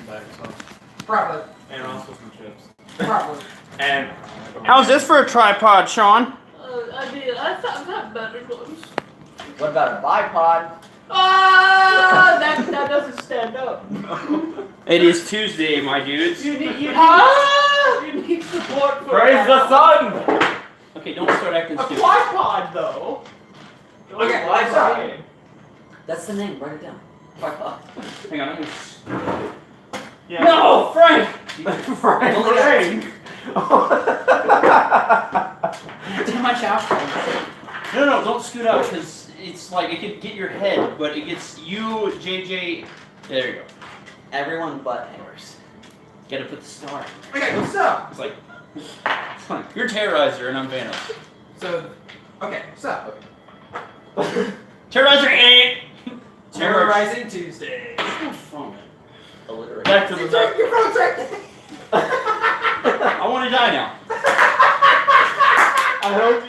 back, so. Probably. And also some chips. Probably. And. How's this for a tripod, Sean? I thought that better ones. What about a bipod? Ah, that doesn't stand up. It is Tuesday, my dudes. You need support for Praise the sun! Okay, don't start acting a stupid. quadpod though. Okay, Why sorry. That's the name. Write it down. Bipod. Hang on, I'm gonna... Yeah. No, Frank! Frank! Too much alcohol. No, don't scoot up, because it's like, it could get your head, but it gets you, JJ... There you go. Everyone but Harris. Gotta put the star. Okay, so. It's like... It's fine. You're Terrorizer, and I'm Thanos. So. Okay, so. Terrorizer ain't! Terrorizing Tuesday. Alliteration. Back to the duck. Your phone's right. I want to die now. I hope.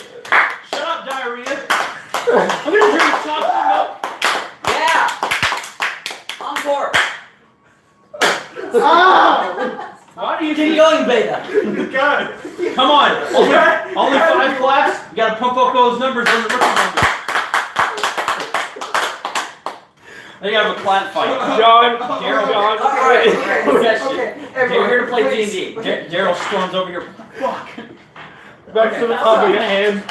Shut up, diarrhea. I'm gonna drink chocolate milk. Yeah! Encore! Ah! Why do you Keep keep going, Beta! God! Come on, only 5 claps. You gotta pump up those numbers on the rookie numbers. Then you have a clap fight. John! Daryl, Okay, We're here to play please. D&D. Daryl storms over here. Fuck. Back to the topic at hand.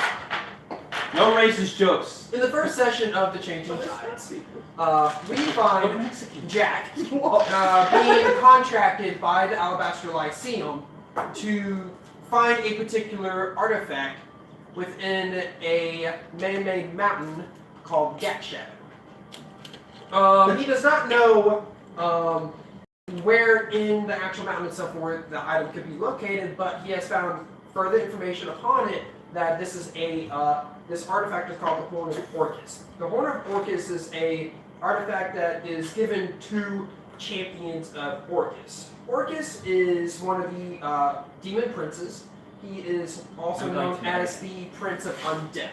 No racist jokes. In the first session of the Changing Tides, we find Jack being contracted by the Alabaster Lyceum to find a particular artifact within a man-made mountain called Gat Shadow. He does not know where in the actual mountain itself where the item could be located, but he has found further information upon it that this is this artifact is called the Horn of Orcus. The Horn of Orcus is a artifact that is given to champions of Orcus. Orcus is one of the demon princes. He is also known as the Prince of Undeath.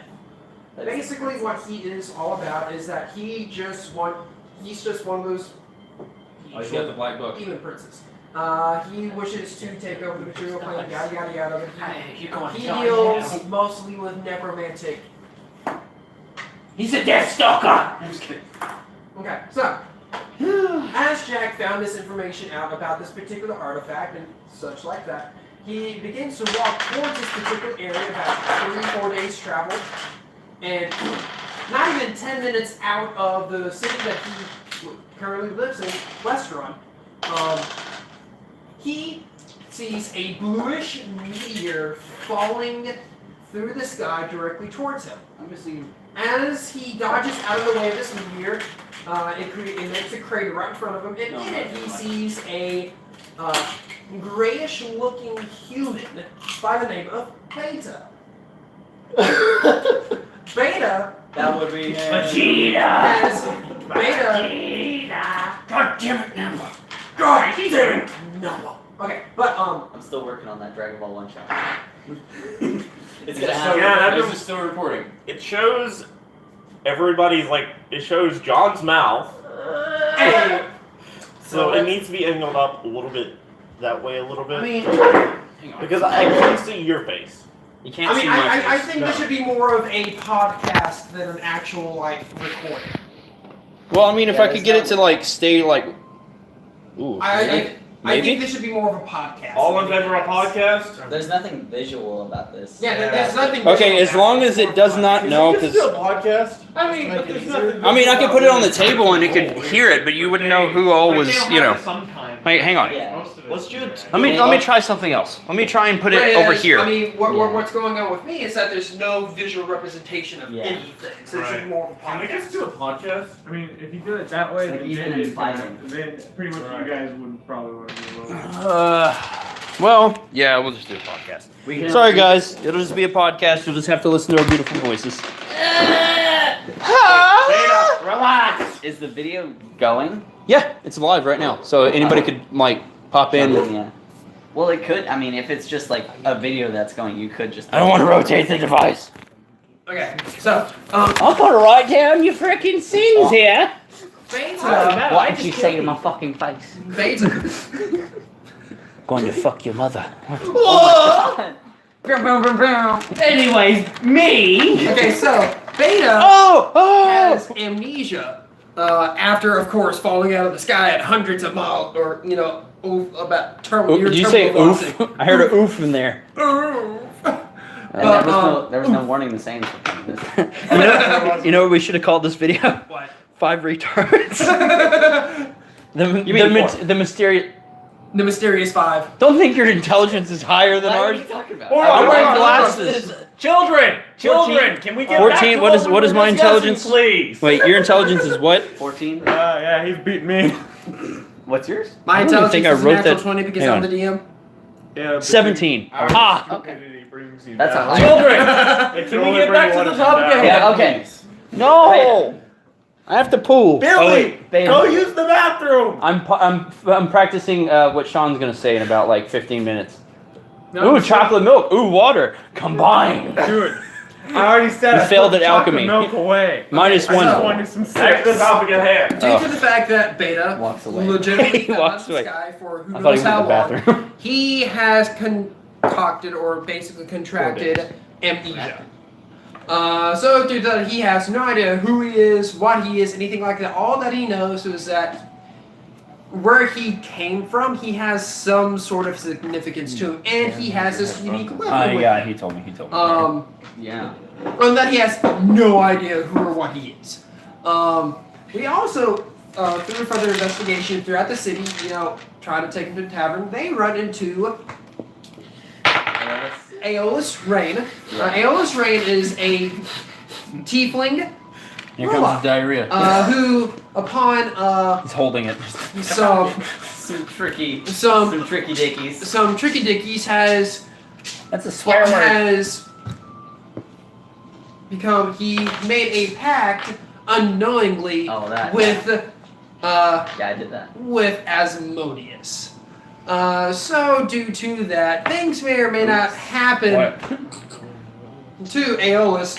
Basically, what he is all about is that he's just one of those Oh, you got the black book. demon princes. He wishes to take over the material plane, yada yada yada. He deals mostly with necromantic. He's a Death Stalker. I'm just kidding. Okay, so as Jack found this information out about this particular artifact and such like that, he begins to walk towards this particular area about 3-4 days travel, and not even 10 minutes out of the city that he currently lives in, Westeron. He sees a bluish meteor falling through the sky directly towards him. I'm missing. As he dodges out of the way of this meteor, it makes a crater right in front of him, and in it he sees a grayish-looking human by the name of Beta. Beta That would be Vegeta. has Beta. Vegeta. God damn it, Namba. God damn it! No. Okay, but I'm still working on that Dragon Ball one shot. It's gonna Yeah, happen. that This is still reporting. It shows everybody's like, it shows John's mouth. So it needs to be angled up a little bit, that way a little bit. I mean, hang on. Because I can't see your face. You can't I mean, see my face. I think this should be more of a podcast than an actual like recording. Well, I mean, if Yeah, I could get it to like stay like, ooh, I maybe. think this should be more of a podcast. All in favor of a podcast? There's nothing visual about this. Yeah, there's nothing. Okay, as long as it does not know, Is because this still a podcast? I mean, But there's nothing. I mean, I could put it on the table and it could hear it, but you wouldn't know who all was, you know. Wait, hang on. Yeah. Let's do it. Let me try something else. Let me try and put it over Whereas, here. I mean, what's going on with me is that there's no visual representation of Yeah. anything, so it should be more of a Can we just podcast. do a podcast? I mean, if you do it that way, Like then, even then, in fighting. then pretty much you guys would probably want to do it. Well, yeah, we'll just do a podcast. Sorry, guys. It'll just be a podcast. You'll just have to listen to our beautiful voices. Relax. Is the video going? Yeah, it's live right now, so anybody could like pop in. Yeah. Well, it could. I mean, if it's just like a video that's going, you could just. I don't want to rotate the device. Okay, so I'll put it right down your frickin' sins here. Beta. What did you say to my fucking face? Beta. Going to fuck your mother. Anyways, me. Okay, so Beta Oh! has amnesia after, of course, falling out of the sky at hundreds of miles, or about terminal. Did you say oof? I heard a oof in there. And there was no warning the same. You know what we should have called this video? What? 5 retards. You mean four. The mysterious. The Mysterious Five. Don't think your intelligence is higher than What are ours. you talking about? Hold I'm on, wearing hold on, glasses. hold on. Children, can we get 14, back to what is- we what were is my discussing, intelligence? please? Wait, your intelligence is what? 14? Yeah, he's beating me. What's yours? My I don't even intelligence think I is a wrote natural that- 20 because hang I'm on. the DM. Yeah, but 17. Our Ha! stupidity brings you That's a down. high. Children, can we only get bring back to one the of topic them at down. hand? Yeah, okay. No! I have to poo. Billy, Beta. go use the bathroom. I'm practicing what Sean's gonna say in about like 15 minutes. No, Ooh, chocolate milk. Ooh, water. Combine. Dude, I already said You I failed put at chocolate alchemy. milk away. Minus I just one. wanted some Back to the sex. topic at hand. Due Oh. to the fact that Beta Walks away. legitimately He fell out walks of the away. sky for who I thought he knows was in how the long, bathroom. he has concocted or basically contracted amnesia. So due to that, he has no idea who he is, what he is, anything like that. All that he knows is that where he came from, he has some sort of significance to him, and he has this unique weapon with him. he told me. Yeah. And that he has no idea who or what he is. We also, through further investigation throughout the city, try to take him to the tavern. They run into Aeolus Rain. Aeolus Rain is a tiefling Here comes the diarrhea. who, upon He's holding it. some Some tricky dickies. some tricky dickies has That's a swear word. has become, he made a pact unknowingly Oh, that. with Yeah, I did that. with Asmodeus. So due to that, things may or may not happen to Aeolus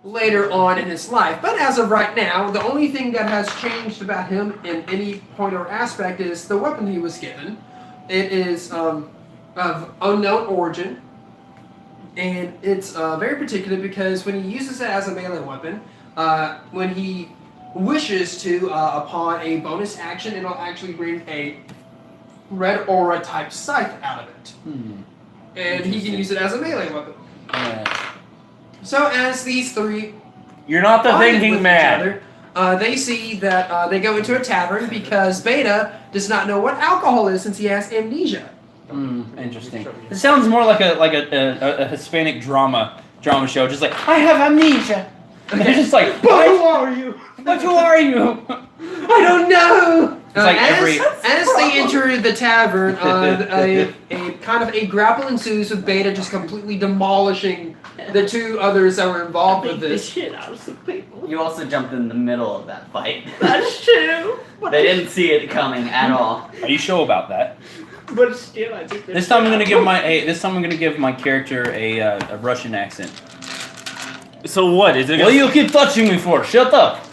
later on in his life. But as of right now, the only thing that has changed about him in any point or aspect is the weapon he was given. It is of unknown origin, and it's very particular because when he uses it as a melee weapon, when he wishes to, upon a bonus action, it'll actually bring a red aura type scythe out of it. And he can use it as a melee weapon. So as these three You're not the bonded thinking with each man. other, they see that they go into a tavern because Beta does not know what alcohol is since he has amnesia. Interesting. It sounds more like a Hispanic drama show. Just like I have amnesia. It's just like Who are you? But who are you? I don't know. It's like as they enter the tavern, a kind of a grapple ensues with Beta just completely demolishing the two others that were involved with Beat the this. shit out of some people. You also jumped in the middle of that fight. That's true. They didn't see it coming at all. Are you sure about that? But still, I think This time I'm gonna give my character a Russian accent. So what is it? What do you keep touching me for? Shut up!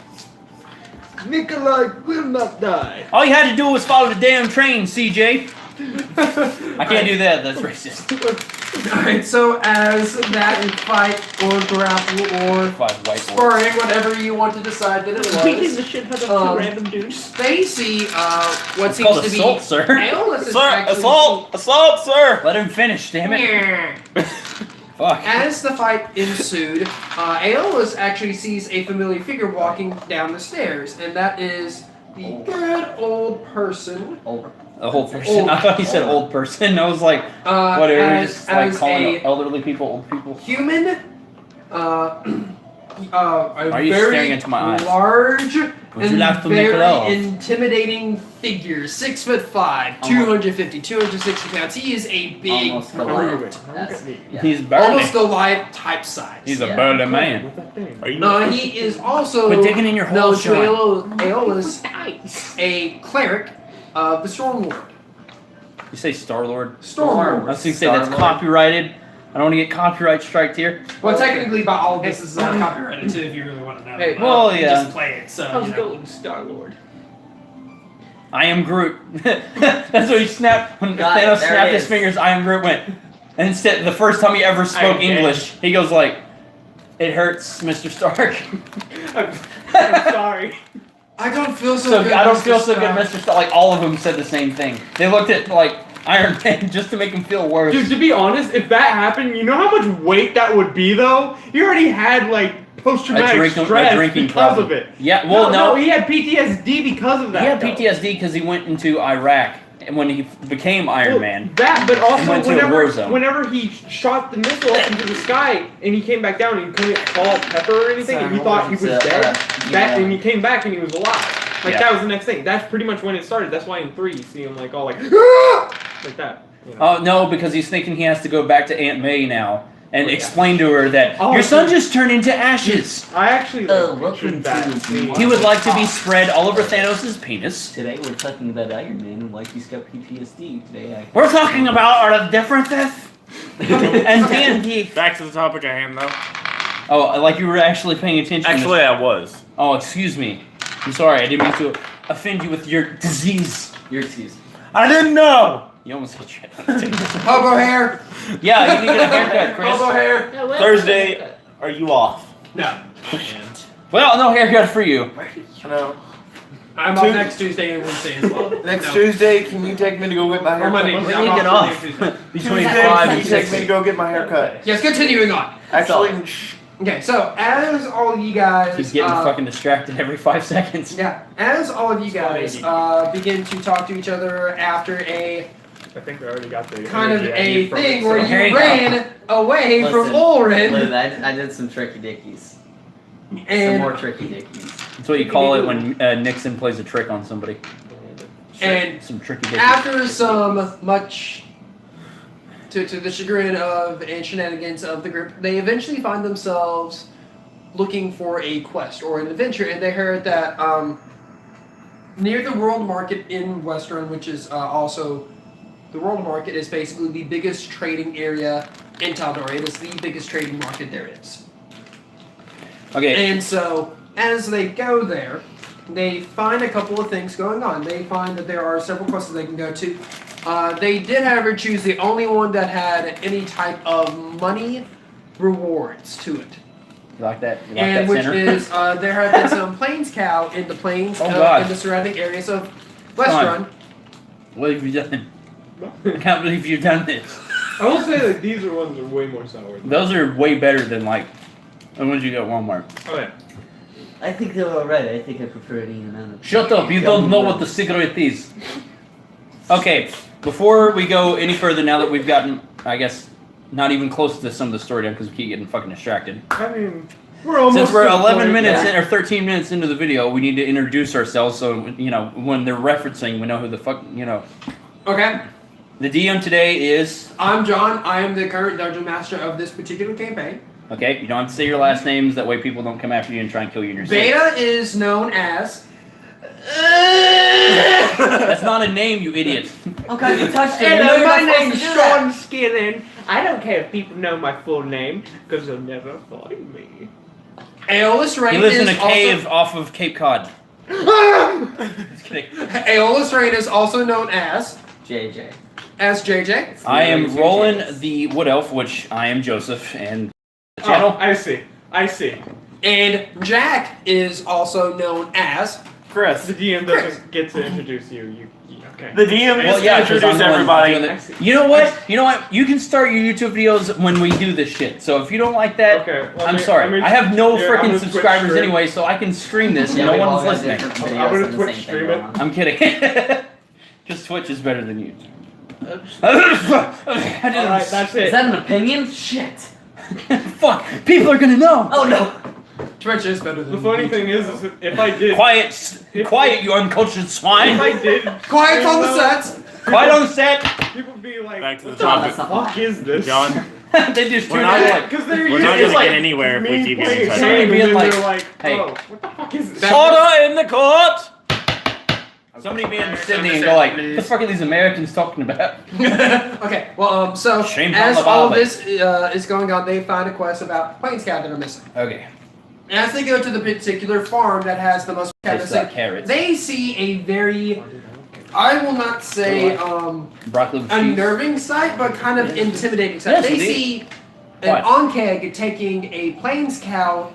Nikolai will not die. All you had to do was follow the damn train, CJ. I can't do that. That's racist. Alright, so as that fight or grapple or Five white boys. sparring, whatever you want to decide that it beating was, the shit out of two random dudes. they see what It's seems called to be assault, sir. Aeolus is Sir, actually assault, sir. Let him finish, damn it. Yeah. Fuck. As the fight ensued, Aeolus actually sees a familiar figure walking down the stairs, and that is the good old person. Oh, A whole person. I thought he said old person. I was like, what are we just like calling elderly people old people? Human, a Are you very staring into my eyes? large Would you and like to make it very off? intimidating figure. 6'5", Almost. 250, 260 pounds. He is a big, almost Goliath. That's, yeah. He's burly. almost Goliath type size. He's a Yeah. burly man. Are you? He is also Quit digging in your hole, known to Sean. Aeolus, Nice. a cleric of the Stormlord. You say Star Lord? Stormlord. I was gonna say that's Star-Lord. copyrighted. I don't want to get copyright striked here. Well, technically, about all of this is copyrighted too, if you really want to know. Hey, well, You yeah. Just play it, so. How's you it know. going, Star-Lord? I am Groot. That's what he snapped when God, Thanos there snapped it his is. fingers. I am Groot went. And instead, the first time he ever spoke Okay. English, he goes like, "It hurts, Mr. Stark." I'm sorry. I don't feel so, So good. I don't Mr. feel so good, Stark. Mr. Stark. Like all of them said the same thing. They looked at like Iron Man just to make him feel worse. Dude, to be honest, if that happened, you know how much weight that would be, though? He already had, like, post-traumatic stress drinking because problem. of it. Yeah, well, no. he had PTSD because of that. He had though. PTSD because he went into Iraq and when he became Iron Well, Man. That, but also went to a war zone. whenever he shot the missile up into the sky and he came back down and he couldn't call it Pepper or anything, and he thought he was dead, and he came back and he was alive. Like, Yeah. that was the next thing. That's pretty much when it started. That's why in 3 you see him, like, all like, "Ah!" like that. You know? Oh no, because he's thinking he has to go back to Aunt May now and Oh, yeah. explain to her that Oh, your son yeah. just turned into ashes. I actually welcome pictured that to scene. He would like to be spread all over Thanos' penis. Today we're talking about Iron Man and like he's got PTSD. Today We're talking about our differences and TNT. Back to the topic at hand, though. Oh, like you were actually paying attention. Actually, I was. Oh, excuse me. I'm sorry. I didn't mean to offend you with your disease. Your excuse. I didn't know. You almost hit your Hobo hair. Yeah, you need to get a haircut, Hobo Chris. hair. Yeah, well, Thursday, are you off? No. Well, no haircut for you. No. I'm off next Tuesday and Wednesday as well. Next No. Tuesday, can you take me to go get my Or hair Monday. cut? When I'm you get Monday off. and Tuesday. Between Tuesday, 5 can and you take 6. me to go get my hair cut? Yes, continuing on. Actually, Okay, so as all of you guys, He's getting fucking distracted every 5 seconds. yeah, as all of you guys begin to talk to each other after a I think we already got the kind of energy I a need from thing it, where so- you Here you go. ran away from Listen, Ulrin, Look, I did some tricky dickies. Some and more tricky dickies. That's what you call it when Nixon plays a trick on somebody. And some tricky dickies. after some much to the chagrin of and shenanigans of the group, they eventually find themselves looking for a quest or an adventure, and they heard that near the World Market in Westruun, which is also the World Market, is basically the biggest trading area in Tal'Dorei. It is the biggest trading market there is. Okay. And so, as they go there, they find a couple of things going on. They find that there are several quests they can go to. They did, however, choose the only one that had any type of money rewards to it. You like that? You like And that which center? is, there have been some plains cow in the plains Oh, God. in the surrounding areas of Westruun. What have you done? I can't believe you've done this. I will say that these are ones that are way more sour. Those are way better than like the ones you get at Walmart. Oh yeah. I think they're alright. I think I prefer it in and Shut up! You don't know what the cigarette is. Okay, before we go any further, now that we've gotten, I guess, not even close to some of the story done because we keep getting fucking distracted. I mean, we're almost. Since we're to the 11 point, minutes yeah. in or 13 minutes into the video, we need to introduce ourselves so you know when they're referencing, we know who the fuck you know. Okay, The DM today is I'm John. I am the current dungeon master of this particular campaign. okay. You don't have to say your last names. That way, people don't come after you and try and kill you in your sleep. Beta is known as. That's not a name, you idiot. Okay, you touched it. Hello, You're my not supposed name's to do that. Sean Skillen. I don't care if people know my full name, because they'll never find me. Aeolus He Rain lives is in a cave off of Cape Cod. Just kidding. Aeolus Rain is also known as JJ. JJ. I am Roland the Wood Elf, which I am Joseph, and the channel. Oh, I see. I see. And Jack is also known as. Chris. The DM doesn't get to introduce you. Okay. The DM Well, is yeah, to 'cause I'm introduce the one everybody. doing it. You know what? You know what? You can start your YouTube videos when we do this shit. So if you don't like that, Okay. Well, I'm sorry. I have no yeah, I'm freaking gonna Twitch subscribers stream. anyway, so I can stream this and Yeah, no we've all one's got listening. different I'm videos gonna and the Twitch same stream thing it. going on. I'm kidding. Just Twitch is better than YouTube. I didn't. Alright, that's Is it. that an opinion? Shit. Fuck! People are gonna know. Oh no. Twitch is better than The funny YouTube. thing is if I did. Quiet, you uncultured swine. If I did. Quiet on the well, set. Quiet on the set. People would be like, Back to the what topic. That's not fuck is this? John, They just We're tune not in like- like. Because they're We're used not to, gonna like, get anywhere if we me keep playing getting a touched. game, Being and then like, they're like, hey. oh, what the fuck is this? That- Order in the court. Somebody be in Sydney and go like, what the fuck are these Americans talking about? Okay, well, so Shame as on the all of Bible. this is going on, they find a quest about plains cow that are missing. Okay. As they go to the particular farm that has the most cow Tastes like missing, carrots. they see a very, I will not say Broccoli with cheese. unnerving sight, but kind of intimidating sight. Yes, They indeed. see an What? onkeg taking a plains cow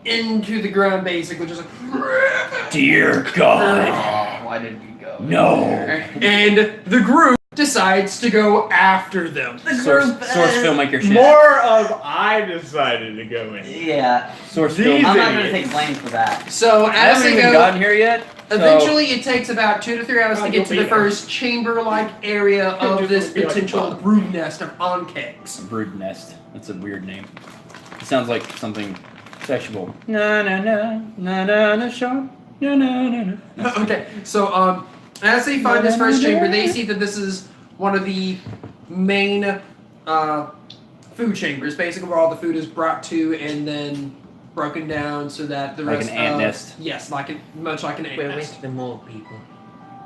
into the ground, basically, just like. Dear God. Oh, why did we go? No. And the group decides to go after them. Source filmmaker shit. More of I decided to go in. Yeah, Source These film. I'm not gonna idiots. take blame for that. So I as haven't they even go, gotten here yet. so- eventually it takes about 2 to 3 hours to Oh, get you'll to be the there. first chamber-like area of Just this be like, potential fuck. brood nest of onkegs. Brood nest. That's a weird name. It sounds like something sexual. Na na na na na na Sean. Na na na na. Okay, so as they find this first chamber, they see that this is one of the main food chambers, basically where all the food is brought to and then broken down so that the Like rest an ant of, nest. Yes, much like an ant We're nest. with the mole people.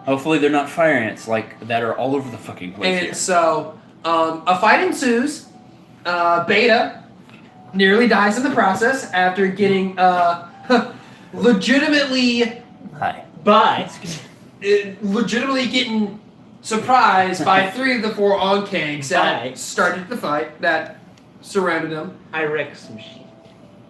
Hopefully they're not fire ants like that are all over the fucking place And here. so a fight ensues. Beta nearly dies in the process after getting legitimately Hi. But legitimately getting surprised by 3 of the 4 onkegs that Right. started the fight that surrounded them. I wrecked some shit.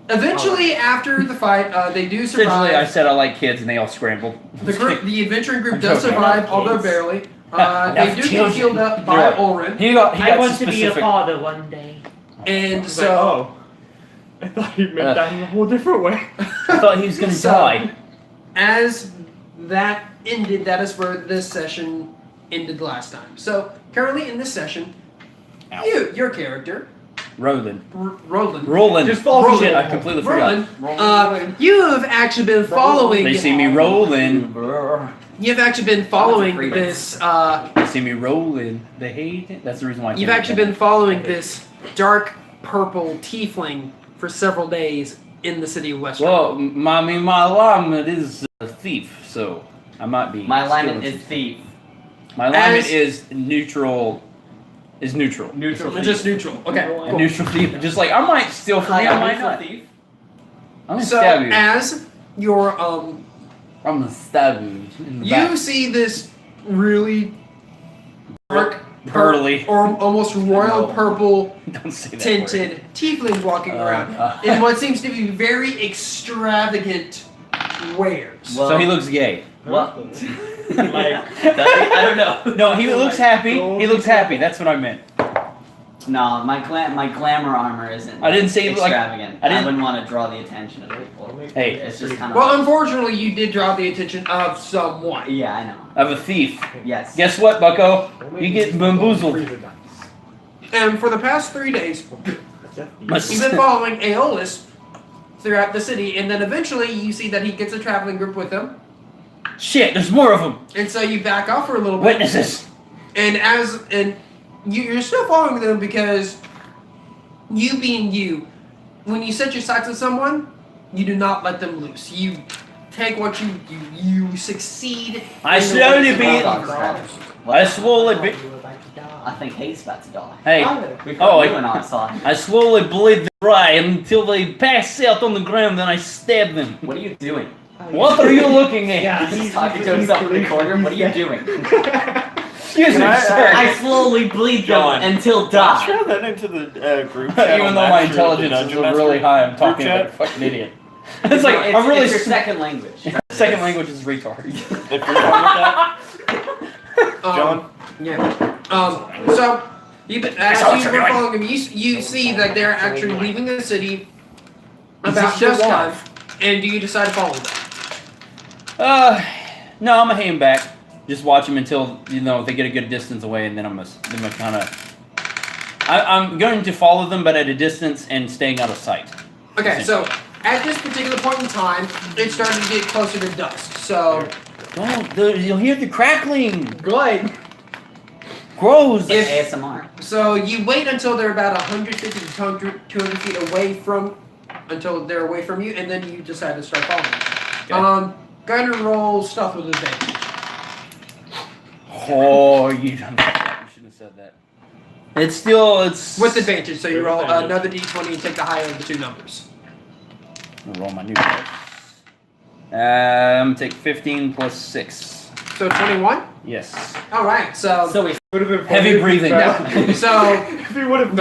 Eventually, after the fight, they do Essentially, I survive. said I like kids and they all scrambled. The adventuring group I'm does joking. survive, Kids. although barely. They Enough do get children. healed up by You're right. Ulrin, He got I want some to be a specific. father one day. and It's so like, oh, I thought you meant that in a whole different way. I thought he was gonna So- die. as that ended, that is where this session ended last time. So currently in this session, Ow. your character, Roland. Roland. Roland. Just fall Roland. Shit, I completely forgot. Roland, you have actually been following. They see me rolling. You've actually been following this. They see me rolling. They hate it. That's the reason why. I You've can't actually do been following this dark purple tiefling for several days in the city of that. West. Well, my alignment is a thief, so I might be. My alignment stealing is thief. My alignment As- is neutral. Is neutral. Neutral thief. Just neutral. Okay. A Cool. neutral thief. Just like I might steal from you, I might not. thief. I'm gonna So stab you. as your I'm gonna stab you in the you back. see this really dark Burly. or almost royal No. purple Don't say that word. tinted tiefling walking around in what seems to be very extravagant wares. Well, So he looks gay. What? Like, I don't know. No, he looks happy. He looks happy. That's what I meant. No, my glamour armor isn't. I didn't say it like- extravagant. I didn't- wouldn't want to draw the attention of it. Hey. It's just kind of. Well, unfortunately, you did draw the attention of someone. yeah, I know. Of a thief. Yes. Guess what, Bucko? You get bamboozled. And for the past 3 days, Must- you've been following Aeolus throughout the city, and then eventually you see that he gets a traveling group with him, Shit, there's more of them. and so you back off for a little bit. Witnesses. And you're still following them because you being you, when you set your sights on someone, you do not let them loose. You take what you succeed. I in the slowly ways of beat- others. I slowly be- I think Hayes about to die. Hey, We've Oh, got I- you on our side. I slowly bleed them dry until they pass out on the ground, then I stab them. What are you doing? What are you looking at? Yeah. He's talking to himself in the corner. What are you doing? Excuse me, Can sir. I slowly bleed them John. until Can I die. share that into the group chat? Even on though that my through the intelligence is Dungeon really Master high, I'm group talking like a chat? fucking idiot. It's like, it's, I'm really. it's your second language. Second language is retard. If you're fine with that, John. Yeah. So as you were following him, you see that they're actually leaving the city about this your dusk time, wife? and do you decide to follow them? No, I'm gonna hang back. Just watch them until they get a good distance away, and then I'm gonna kind of. I'm going to follow them, but at a distance and staying out of sight. Okay, so at this particular point in time, it's starting to get closer to dusk. So You'll hear the crackling. Good. Grows. If- ASMR. So you wait until they're about 150 to 200 feet away from, until they're away from you, and then you decide to start following them. Okay. Go ahead and roll stealth with advantage. Oh, you shouldn't have said that. It's With advantage, so you roll another d20 and take the higher of the two numbers. I'll roll my new dice. Take 15 plus 6. So 21? Yes. Alright, so So we Would have been Heavy breathing. so If he would have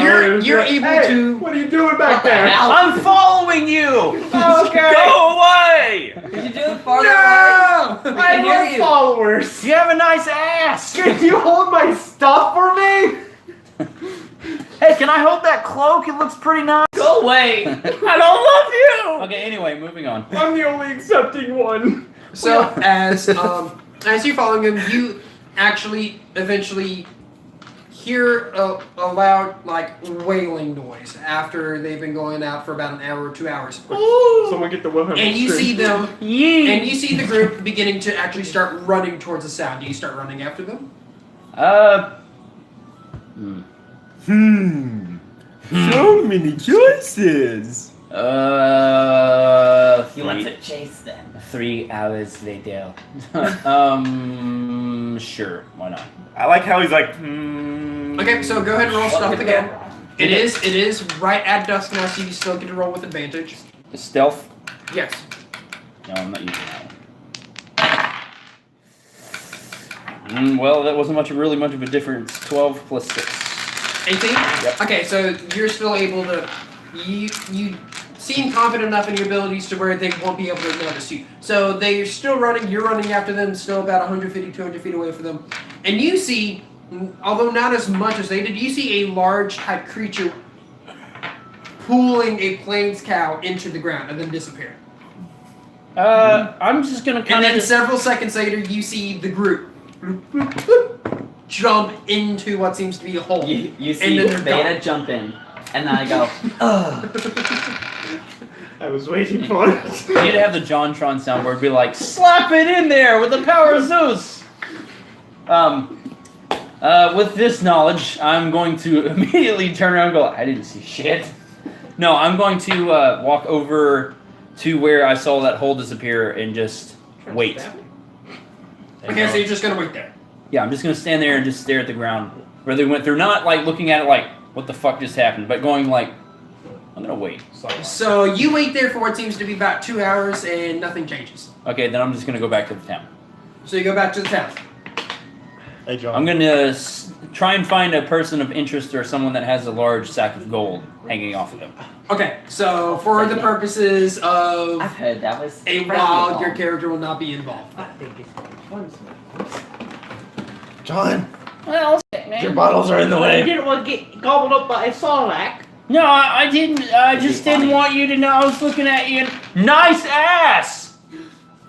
you're able hey, to What are you doing back there? I'm following you! Okay. Go away! Did you do it farther No! away? I can hear love you. followers. You have a nice ass! Can you hold my stuff for me? Hey, can I hold that cloak? It looks pretty nice. go away. I don't love you. Okay, anyway, moving on. I'm the only accepting one. So as you're following him, you actually eventually hear a loud like wailing noise after they've been going out for about an hour or 2 hours. Someone get the Wilhelm And you string. see them Yee! and you see the group beginning to actually start running towards the sound. Do you start running after them? So many choices. He wants to chase them. 3 hours later. Sure, why not? I like how he's like, Okay, so go ahead and roll stealth again. It is right at dusk now, so you still get to roll with advantage. Stealth? Yes. No, I'm not using that one. Well, that wasn't really much of a difference. 12 plus 6. 18? Yep. Okay, so you're still able to you seem confident enough in your abilities to where they won't be able to notice you. So they're still running, you're running after them, still about 150, 200 feet away from them. And you see, although not as much as they did, you see a large type creature pulling a plains cow into the ground and then disappear. I'm just gonna And kind then of. several seconds later, you see the group jump into what seems to be a hole. You see then they're Beta gone. jump in, and then I go, ugh. I was waiting for it. You need to have the JonTron soundboard be like, slap it in there with the power of Zeus! With this knowledge, I'm going to immediately turn around and go, I didn't see shit. No, I'm going to walk over to where I saw that hole disappear and just wait. Okay, so you're just gonna wait there. Yeah, I'm just going to stand there and just stare at the ground where they went through. Not like looking at it like, what the fuck just happened, but going like, I'm going to wait. So you wait there for what seems to be about 2 hours and nothing changes. Okay, then I'm just going to go back to the town. So you go back to the town. Hey, John. I'm gonna try and find a person of interest or someone that has a large sack of gold hanging off of them. Okay, so for the purposes of I've heard that was a friendly while, bomb. your character will not be involved. John, Well, man. your bottles are in the You way. didn't want to get gobbled up by a Sarlacc. No, I didn't. I just It'd be didn't funny. want you to know I was looking at you. Nice ass.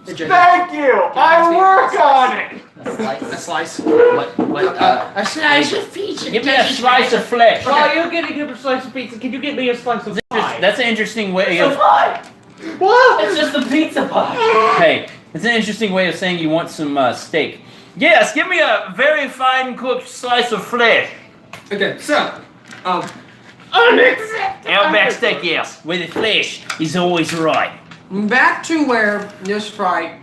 Hey, Jay, Thank you. I work on it. A slice. a slice. What? A slice of pizza. Give me a slice of flesh. Oh, you're getting a slice of pizza. Can you get me a slice of pie? That's an interesting way of. What? It's just a pizza pie. Hey, it's an interesting way of saying you want some steak. Yes, give me a very fine cooked slice of flesh. Okay, so Outback steak, yes, with the flesh is always right. back to where this fight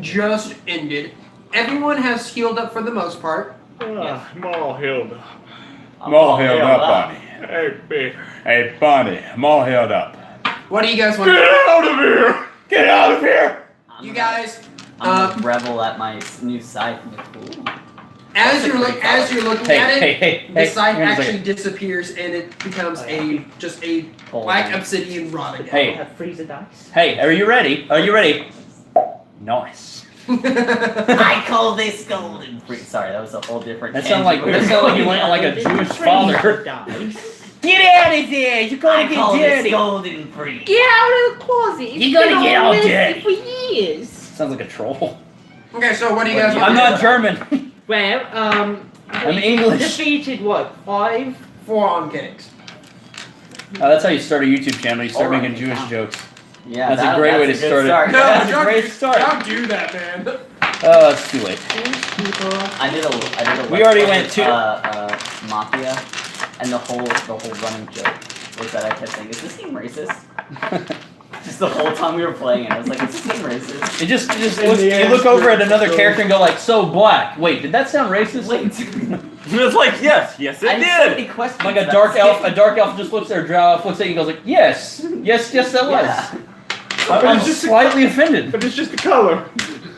just ended. Everyone has healed up for the most part. I'm all healed up. I'm all held up. Hey, babe. Hey, Bonnie, I'm all held up. What do you guys want to Get do? out of here! Get out of here! You guys, I'm gonna revel at my new scythe. Ooh. as That's a you're pretty as you're looking Hey, at it, hey, the site hang on a actually second. disappears and it becomes just a Hold black on. obsidian rod again. Hey. Have freezer dice. Hey, are you ready? Are you ready? Nice. I call this golden fruit. Sorry, that was a whole different. That sounded like you went like a Jewish father. Freezer dice. Get out of there! You're gonna I call get this dirty. golden fruit. Get out of the closet. It's You're gonna been get on all this dirty. for years. Sounds like a troll. Okay, so what do you guys want I'm to do? not German. Well, I'm we English. defeated what? 5? 4 on cakes. That's how you start a YouTube channel. You start Alright, making Jewish wow. jokes. Yeah, That's a great way to good start it. No, That's a don't, great start. don't do that, man. Oh, it's too late. I did a. We already let's went play, Mafia, and the whole running joke was that I kept saying, "Is this game racist?" Just the whole time we were playing it. I was like, it's seem racist. It just In looks, the you end, look over at another so- character and go like, so black. Wait, did that sound racist? Wait. It's like, yes, it I had so did. many questions. Like a about dark this elf, game. a dark elf just looks at her, drow elf looks at you and goes like, yes, that was. Yeah. I'm It's just a- slightly offended. But it's just the color.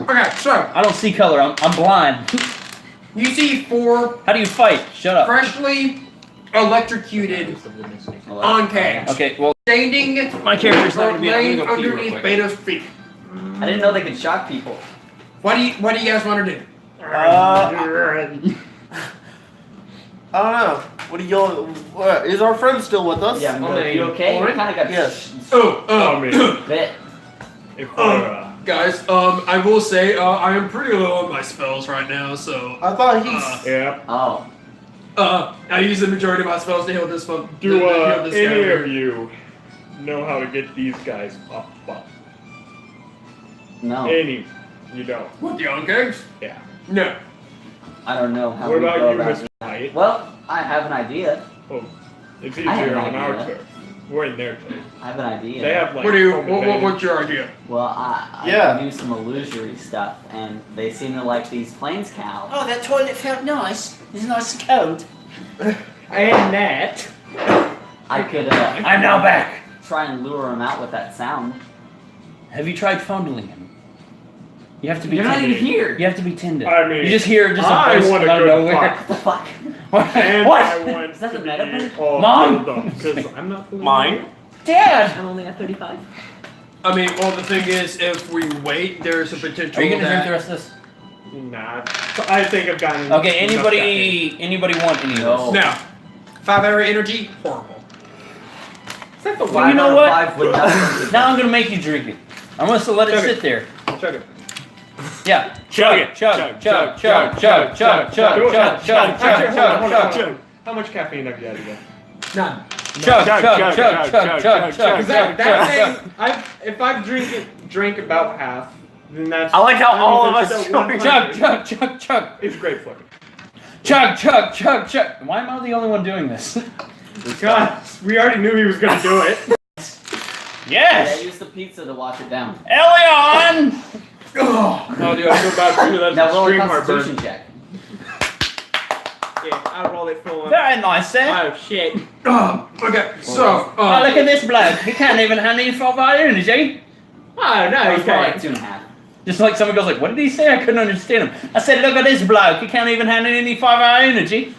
Okay, so I don't see color. I'm blind. you see 4 How do you fight? Shut up. freshly electrocuted on cage, Okay, well, standing my character's not gonna be. I'm laying gonna go pee real underneath quick. Beta's feet. I didn't know they could shock people. What do you guys want to do? I don't know. What do y'all? Is our friend still with us? Yeah, I'm I good. mean, You okay? You alright. kind of got Yes. bit. If Guys, I will say I am pretty low on my spells right now, so I thought he's. yeah. Oh. I use the majority of my spells to heal this one. Do to heal this any guy. of you know how to get these guys up? No. Any? You don't. What, the on kegs? Yeah. No. I don't know how What we about go you, about Mr. it. Knight? Well, I have an idea. It's I have easier an on our idea. turf. We're in their turf. I have an idea. They have like. What do you? home What, advantage. what's your idea? Well, I Yeah. can do some illusory stuff, and they seem to like these plains cows. Oh, that toilet felt nice. It's nice and cold. And that. I could I'm now back. try and lure them out with that sound. Have you tried fondling him? You have to be. You're not tended. even here. You have to be tended. I mean, you just hear just a I voice want a out of good nowhere. What the fuck? And What? I want Is that to the meta be button? all Mom? filled up, 'cause I'm not feeling Mine? Dad. I'm only at 35. I mean, well, the thing is, if we wait, there's a potential Are you gonna drink that the rest of this? Nah. I think I've gotten. Okay. enough caffeine. Anybody want any No. of this? now 5 area energy, horrible. Is that the Well, Five you know out of what? five would not Now I'm gonna make you drink it. I'm gonna let it Chug it. sit there. Chug it. Yeah. Chug it. Chug. Chug. Chug. Chug. Chug. Chug. Do it. Chug. Chug. Actually, Chug. hold on, hold on, Chug. hold on. How much caffeine have you had again? None. Chug. Chug. Chug. Chug. Chug. Chug. Exactly. That Chug. thing, if I've drank about half, then that's. I like how that all means of it's us at 100. Chug. Chug. Chug. It's great flavor. Chug. Chug. Chug. Chug. Why am I the only one doing this? Because we already knew he was gonna do it. Yeah, Yes. use the pizza to wash it down. Elion. Oh, dude, I feel bad for you. That's Now roll a extreme constitution heartburn. check. Yeah, I'll roll it full on. Very nice, eh? Oh shit. Okay, so Oh, look at this bloke. He can't even handle his 5 hour energy. Oh no, That he's was more like got 2.5. Just like someone goes like, what did he say? I couldn't understand him. I said, look at this bloke. He can't even handle any 5 hour energy.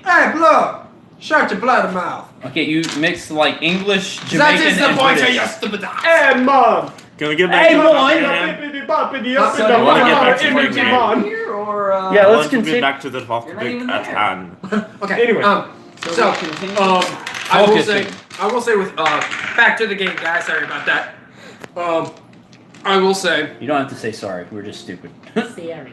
hey, blood, shut your bloody mouth. Okay, you mix like English, That Jamaican, is the and point of British. your stupid ass. Hey, mom! Can we get back Hey, to the boy. topic at hand? Bippity boppity up So in do the you wanna want get mom, back to energy the game? mom. here or Yeah, I let's want to continue. get back to the You're not topic even at there. hand. Okay. Anyway. So, we continue? I will say with back to the game, guys. Sorry about that. I will say You don't have to say sorry. We're just stupid. Siri.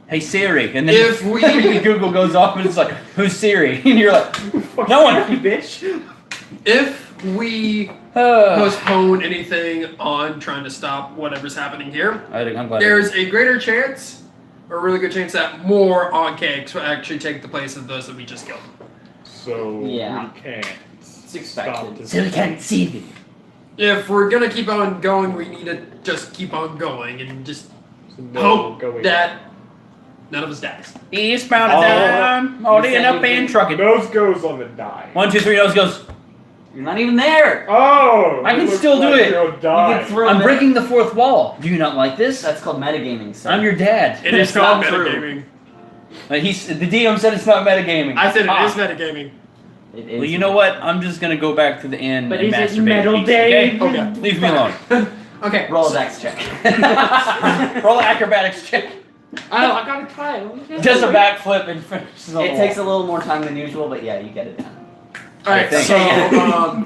Hey Siri, and then If we- Google goes off and it's like, who's Siri? And you're like, no one. bitch. if we postpone anything on trying to stop whatever's happening here, I'm glad. there's a greater chance, or a really good chance, that more on kegs will actually take the place of those that we just killed. So Yeah. we can't expected. stop this. So we can't see me. If we're gonna keep on going, we need to just keep on going and just No hope going. that none of us dies. Eastbound Oh. time. All You the said up you and did- trucking. Nose goes on the die. 1, 2, 3. Nose goes. You're not even there. Oh! I can it looks still do like it. you'll You die. can throw I'm them. breaking the fourth wall. Do you not like this? That's called metagaming, sir. I'm your dad. It is It's called not true. metagaming. The DM said it's not metagaming. I said it Ah. is metagaming. It is. Well, you know what? I'm just gonna go back to the inn But and is it masturbate. metal in peace, day? Okay? Okay. Leave me alone. Okay. Roll a dex check. Roll an acrobatics check. I gotta try it. Does a backflip and finishes the It wall. takes a little more time than usual, but yeah, you get it done. Alright, Thank so you.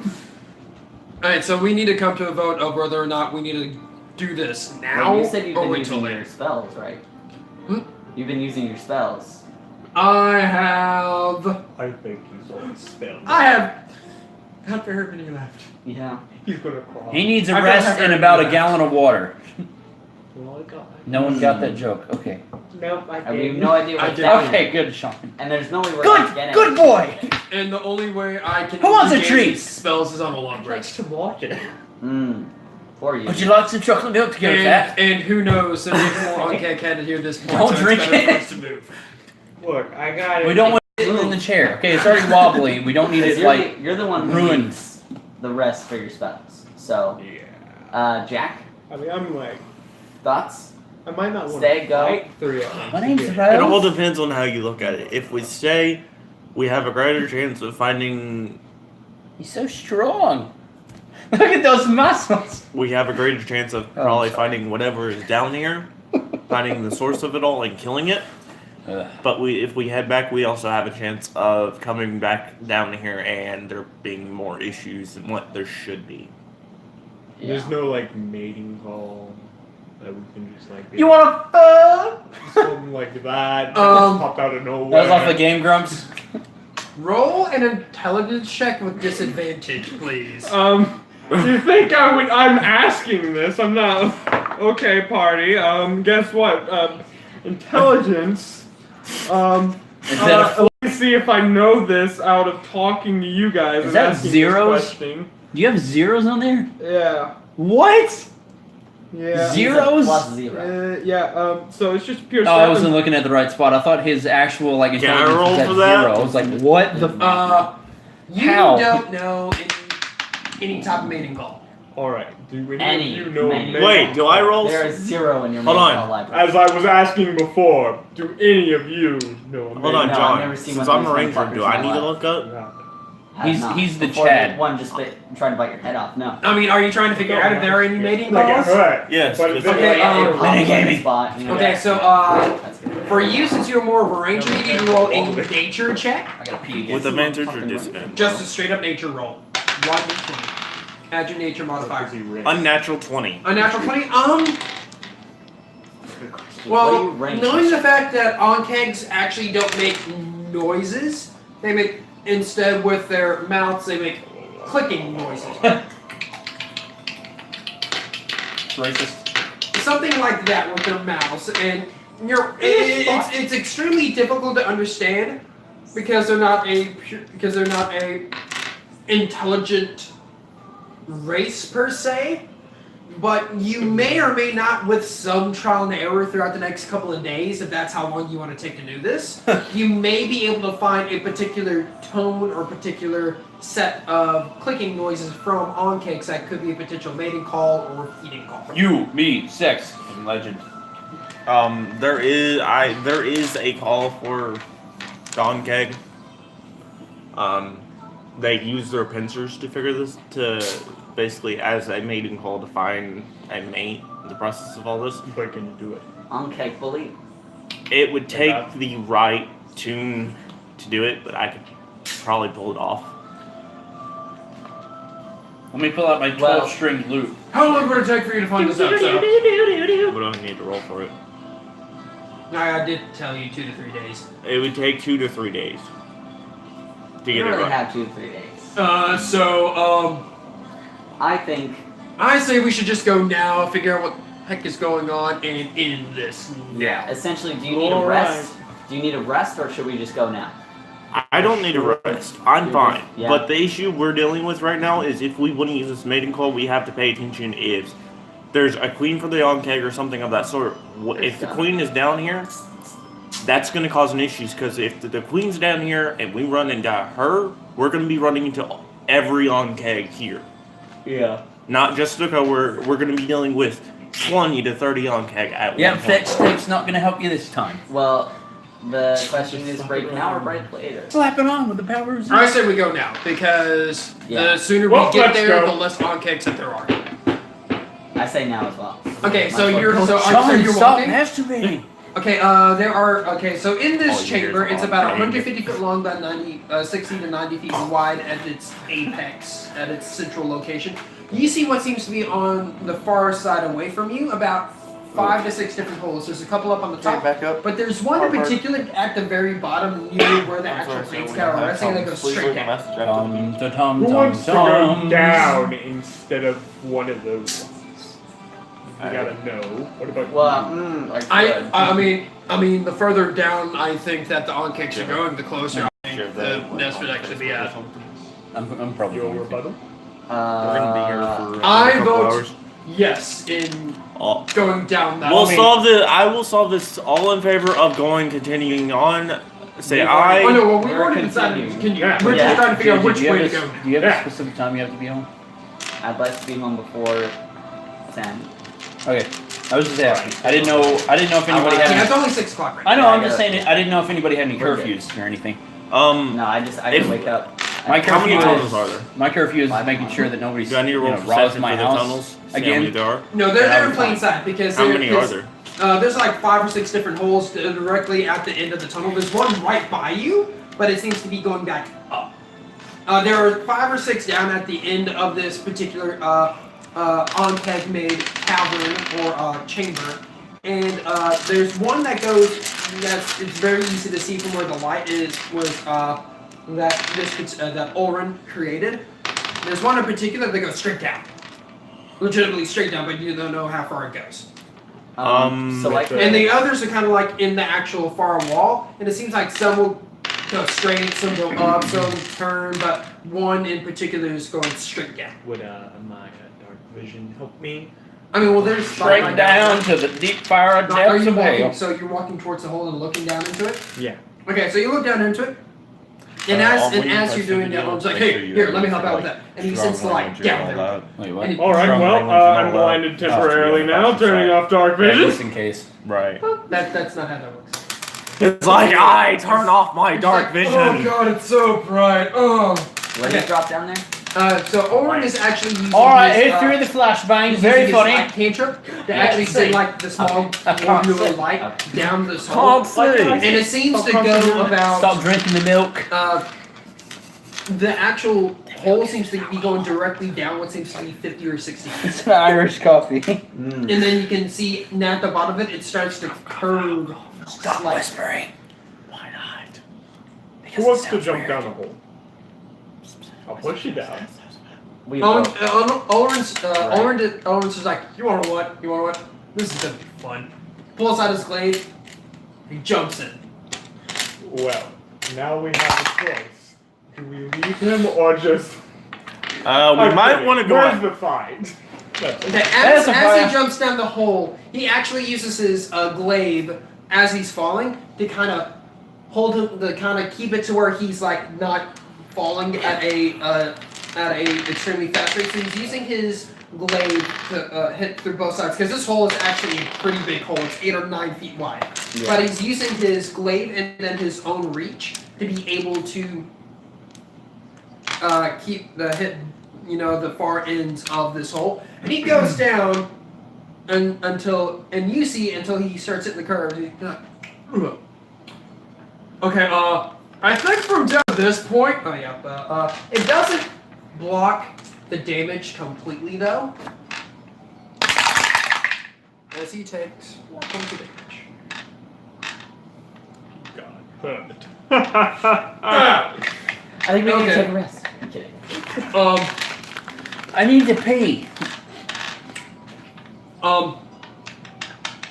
alright, so we need to come to a vote of whether or not we need to do this now Well, you said you've or been wait till using later. your spells, right? Hmm? You've been using your spells. I have I think he's on spell. not very many left. Yeah. He's gonna crawl. He needs a I don't rest have and very about a many gallon of water. Oh, God. No one got that joke. Okay. Nope, I And we have didn't. no idea I what did. that Okay, means. good, Sean. And there's no way we're gonna get Good, it. good boy. And the only way I can Who wants a regain treat? spells is on a long Likes rest. to watch it. Mm. For you. Would you like some chocolate milk to go with that? And who knows? There may be more on-cake headed here at this point. Don't so drink it's better for it. us to move. Look, I got it. We don't want it in the chair. Okay, it's already wobbly. We don't need it like You're the one who ruined. needs the rest for your spells. So, Yeah. Jack, I mean, I'm like, thoughts? I might not want Stay, to go. fight 3 of them. My name's Yeah. It all Rose. depends on how you look at it. If we stay, we have a greater chance of finding. He's so strong. Look at those muscles. We have a greater chance of Oh, probably sorry. finding whatever is down here, finding the source of it all and killing it. Ugh. But if we head back, we also have a chance of coming back down here and there being more issues than what there should be. There's no like mating call that we can just like. You wanna fuck? something like that? Um, Just popped out of That nowhere. was off the Game Grumps. Roll an intelligence check with disadvantage, please. You think I'm asking this? I'm not. Okay, party. Guess what? Intelligence. Let me see if I know this out of talking to you guys. Is and that asking zeros? This question. Do you have zeros on there? Yeah. What? Yeah. Zeros? Plus 0. Yeah. So it's just pure. Oh, I 7. wasn't looking at the right spot. I thought his actual like Can I intelligence roll was at for that? 0. I was like, what the? You How? don't know any type of mating call. All right. Do we Any you know? mating. mating Wait, do I call? roll? There is 0 in your Hold main on. call library. As I was asking before, do any of you know? Hold on, No, John. I've never seen Since one I'm of a these ranger, motherfuckers do in I my need to life. look up? Has He's- not. he's the Before Chad. One just tried to bite your head off. No. I mean, are you trying to figure out if there are any mating Like it calls? hurt. Yes. But it's- then Okay, like, um, Metagaming. Spot, you know, Okay, so that's good. for you, since you're more of a ranger, you need to roll a nature check. I gotta pee again. with advantage or disadvantage? Just a straight up nature roll. 1d20. Add your nature modifier. Unnatural 20. Unnatural 20. Good question. What Well, do you rank? knowing the fact that onkegs actually don't make noises, they make instead with their mouths they make clicking noises. Racist. Something like that with their mouths, and it's extremely difficult to understand because they're not a intelligent race per se. But you may or may not, with some trial and error throughout the next couple of days, if that's how long you want to take to do this, you may be able to find a particular tone or particular set of clicking noises from onkegs that could be a potential mating call or feeding call. You, me, sex, and legend. There is a call for Don Keg. They use their pincers to figure this to basically as a mating call to find a mate. The process of all this, But can you do it? On cake bully. it would take the right tune to do it, but I could probably pull it off. Let me pull out my 12-string lute. How long would it take for you to find this out, so? But I need to roll for it. I did tell you 2 to 3 days. It would take 2 to 3 days to You get it really right. have 2 to 3 days. I think I say we should just go now, figure out what the heck is going on, and end this now. essentially, do you need a Alright. rest? Do you need a rest, or should we just go now? I don't need a rest. I'm fine. Yeah. But the issue we're dealing with right now is if we want to use this mating call, we have to pay attention if there's a queen for the on-keg or something of that sort. If the queen is down here, that's going to cause an issue because if the queen's down here and we run into her, we're going to be running into every on-keg here. Yeah. Not just Stuka, we're going to be dealing with 20 to 30 on-keg at Yeah, one flex point. tape's not gonna help you this time. Well, the question is break now or break later? Slap it on with the powers. I say we go now because Yeah. the sooner Well, we get let's there, go. the less onkegs that there are. I say now as well. Okay, so My you're fuck. so John, you're stop walking. masturbating. Okay, there are so in this All you hear chamber, is it's all about bang. 150 foot long by 60 to 90 feet wide at its apex, at its central location. You see what seems to be on the far side away from you, about 5 to 6 different holes. There's a couple up on the top, back up. but there's one in particular at the very bottom near where the actual plates are resting that goes straight down. Tum, Who tum, wants to tum, go tum. down instead of one of those ones? You gotta know. What about Well, you? I mean, the further down I think that the onkegs are going, the closer I think the nest would actually be at. I'm probably Your going to. rebuttal? We're going to be here for I a couple vote- hours. yes in Oh. going down that. We'll way. solve the. I will solve this. All in favor of continuing on. Say aye. Oh no, well we've We're already decided. continuing. We're just trying to figure out which do you way have to a, go. Do you have Yeah. a specific time you have to be home? I'd like to be home before 10. Okay. I was just asking. I didn't know if anybody Yeah, had. it's only 6 o'clock right now. I know. Yeah, I'm I just got saying. I didn't know if anybody had any We're good. curfews or anything. No, I If- didn't wake up. My How many curfew tunnels is are there? my curfew is 5 making miles. sure that nobody's Do I need to roll robs perception my for the house tunnels? See how many again. there are? No, they're in plain sight because How there many are is- there? There's like 5 or 6 different holes directly at the end of the tunnel. There's one right by you, but it seems to be going back up. There are 5 or 6 down at the end of this particular on-peg-made cavern or chamber, and there's one that goes. It's very easy to see from where the light was that Ulrin created. There's one in particular that goes straight down, legitimately straight down, but you don't know how far it goes. So like, And the others are kind of like in the actual far wall, and it seems like some will go straight, some go up, some turn, but one in particular is going straight down. Would my dark vision help me? I mean, well, there's Straight right down now, to the deep fire Are depths you of walking? hell. So you're walking towards the hole and looking down into it. Yeah. Okay, so you look down into it, and as you're doing that, it's like, hey, here, let me help out with that, and he sends the light down there. Wait, And what? it- All right. Strong Well, language and all I'm that. blinded temporarily Oh, now, yeah, turning off dark Yeah, vision. just in case. Right. That's not how that works. It's like I turn off my dark It's like, oh vision. god, it's so bright. Oh. let me drop down there. So Owen is actually using All right, his, hit through the flashbang. he's Very using funny. his, like, cantrip to Yeah, actually see. send like the small I can't globular see. light down this hole. Can't see. And it seems to go about Stop drinking the milk. the actual hole seems to be going directly down what seems to be 50 or 60 feet. It's an Irish coffee. And then you can see now at the bottom of it, it starts to curve. Stop like, whispering. Why not? Who wants to jump down the hole? I'll push you down. We Owen, both. Owen's just like, you wanna what? You wanna what? This is gonna be fun. Pulls out his glaive, he jumps in. Well, now we have a choice. Do we leave him or just? We might want to go. Where's out. the fight? That's Okay, That's a as fire. he jumps down the hole, he actually uses his glaive as he's falling to kind of hold him, to kind of keep it to where he's like not falling at a extremely fast rate. So he's using his glaive to hit through both sides because this hole is actually a pretty big hole. It's 8 or 9 feet wide. Yeah. But he's using his glaive and then his own reach to be able to keep the hit, the far ends of this hole. And he goes down until he starts hitting the curve. He's like, okay, I think from down to this point, it doesn't block the damage completely though. As he takes 1 point of damage. God, perfect. I think we need to Okay. take a rest. I'm kidding. I need to pee.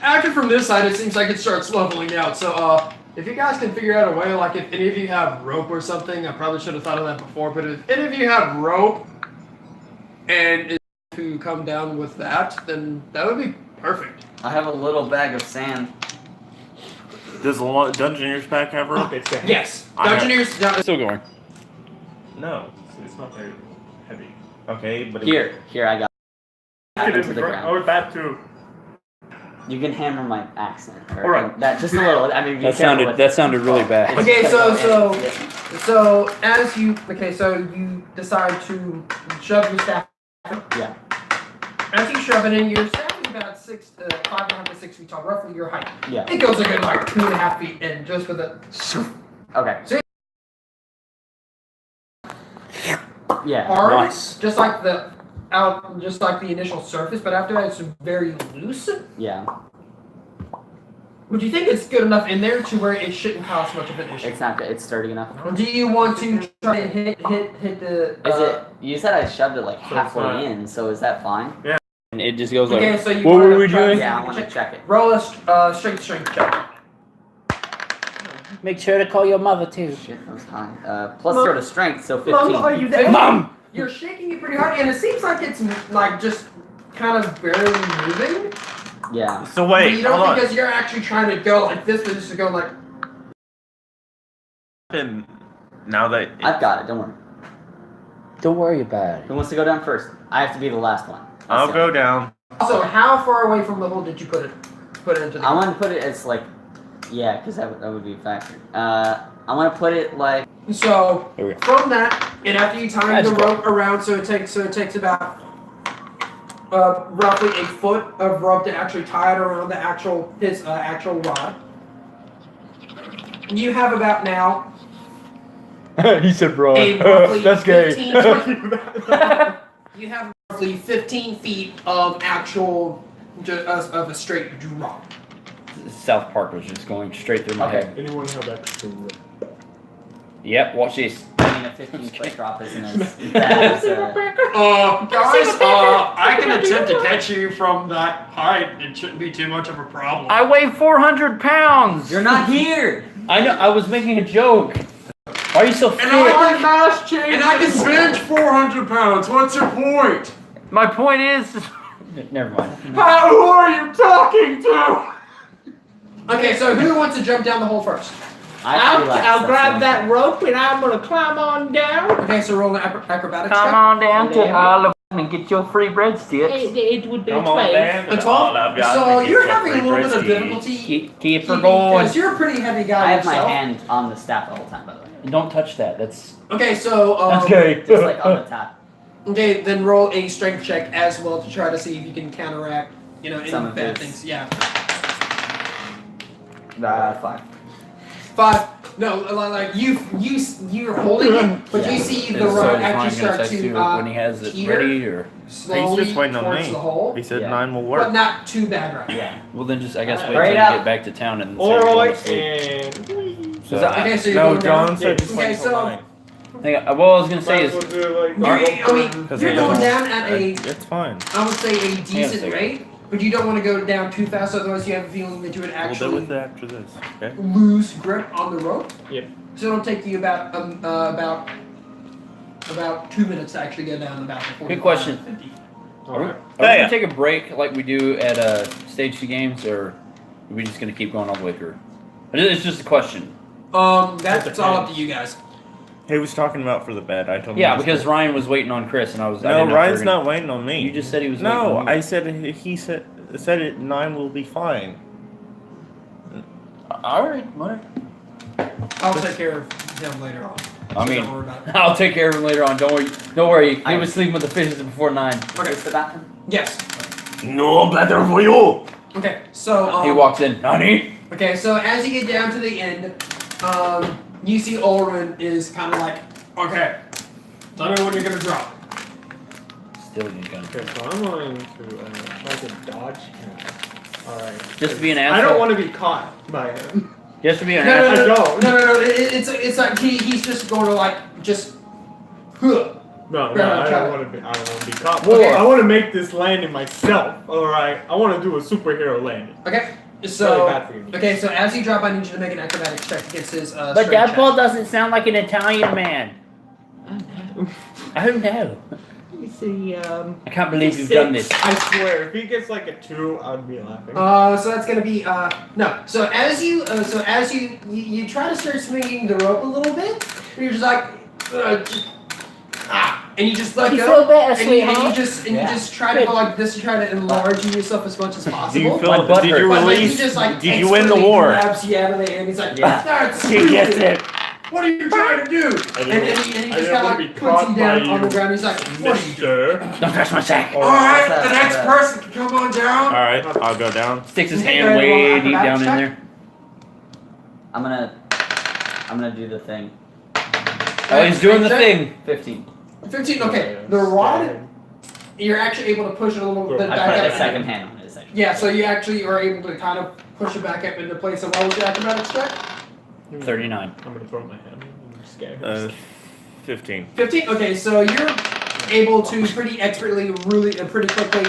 After from this side, it seems like it starts leveling out. So, if you guys can figure out a way, like if any of you have rope or something, I probably should have thought of that before, but if any of you have rope and to come down with that, then that would be perfect. I have a little bag of sand. Does the Dungeoneers pack have rope? It's a Yes. I have- Dungeoneers. Still going. No, it's not very heavy. Okay, but Here, I got It it is into the ground. Oh, that too. You can hammer my accent. Or Alright. that just a little. I mean, be That careful with it. sounded really bad. It's Okay, just- so yeah. so as you you decide to shove your staff. Yeah. As you shove it in, your staff is about 5.5 to 6 feet tall, roughly your height. Yeah. It goes a good like 2.5 feet in just with a. Okay. Yeah. Hard, Nice. just like the initial surface, but after that it's very loose. Yeah. Would you think it's good enough in there to where it shouldn't cause much of an issue? It's not good. It's sturdy enough. Or do you want to try to hit the? Is it? You said I shoved it like So halfway fine. in, so is that fine? And it just goes like. Okay, so you What wanna were we try to doing? Yeah, I want to check it. roll a strength check. Make sure to call your mother too. Shit, that was high. Plus Mom- sort of strength, so 15. Mom, are you there? Mom! You're shaking it pretty hard, and it seems like it's like just kind of barely moving. Yeah. So But wait, you don't hold on. because you're actually trying to go like this, but just to go like. And now that I've got it. Don't worry. Don't worry about Who wants to go down first? I have to be the last one. I'll go down. Also, how far away from the hole did you put it into the? I want to put it as like, yeah, because that would be a factor. I want to put it like. So There we go. from that, and after you tie the That's cool. rope around, so it takes about roughly a foot of rope to actually tie it around the actual actual rod. You have about now it. He said, "Bro, a roughly that's gay." 15, you have roughly 15 feet of actual of a straight drop. South Park was just going straight through my Okay. head. Anyone have extra rope? Yep. Watch this. I mean, a 15-foot drop isn't as bad as. Guys, I can attempt to catch you from that height. It shouldn't be too much of a problem. I weigh 400 pounds. You're not here. I know. I was making a joke. Why are you so fit? And I can bench 400 pounds. What's your point? My point is. Never mind. Who are you talking to? Okay, so who wants to jump down the hole first? I feel like I'll that's grab the- that rope and I'm gonna climb on down. Okay, so roll an acrobatics Come check. on down to Isle and get your free breadsticks. It would be Come 12. on, man. A 12? So you're having a little bit of difficulty Keep her going. because you're a pretty heavy guy I have my yourself. hand on the staff the whole time, by the way. Don't touch that. That's Okay, so gay. Just like on the top. okay, then roll a strength check as well to try to see if you can counteract, any Some of bad this. things. Yeah. 5. 5. No, like you're holding it, but you see the rod actually start to when he has it teeter ready, or slowly He's just waiting on towards me. the hole, He said Yeah. 9 will but work. not too bad right now. Yeah. well, then just I guess wait Right till you up. get back to town and. Alright, say and. So, Okay, so you're No, going down. John said just Okay, wait till so 9. well, I was gonna say is I mean, Because you're they going don't- down at a, It's fine. I would say a decent second. rate, but you don't want to go down too fast, otherwise you have a feeling that you would We'll deal actually with that after this. Okay. lose grip on the rope. Yep. So it'll take you about 2 minutes to actually go down about the 45, Good question. 50. Are we Alright. gonna take a break like we do at stage 2 games, or are we just gonna keep going all the way through? It's just a question. That's all up to you guys. He was talking about for the bed. I told him. Yeah, to- because Ryan was waiting on Chris, and I was. I No, didn't know if we were Ryan's gonna- not waiting on me. You just said he was. No, waiting on I said he said it 9 will be fine. All right, whatever. I'll take care of him later on. I So mean, don't worry about it. I'll take care of him later on. Don't worry. Don't worry. He I- was sleeping with the fishes before 9. Okay. Is the bathroom? Yes. No better for you. Okay. So He walks in. Nani? okay. So as you get down to the end, you see Ulrun is kind of like, okay, tell me when you're gonna drop. Still a gun. Okay, so I'm going to try to dodge him. Alright. Just to be an I asshole. don't want to be caught by him. Just to be an No, asshole. no, I don't. No. It's like he's just going to like just. Huh. No, Yeah, I try don't it. want to be. I don't want to be caught. Okay. I want to make this landing myself. All right. I want to do a superhero landing. Okay. It's really So bad for you. okay. So as you drop, I need you to make an acrobatics check against his. But strength that check. ball doesn't sound like an Italian man. I don't know. Let me see. I can't believe you've done this. I swear, if he gets like a 2, I'd be laughing. So that's gonna be no. So as you you try to start swinging the rope a little bit, and you're just like and you just let You go, feel better, and you sweetheart? just try to go like this to try to enlarge yourself as much as Do you possible. feel? My butt Did hurts. you But like, he release? just like Did you win the expertly war? grabs you out of the air, and he's like, Yeah. "That's He gets stupid. it. What are you trying to do?" And he I just didn't kind of wanna like be puts caught you down by on the you, ground. He's like, "What are you doing?" Mister. Don't touch my sack. All right, What's the that? next person can come on down. All right, I'll go down. Sticks his Okay, hand go ahead, way roll deep down in acrobatics there. I'm gonna do the thing. Oh, he's doing the Check. thing. 15. 15. Okay, the rod. You're actually able to push it a little bit I back put up. the second hand on it. Essentially. Yeah, so you actually are able to kind of push it back up into place. So what was your acrobatics check? 39. I'm gonna throw my hand. I'm scared. 15. 15. Okay, so you're able to pretty expertly, really, pretty quickly,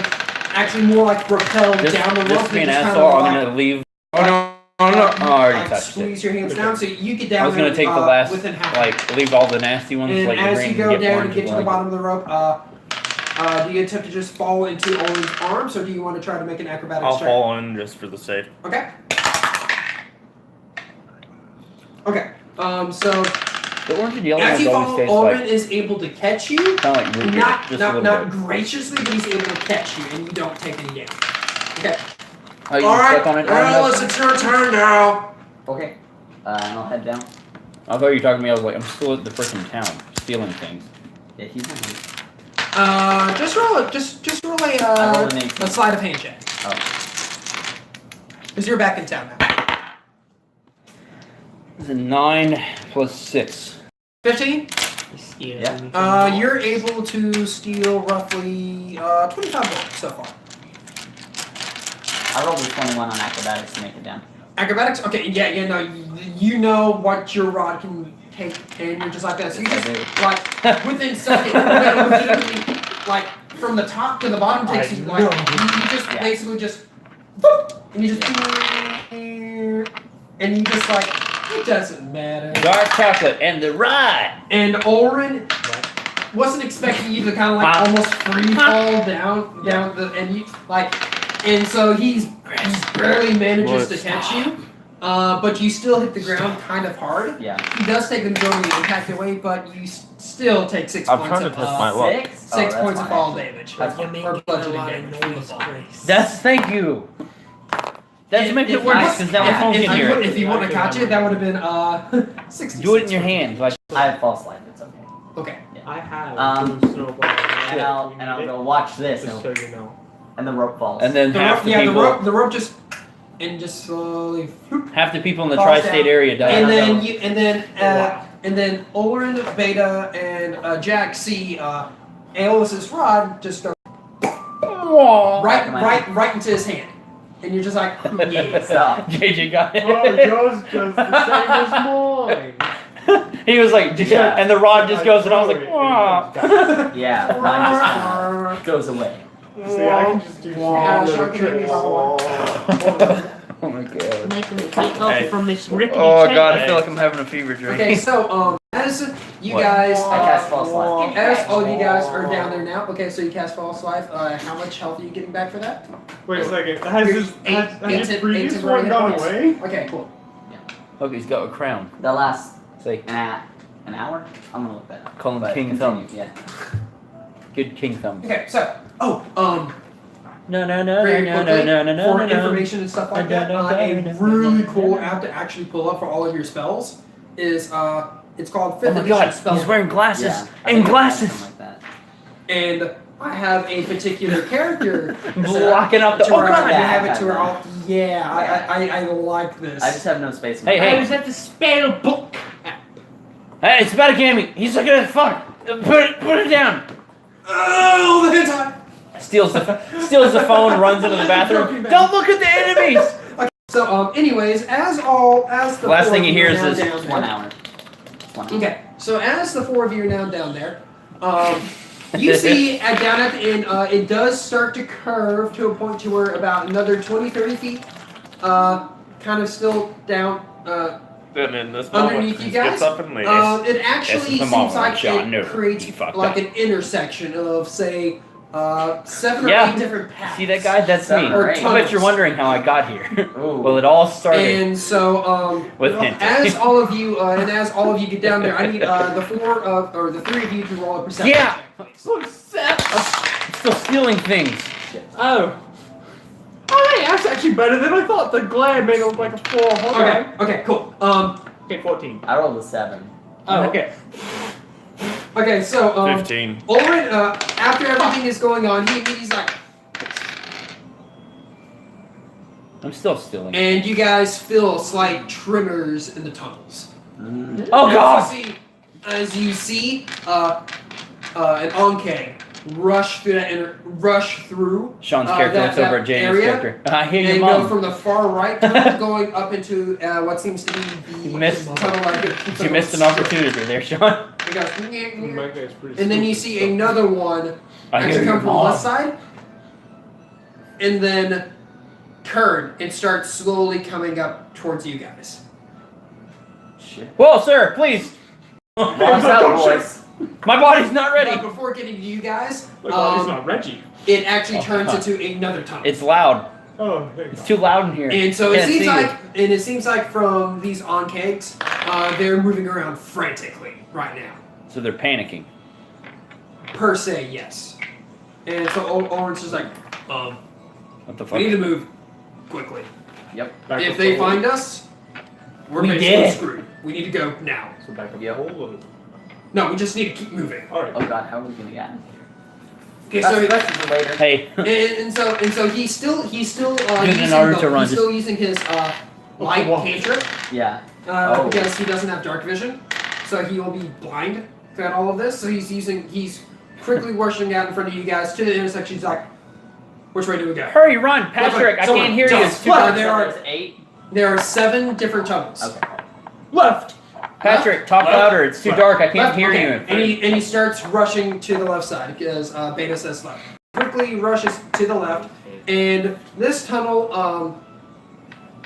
actually more like propel Just, down the rope. just to be than an just asshole, kinda I'm like, gonna leave. Oh no, oh no. Oh, I already like touched it. squeeze your hands down, so you get down. I was gonna there, take the last, within half. like, leave all the nasty ones, And like the as green, you go get down orange and get to the like- bottom of the rope, Do you attempt to just fall into Owen's arms, or do you want to try to make an acrobatics I'll check? fall in just for the sake. Okay. Okay. So The orange and yellow as ones you always fall, taste Owen like is able to catch you. kind of like root beer, Not just a not little not bit. graciously, but he's able to catch you, and you don't take any damage. Okay. Oh, you All right, stuck on it? Alice, it's your turn now. Okay. And I'll head down. I thought you were talking to me. I was like, I'm still at the freaking town stealing things. Yeah, he's not here. Just roll it. Just roll I rolled an 18. a sleight of hand check. Oh. Because you're back in town now. It's a 9 plus 6. 15. Yeah. You're able to steal roughly 25 bullets so far. I rolled a 21 on acrobatics to make it down. Acrobatics? Okay, yeah, no, you know what your rod can take, and you're just like that. So you Yes, just, I do. like, within seconds, legitimately, like, from the top to the bottom takes you, like, you just Yeah. basically just, boop, and you just, and you just, like, it doesn't matter. Dark chocolate and the ride. And Oren wasn't expecting you to kind of like almost free fall down the, and you, like, and so he barely manages to catch you, but you still hit the ground kind of hard. Yeah. He does take the majority of the impact away, but you still take 6 I'm points trying to of test my luck. 6? six Oh, that's points of fine, fall actually. damage That's or fine. bludgeoning damage from the fall. Thank you. That's And making if it worse you- because now my yeah, phone's if in you here. would- If you want to catch it, that would have been 60. Do it in your hands, like I have false life. It's okay. Okay. I have Um, snowball. And I'll go watch this, Just and, so you know. and the rope falls. and then The half rope, the yeah, people, the rope just slowly. half the people in the Falls tri-state down. area die. And Yeah. then Olrin, Beta, and Jack see Aeolus's rod just go right into his hand, and you're just like, yeah. Stop. JJ got it. Oh, yours just the same as mine. He was like, Yeah. and the rod just goes, and I was like, wow. Yeah, mine just kind of goes away. See, I can just do Yeah, little sure, can you tricks. Oh my god. Making me take off Hey. from this rickety Oh chain. god, I feel like I'm having a fever dream. Okay, so as you What? guys, I cast false life. as all of you guys are down there now. Okay, so you cast false life. How much health are you getting back for that? Wait a second. Has his previous temporary one gone hit points. away? Okay, cool. Look, he's got a crown. The last It's like, an hour? I'm gonna look that up. call him But King continue, Thumb. Yeah. Good King Thumb. Okay, so No, no, no, very no, quickly, no, no, no, for no, no. information and stuff like that, a really cool app to actually pull up for all of your spells is it's called Oh Fifth my Edition god, Spell. he's wearing glasses. Yeah. I And think I have glasses. something like that. And I have a particular character Blocking up the. to Oh where I god. can Yeah, have I it to where got I'll, yeah, I like this. I just have no space. In Hey, my hey. I was at the spell book. Hey, it's about a gaming. He's looking at the fuck. Put it down. Oh, the hentai! Steals the phone, runs into the bathroom. Don't look at the enemies. So, anyways, as the Last four thing of he you are hears now is, down It's there- 1 hour. 1 hour. Okay, so as the four of you are now down there, you see down at the end, it does start to curve to a point to where about another 20, 30 feet, kind of still down, Then in this Underneath moment, you he guys, gets up and leaves. it actually This is the seems moment, like John. No, it creates you fucked like up. an intersection of, say, 7 or Yeah. 8 different paths. See that guy? That's me. Or I bet tunnels. you're wondering how I got here. Ooh. Well, it all started And so, with him. as all of you get down there, I need the three of you to roll a perception. Yeah. check, please. So sad. I'm still stealing things. Oh. Oh, hey, that's actually better than I thought. The glare made it look like a 4. Hold Okay. on. Okay. Cool. Okay, 14. I rolled a 7. Oh, okay. Okay. So, 15. Ulrich, after everything is going on, he's like, I'm still stealing. and you guys feel slight tremors in the tunnels. Oh god! As you see, an Anke rush through Sean's that- character looks that over at Jaden's area, character. I hear and your go mom. from the far right tunnel going up into what seems to be the You missed- tunnel right here. You missed an opportunity there, Sean. It goes, My guy's pretty and then you stupid, see another one I hear actually your come from the left mom. side, and then turn and start slowly coming up towards you guys. Shit. Whoa, sir, please. Mom's out, boys. My body's not But ready. before getting to you guys, Look, it's not Reggie. it actually turns God. into another tunnel. It's loud. Oh, there you It's go. too loud in here. And so it Can't seems see like, and it seems like from these on-kegs, they're moving around frantically right now. So they're panicking. Per se, yes. And so Orange is like, What the we fuck? need to move quickly. Back If up they the hole. find us, we're We basically dead. screwed. We need to go now. So back up Yep. the hole. No, we just need to keep moving. All right. Oh god, how are we gonna get? Okay, That's so the question for later. Hey. and so he's still Good using in order to run, he's still using his light wall. cantrip Yeah. Oh. because he doesn't have dark vision, so he will be blind throughout all of this. So he's quickly rushing out in front of you guys to the intersection. He's like, which way do we go? Hurry, run, Patrick! I someone can't hear you. just It's too what? dark. There are- There's 8. There are 7 different tunnels. Okay. Left. Patrick, talk Left. louder. It's too Left. dark. I can't Left, hear okay. you. And he starts rushing to the left side because Beta says left. Quickly rushes to the left, and this tunnel,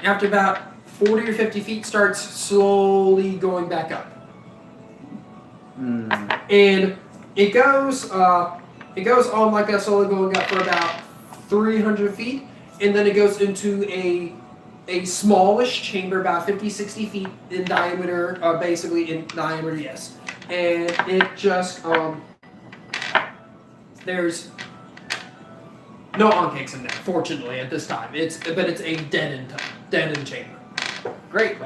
after about 40 or 50 feet, starts slowly going back up. Hmm. And it goes on like that, slowly going up for about 300 feet, and then it goes into a smallish chamber, about 50, 60 feet in diameter, basically in diameter, yes. And it just, there's no on-cakes in there, fortunately, at this time. But it's a dead-end chamber. Great.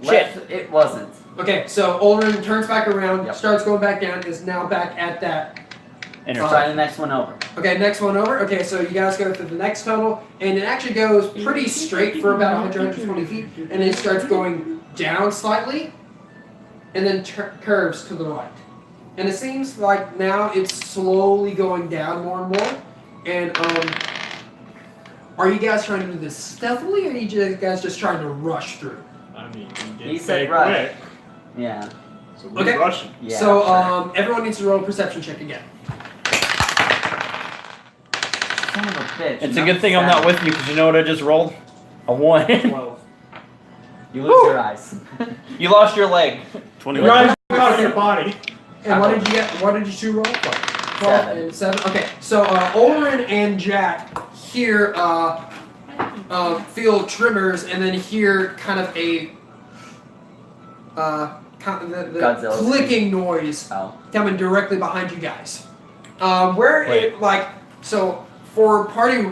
Shit. Left, it wasn't. Okay, so Olrin turns back around, Yep. starts going back down, is now back at that. Try the next one over. Okay, next one over. Okay, so you guys go through the next tunnel, and it actually goes pretty straight for about 100, 120 feet, and it starts going down slightly, and then curves to the right. And it seems like now it's slowly going down more and more. And are you guys trying to do this stealthily, or are you guys just trying to rush through? I mean, He said rush. Yeah. So we're Okay. rushing. Yeah. So sure. everyone needs to roll a perception check again. Son of a bitch. It's a good thing I'm not with you because you know what I just rolled? A 1. 12. You lose your eyes. You lost your leg. 21. You're out of your body. And what did you get? What did you two roll? 12 7. and 7. Okay, so Olrin and Jack hear feel tremors, and then hear kind of a kind of the Godzilla. clicking noise Oh. coming directly behind you guys. Where Wait. it like so for party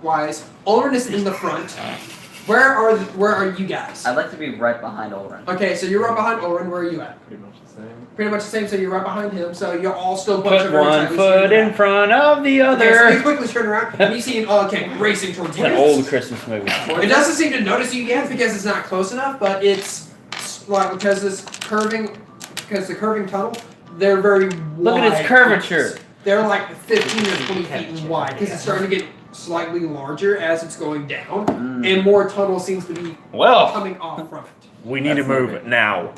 wise, Olrin is in the front. Where are you guys? I'd like to be right behind Olrin. Okay, so you're right behind Olrin. Where are you at? Pretty much the same. Pretty much the same. So you're right behind him. So you're all still bunched Put up very one tightly, foot so you're in back. front of the Okay, so you other. quickly turn around and you see an on-cake racing towards It's you. an old Christmas movie. It doesn't seem to notice you yet because it's not close enough, but it's like because the curving tunnel, they're very Look at its wide curvature. tunnels. They're like 15 or 20 feet wide because it's starting to get slightly larger as it's going down, Mm. and more tunnel seems to be Well, coming off from it. We need to move now.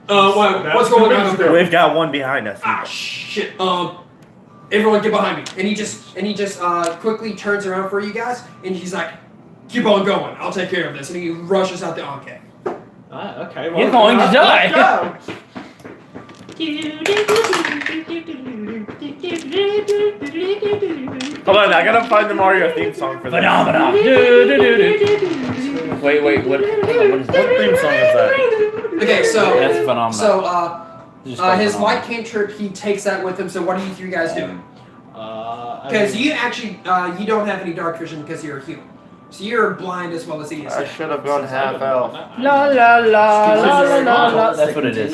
What's going on up there? We've got one behind us. Ah, shit. Everyone get behind me. And he just quickly turns around for you guys, and he's like, keep on going. I'll take care of this. And he rushes out the on-cake. Okay. You're going to die. Let's go. Hold on, I gotta find the Mario theme song for that. Phenomena. Wait, what? Hold on, what is What that? theme song is that? Okay, so That's phenomenal. so his light cantrip, he takes that with him. So what do you three guys do? Because you actually you don't have any dark vision because you're a human. So you're blind as well as he is. I should have gone half elf. La la la la la la la. That's what it is.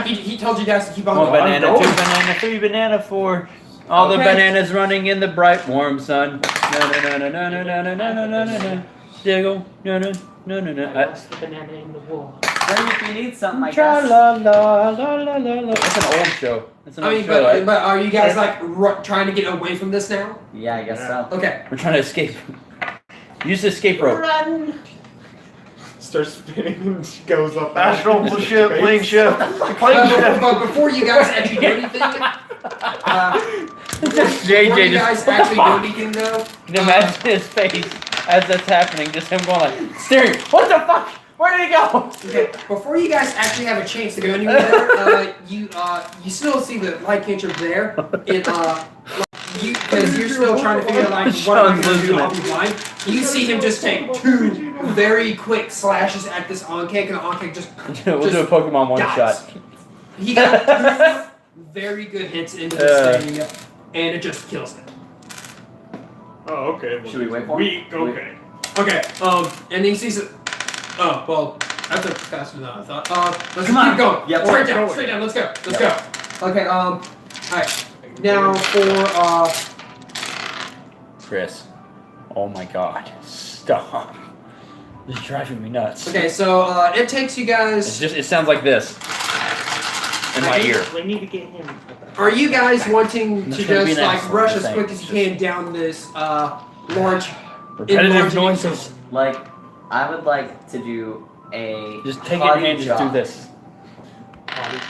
He told you guys to keep on One going. banana, two banana, three banana, four. All the Okay. bananas running in the bright warm sun. Na na na na na na na na na na na na. Diggle, na na na na na. Lost the banana in the wall. Then if you need something, I Tra guess. la la la la la la. That's an old show. That's an I old mean, show. Right? but are you guys like trying to get away from this now? Yeah, I guess so. Okay. We're trying to escape. Use the escape rope. Run! Starts spinning and goes up. Astral into ship, space. plane ship, plane ship. But before you guys actually do anything, Just before JJ you guys just. actually do anything though, Imagine his face as that's happening. Just him going like staring. What the fuck? Where did he go? Okay, before you guys actually have a chance to go anywhere, you still see the light catcher there. Because you're still trying to figure out like what am I going to do off the blind. You see him just take 2 very quick slashes at this Ankh, and the Ankh just We'll do a Pokemon one dies. shot. He got 2 very good hits into this thing, and it just kills him. Oh, okay. Should we wait for him? Okay. Okay, and then he sees it. Oh, well, that took faster than I thought. Let's Come on. keep going. Yep. Straight down, let's go. Let's go. Okay, alright. Now for, Chris. Oh my god. Stop. This is driving me nuts. okay, so, it takes you guys, It sounds like this. In my ear. We need to get him. are you guys wanting to That's gonna be just, an like, excellent rush as thing. quick as you can down this, large, Repetitive enlarging noises. Like, I would like to do a Just take it in body hand, just do jog. this.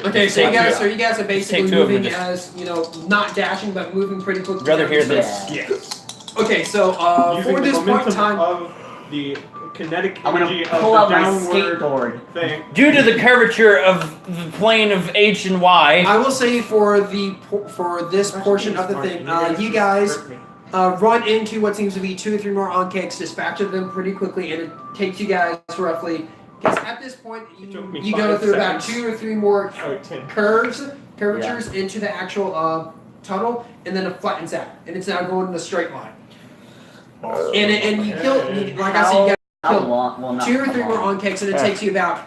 Okay, so you guys are basically take 2 of them, moving just- as, not dashing, but moving pretty quickly. Rather down hear the this. stairs. Yes. Okay, so, Using for the this point in momentum time, of the kinetic I'm energy gonna of pull the out my downward skateboard. thing. Due to the curvature of the plane of H and Y. I will say for this portion of the thing, you guys run into what seems to be 2 or 3 more Ankeks, dispatch of them pretty quickly, and it takes you guys roughly. Because at this point, took me you go 5 through about seconds. 2 or 3 more Oh, 10. curvatures into the actual tunnel, and then it flattens out, and it's now going in a straight line. And you kill, like I said, you How kill long? Well, not 2 or how 3 more long. Ankeks, and it takes you about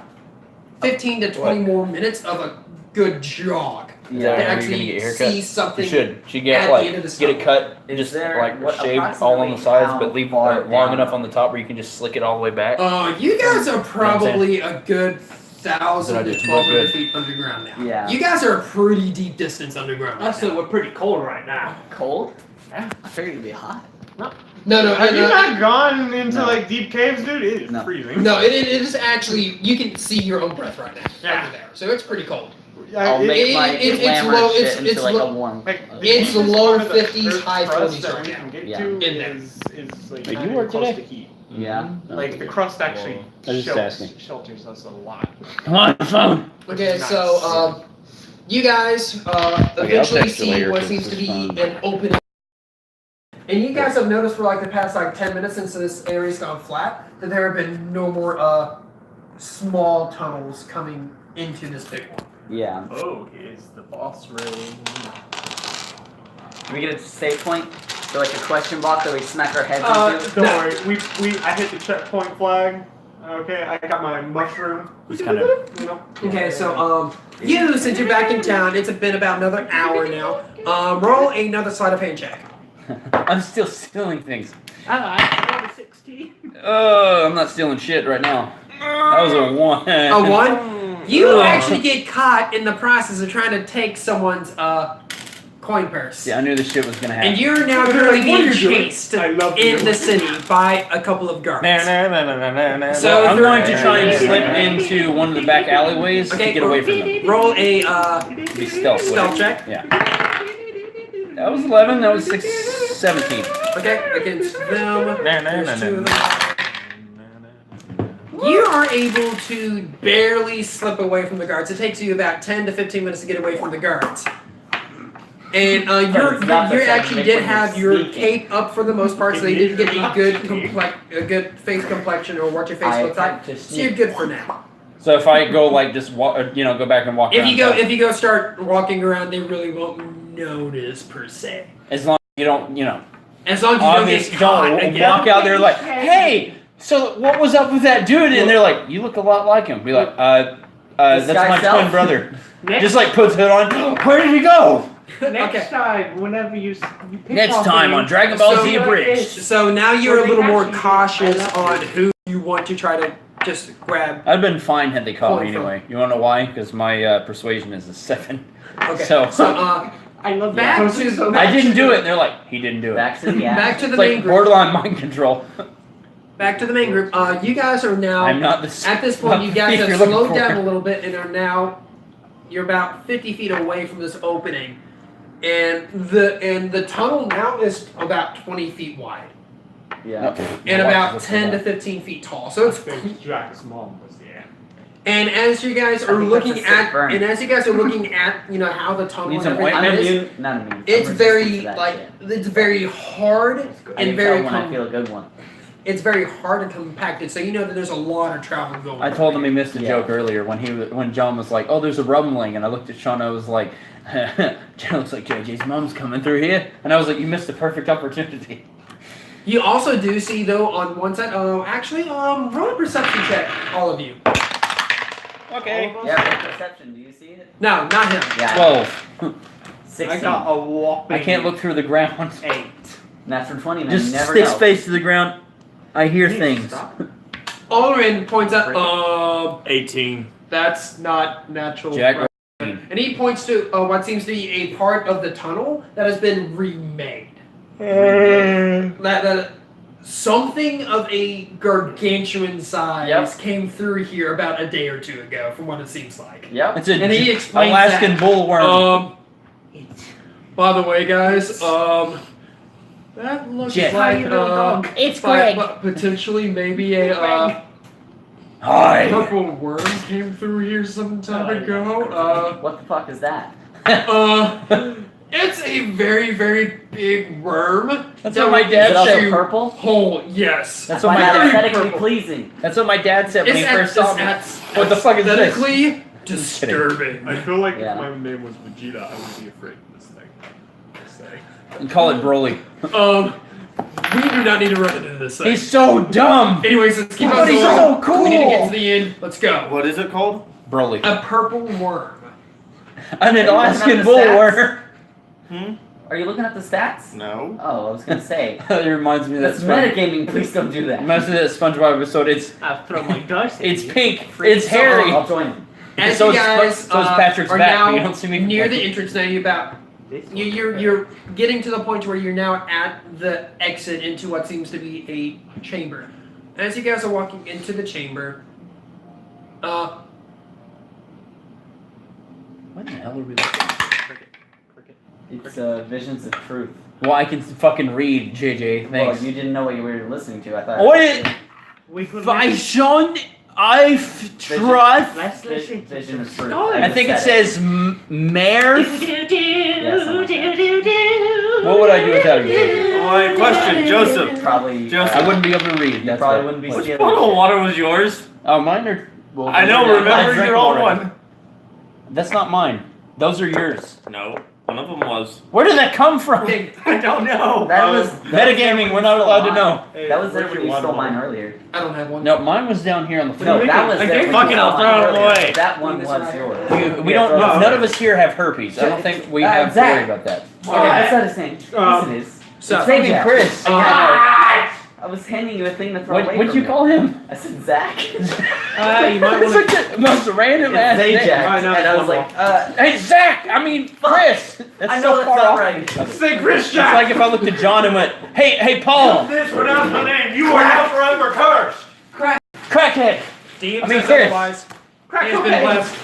15 to 20 more minutes of a good jog Yeah, to are you gonna actually get a haircut? see something. You should at get the like end of the get it summer. cut, Is just there- like what- shaved all on the approximately sides, how but leave far long down? enough on the top where you can just slick it all the way back. You guys are probably a good Did I 1,000 do to it? 1,200 Good. feet underground now. Yeah. You guys are a pretty deep distance underground. Right Also, now. we're pretty cold right now. Cold? I figured it'd be hot. No, Have you not gone into No. like deep caves, dude? It is No. freezing. no, it is actually. You can see your own breath right now Yeah. under there, so it's pretty cold. I'll make my it's glamour low- shit it's- into it's like low- a warm. Like, It's the low part of the 50s, Earth's high crust 40s that right we now. can get Yeah. to In there. is like Did not you even work close today? to heat. Yeah. Like the crust actually I was just asking. shelters us a lot. Come on, phone. Okay, Nice. so you guys eventually text you see later what 'cause seems to it's be fun. an open. And you guys have noticed for like the past 10 minutes since this area's gone flat that there have been no more small tunnels coming into this big one. Yeah. Oh, is the boss ready? Can we get a save point? So like a question box that we smack our heads into? Don't worry. I hit the checkpoint flag. Okay, I got my mushroom. Just kind of. You know. Okay, so you since you're back in town, it's been about another hour now. Roll another sleight of hand check. I'm still stealing things. I rolled a 16. I'm not stealing shit right now. That was a 1. A 1. You Ugh. actually get caught in the process of trying to take someone's coin purse. Yeah, I knew this shit was gonna happen. And you're now currently What are being you doing? chased I love in you. the city by a couple of guards. So So I'm through- going to try and slip into one of the back alleyways Okay, to get away from them. Roll a Be stealth. with stealth it. check. Yeah. That was 11. That was 17. Okay, against them. There's 2 of them. You are able to barely slip away from the guards. It takes you about 10 to 15 minutes to get away from the guards. And it's not you the actually same did when you're have your sneaking. cape up for the most part, so you didn't get a good face complexion or what your face I looks like. attempt to So you're sneak. good for now. So if I go like just walk, go back and walk. If around you go, town, if you go start walking around, they really won't notice per se. as long as you don't, As long as you don't obvious, get caught don't again. walk out there like, hey, so what was up with that dude? And they're like, you look a lot like him. Be like, that's This guy my self? twin brother. Next, Just like puts hood on. Where did he go? next Okay. time, whenever you pick Next off time any- on Dragon Ball So- Z Bridge. So now you're a Well, they little more actually- cautious I love on it. who you want to try to just grab. I'd been fine had they caught me Point from- anyway. You wanna know why? Because my persuasion is a 7. Okay. So I love Back that. to the- I didn't do it. And they're like, he didn't do it. Back to the action. back to the It's main like group. borderline mind control. Back to the main group. You guys are now I'm not the. at this point. You guys thief have you're looking slowed for. down a little bit and are now. You're about 50 feet away from this opening, and the tunnel now is about 20 feet wide Yeah. and about 10 to 15 feet tall. So it's Dragon's mom was And as you guys I are think looking that's a sick at, burn. and as you guys are looking at, how the tunnel Need and some everything I'm ointment? is, immune. Not immune. it's I'm very resistant to that like shit. it's very hard I and can very tell when I feel a good one. it's very hard and compacted. So you know that there's a lot of travel going. I told him he missed a Yeah. joke earlier when John was like, "Oh, there's a rumbling," and I looked at Sean. I was like, "John looks like JJ's mom's coming through here," and I was like, "You missed a perfect opportunity." You also do see though on one side. Actually, roll a perception check, all of you. Okay. Yeah, for perception. Do you see it? No, not him. Yeah. 12. 16. I got a whopping. I can't look through the ground. 8. Natural 20, man. Just you never stick know. face to the ground. I hear things. Stop. Ulrin points out. 18. That's not natural. Jack. And he points to what seems to be a part of the tunnel that has been remade. That something of a gargantuan size Yep. came through here about a day or two ago, from what it seems like. Yep. It's a And he explains Alaskan bullworm. By the way, guys, that looks Jet. like It's but Greg. potentially maybe a Hi. purple worm came through here some time ago. What the fuck is that? It's a very, very big worm. That's that what my would dad Is it also said. purple? Hole, yes. That's I what find my that dad. aesthetically Purple. pleasing. That's what my dad said when he first saw me. What the fuck is this? aesthetically Just kidding. disturbing. I feel like Yeah. if my name was Vegeta, I would be afraid of this thing. Just saying. And call it Broly. We do not need to run into this thing. He's so dumb. Anyways, let's keep on But he's going. so cool. We need to get to the end. Let's go. What is it called? Broly. A purple worm. An Alaskan Looking at the bullworm. Hmm? Are you looking at the stats? No. Oh, I was gonna say. It reminds me of that That's Spon- metagaming, please don't do that. reminds me of that SpongeBob episode. I'll throw my dice at It's you. pink. It's So, hairy. I'll join him. As So you is- guys so is Patrick's are back, but now you don't see me near the like- entrance now, you're getting to the point where you're now at the exit into what seems to be a chamber. As you guys are walking into the chamber, What the hell are we looking at? It's Visions of Truth. Well, I can fucking read, JJ. Thanks. Well, you didn't know what you were listening to. I thought. What is- We could Vision, I've tried. Let's listen to Vision some of Truth. stories. I think it says mare. What would I do without you? My question, Joseph. Probably. Joseph. I wouldn't be able to read. You That's probably why. wouldn't be Which stealing. bottle of water was yours? Oh, mine are. Well, I know, I remember drank your old already. one. That's not mine. Those are yours. No, one of them was. Where did that come from? I don't know. That was Metagaming, we're not allowed to know. That was there when you stole mine earlier. I don't have one. No, mine was down here on the floor. No, that was I there. gave when you fucking, stole I'll mine throw it earlier. away. That one This was right yours. We Yeah, don't. throw it None away. of us here have herpes. I don't think we have to Zach. worry about that. That's not a thing. Yes, it is. So, It's saving Jack. Chris. I was handing you a thing to throw What, away what'd from you call him? I said Zach. You might It's want like the most random ass It's name. Zajac. I know, And I was one like, Hey Zach, I mean Chris. That's I know so that's far not off. right. say Chris It's like if I looked at John and went, "Hey Paul, This pronounce my name. You are now forever cursed. crackhead." Steve I mean, says Chris. otherwise. He has been blessed.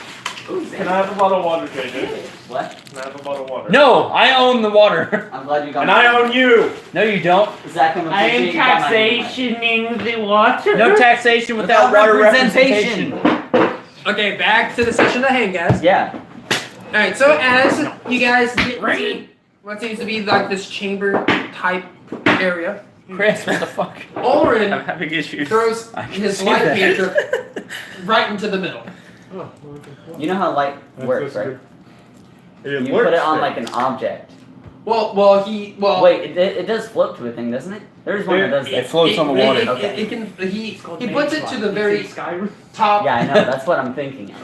Can I have a bottle of water, JJ? What? Can I have a bottle of water? No, I own the water. I'm glad you got And I own you. No, you don't. Zach, I'm I am appreciate you got my name right. taxationing the water. No taxation without water representation. Okay, back to the session at hand, guys. Yeah. Alright, so as you guys get to what seems to be like this chamber type area, Chris, what the fuck? Ulrin I'm having issues. throws I can his see light that. cantrip right into the middle. You know how light works, right? It You works, put it on right? like an object. Well, Wait, it does float to a thing, doesn't it? There's one that does It that. floats on the water. It can. He puts it to the very top. Yeah, I know. That's what I'm thinking of.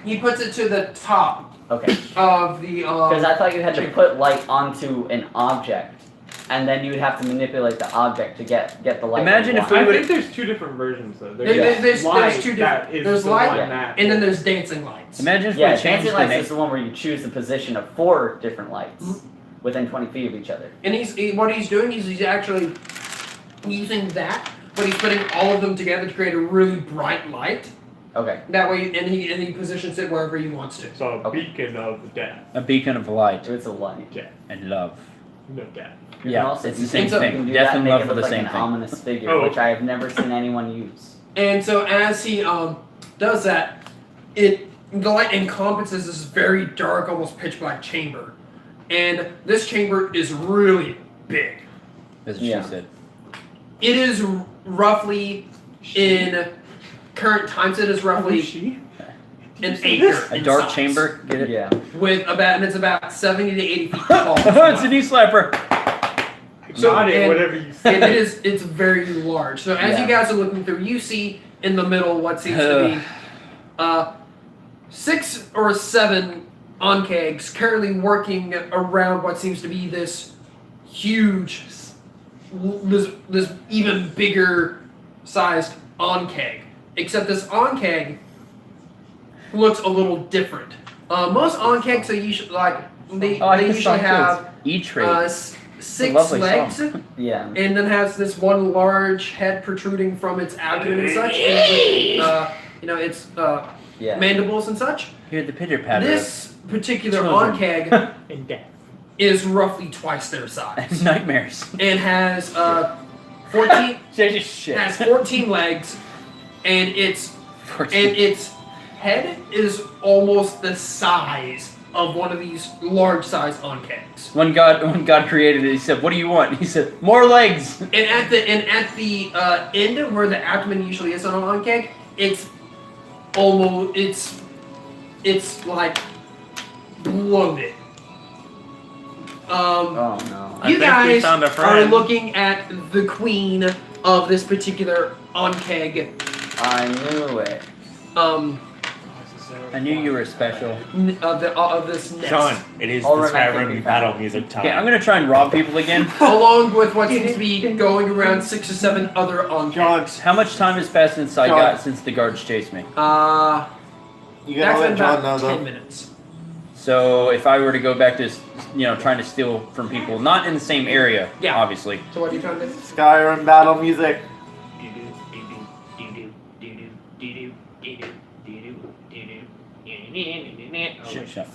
He puts it to the top Okay. of the. Because I thought you had to chamber. put light onto an object, and then you would have to manipulate the object to get the light. Imagine that if you I we want. think there's two different versions though. There's light two that different. is There's the light, one Yeah. that and then is- there's dancing lights. Imagine if Yeah, we changed dancing the lights name. is the one where you choose the position of 4 different lights within 20 feet of each other. And what he's doing is he's actually using that, but he's putting all of them together to create a really bright light. Okay. That way, and he positions it wherever he wants to. So a Okay. beacon of death. A beacon of light It's a light. and love. No death. You Yeah, can also, it's you the same can- thing. You can do Death that and make love it are look the like same an thing. ominous figure, Oh. which I have never seen anyone use. And so as he does that, the light encompasses this very dark, almost pitch black chamber, and this chamber is really big. That's what Yeah. she said. It is roughly in current times. It is roughly an acre. A in dark size, chamber. Get it? Yeah. with and it's about 70 to 80 feet tall. It's a knee slapper. So, Got it, and- whatever you say. And it's very large. So as you guys are looking through, you see in the middle what seems to be 6 or 7 onkegs currently working around what seems to be this huge, this even bigger sized onkeg. Except this onkeg looks a little different. Most onkegs are usually they Oh, I they can usually song have E-Trade. 6 lovely legs. song. Yeah. And then has this one large head protruding from its abdomen and such, and with, its Yeah. mandibles and such. Hear the pitter patter. This particular Children. onkeg And death. is roughly twice their size Nightmares. and has 14 Shit. has 14 legs, and its head is almost the size of one of these large-sized onkegs. When God created it, he said, "What do you want?" He said, "More legs." And at the end where the abdomen usually is on an onkeg, it's almost it's like bloated. Oh no. I You think we guys found a are friend. looking at the queen of this particular onkeg. I knew it. I knew you were special. Of this nest. Sean, it is All the right, I think we Skyrim found battle it. music time. Okay, I'm gonna try and rob people again. Along with what seems to be going around 6 or 7 other onkegs. How much time has passed since I John. got since the guards chased me? You That's gotta been let John about know 10 though. minutes. So if I were to go back to, trying to steal from people, not in the same area, Yeah. obviously. So what are you trying to do? Skyrim battle music. Shut.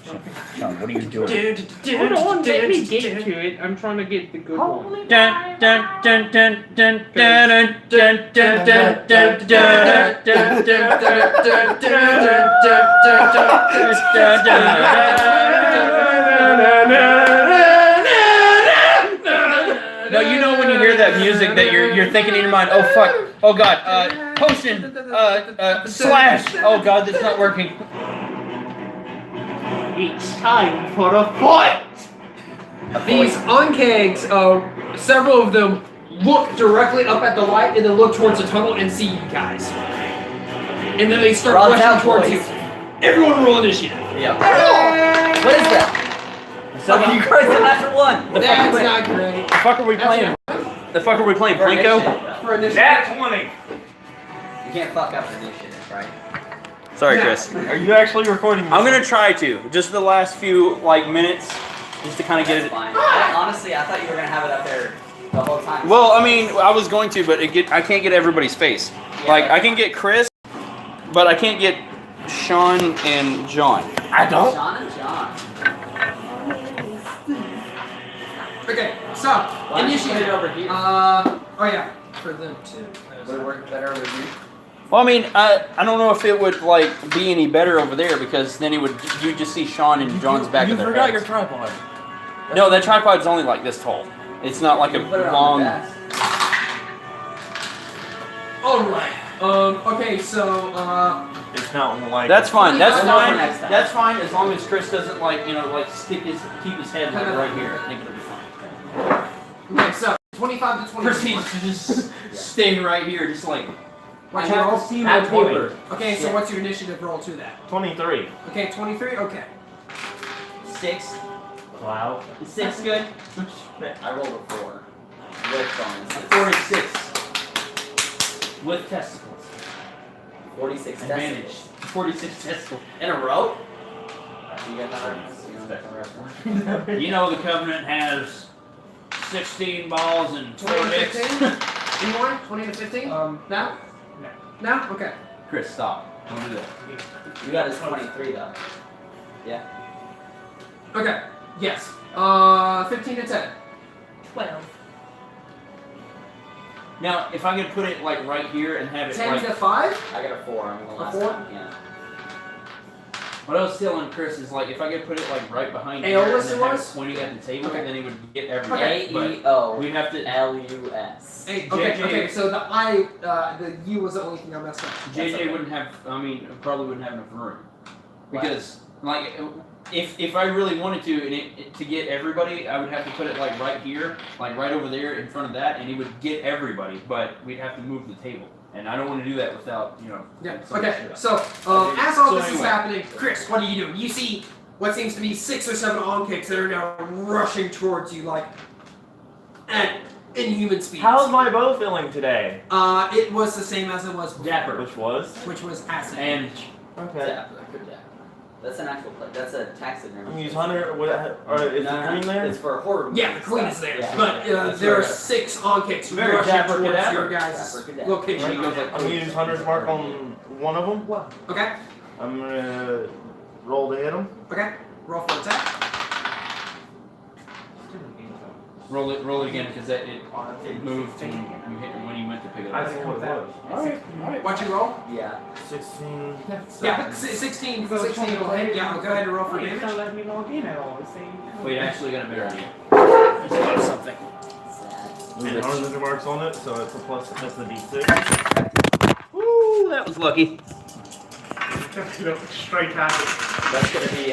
Sean, what are you doing? Hold on, let me get to it. I'm trying to get the good one. Dun, dun, dun, dun, dun, dun, dun, dun, dun, dun, dun, dun, No, you know when you hear that music that you're thinking in your mind, oh fuck, oh god, potion, slash, oh god, that's not working. It's time for a fight! These onkegs, several of them look directly up at the light and then look towards the tunnel and see you guys. And then they start Roll rushing out, towards boys. you. Everyone roll initiative. Yeah. What is that? Oh, you guys the last one. That's not great. The fuck are we playing? The fuck are we playing? Plinko? For initiative. That's 20. You can't fuck up initiative, right? Sorry, Yeah. Chris. Are you actually recording this? I'm gonna try to. Just the last few minutes, just to kind of get That's it. fine. Honestly, I thought you were gonna have it up there the whole time. Well, I mean, I was going to, but I can't get everybody's face. Yeah, Like, that's I can get Chris, but I can't get Sean and John. I don't. John and John. Okay, so Why don't you put it initiative. over here? Oh yeah, for them too. Would it work better over here? Well, I mean, I don't know if it would be any better over there because then you just see Sean and John's back You of their forgot heads. your tripod. No, that tripod's only like this tall. It's not like a You put it on long. the desk. Alright. Okay, so It's not like. That's fine. That's I'll know for fine. next time. That's fine as long as Chris doesn't keep his head right here. I think it'll be fine. okay, so 25 to 20. Proceeds to just stay right here, just like. What's I your have roll? to see my paper. Okay, so Yeah. what's your initiative roll to that? 23. Okay, 23. Okay. 6. Wow. Is 6 good? I rolled a 4. With bonuses. 46. With testicles. 46 Advantage. decimals. 46 testicles. In a row? You got that? You know the Covenant has 16 balls and 4 20 to dicks. 15? Any more? 20 to 15? Now? No. Now? Okay. Chris, stop. Don't do that. You got his 23 though. Okay. Yes. 15 to 10. 12. Now, if I could put it right here and have it 10 right. to 5? I got a 4. I'm the last A 4? one. Yeah. What I was telling Chris is like if I could put it like right behind here Aeolus and it then have was? it pointing at the table, Okay. then it would get everything. A-E-O-L-U-S. We'd have to. Hey, JJ okay, so the U was the only thing I messed up. JJ wouldn't have. I mean, probably wouldn't have enough room because like if I really wanted to and to get everybody, I would have to put it like right here, like right over there in front of that, and it would get everybody. But we'd have to move the table, and I don't want to do that without Yeah. some Okay. shit. So as all So this is anyway. happening, Chris, what are you doing? You see what seems to be 6 or 7 on-kicks that are now rushing towards you like at inhuman speeds. How's my bow feeling today? It was the same as it was before, Dapper. which was acid. And Okay. That's an actual play. That's a taxidermy. I'm gonna use Hunter. What? Is No, the no, queen there? It's for horror. Yeah, the queen is there, Yeah. but That's there are right. 6 on-kicks Very rushing dapper towards cadaver. your guys' Dapper cadaver. location. Right, goes like- I'm gonna use Hunter's mark on one of them. Okay. I'm gonna roll to hit him. Okay. Roll for attack. roll it again because it moved when you went to pick it I up. think what it was. Alright. What'd you roll? Yeah. 16. Yeah, 16 will hit. Yeah, I'll go ahead and roll for damage. let me log in at all. Wait, I actually got a better idea. Something. Sad. And Hunter's marks on it, so it's a plus. That's a D6. Woo, that was lucky. Straight tackle. That's gonna be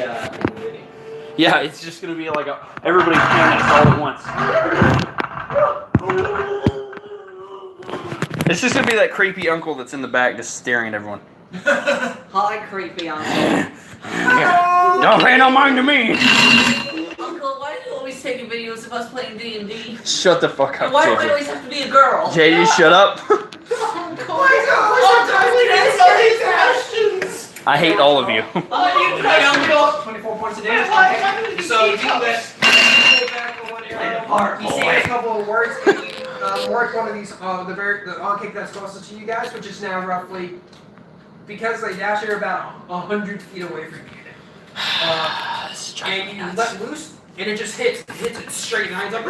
Yeah, it's just gonna be like everybody's doing this all at once. It's just gonna be that creepy uncle that's in the back just staring at everyone. Hi, creepy uncle. Don't pay no mind to me. Uncle, why do you always taking videos of us playing D&D? Shut the fuck up, And why do I JJ. always have to be a girl? JJ, shut up. I hate all of you. Oh, you cry, Uncle! 24 points of damage. Okay. So you let pull back on one arrow. You say a couple of words. Mark one of these. The on-kick that's closest to you guys, which is now roughly, because they dash here, about 100 feet away from you. And you let loose, and it just hits it straight, and it's like,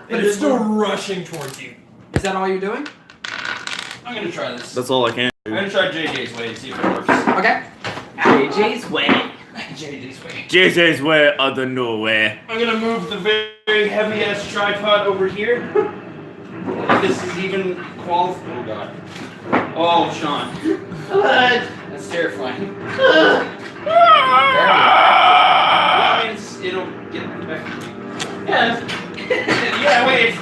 and it's still rushing towards you. Is that all you're doing? I'm gonna try this. That's all I can I'm do. gonna try JJ's way and see if it works. Okay. JJ's way. JJ's way. JJ's way of the nowhere. I'm gonna move the very heavy ass tripod over here. If this is even qualified. Oh god. Oh, Sean. That's terrifying. That means it'll get back to me. Yeah. Yeah, wait.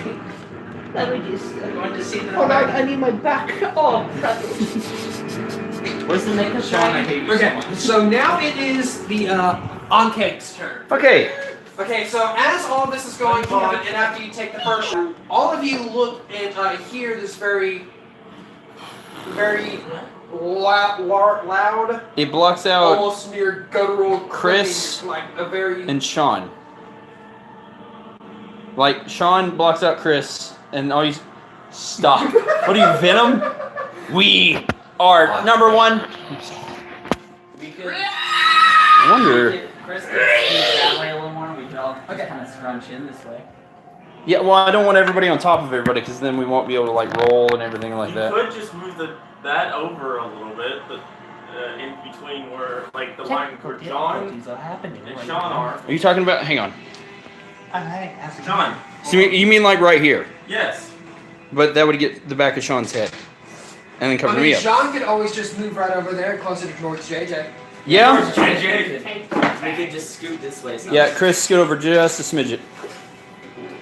Let me just... I'm going to see Oh, that. I need my back. Oh, crap. Where's the makeup? Sean, I hate you so Okay. much. So now it is the on-kick's turn. Okay. Okay, so as all this is going on, and after you take the first shot, all of you look and hear this very loud, It blocks out almost near guttural, Chris clicking, like a very. and Sean. Like Sean blocks out Chris, and all you stop. What are you, Venom? We are number one. We could. I wonder. Chris could sneak that way a little more. We could all Okay. kind of scrunch in this way. Yeah, well, I don't want everybody on top of everybody because then we won't be able to like roll and everything like that. could just move that over a little bit, but in between where, like, the line where John and Sean are. Are you talking about? Hang on. John. So you mean like right here? Yes. But that would get the back of Sean's head, and then cover I mean, me up. Sean could always just move right over there, closer towards JJ. Yeah. We could just scoot this way. So Yeah, Chris, scoot over just a smidget.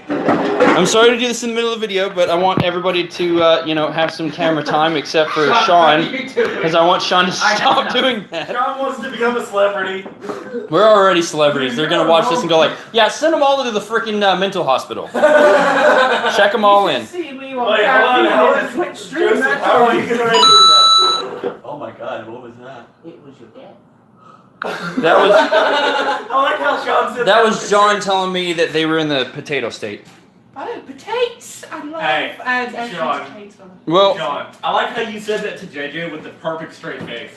I'm sorry to do this in the middle of the video, but I want everybody to, have some camera time except for Sean, because I want Sean to stop doing that. Sean wants to become a celebrity. We're already celebrities. They're gonna watch this and go like, yeah, send them all to the freaking mental hospital. Check them all in. See me Wait, hold on. How is Joseph? How are you gonna do that? Oh my God, what was that? It was your dad. That was I like how Sean said that was John telling me that they were in the potato state. Oh, potatoes! I love Hey, and Sean. potatoes. Well, John, I like how you said that to JJ with the perfect straight face.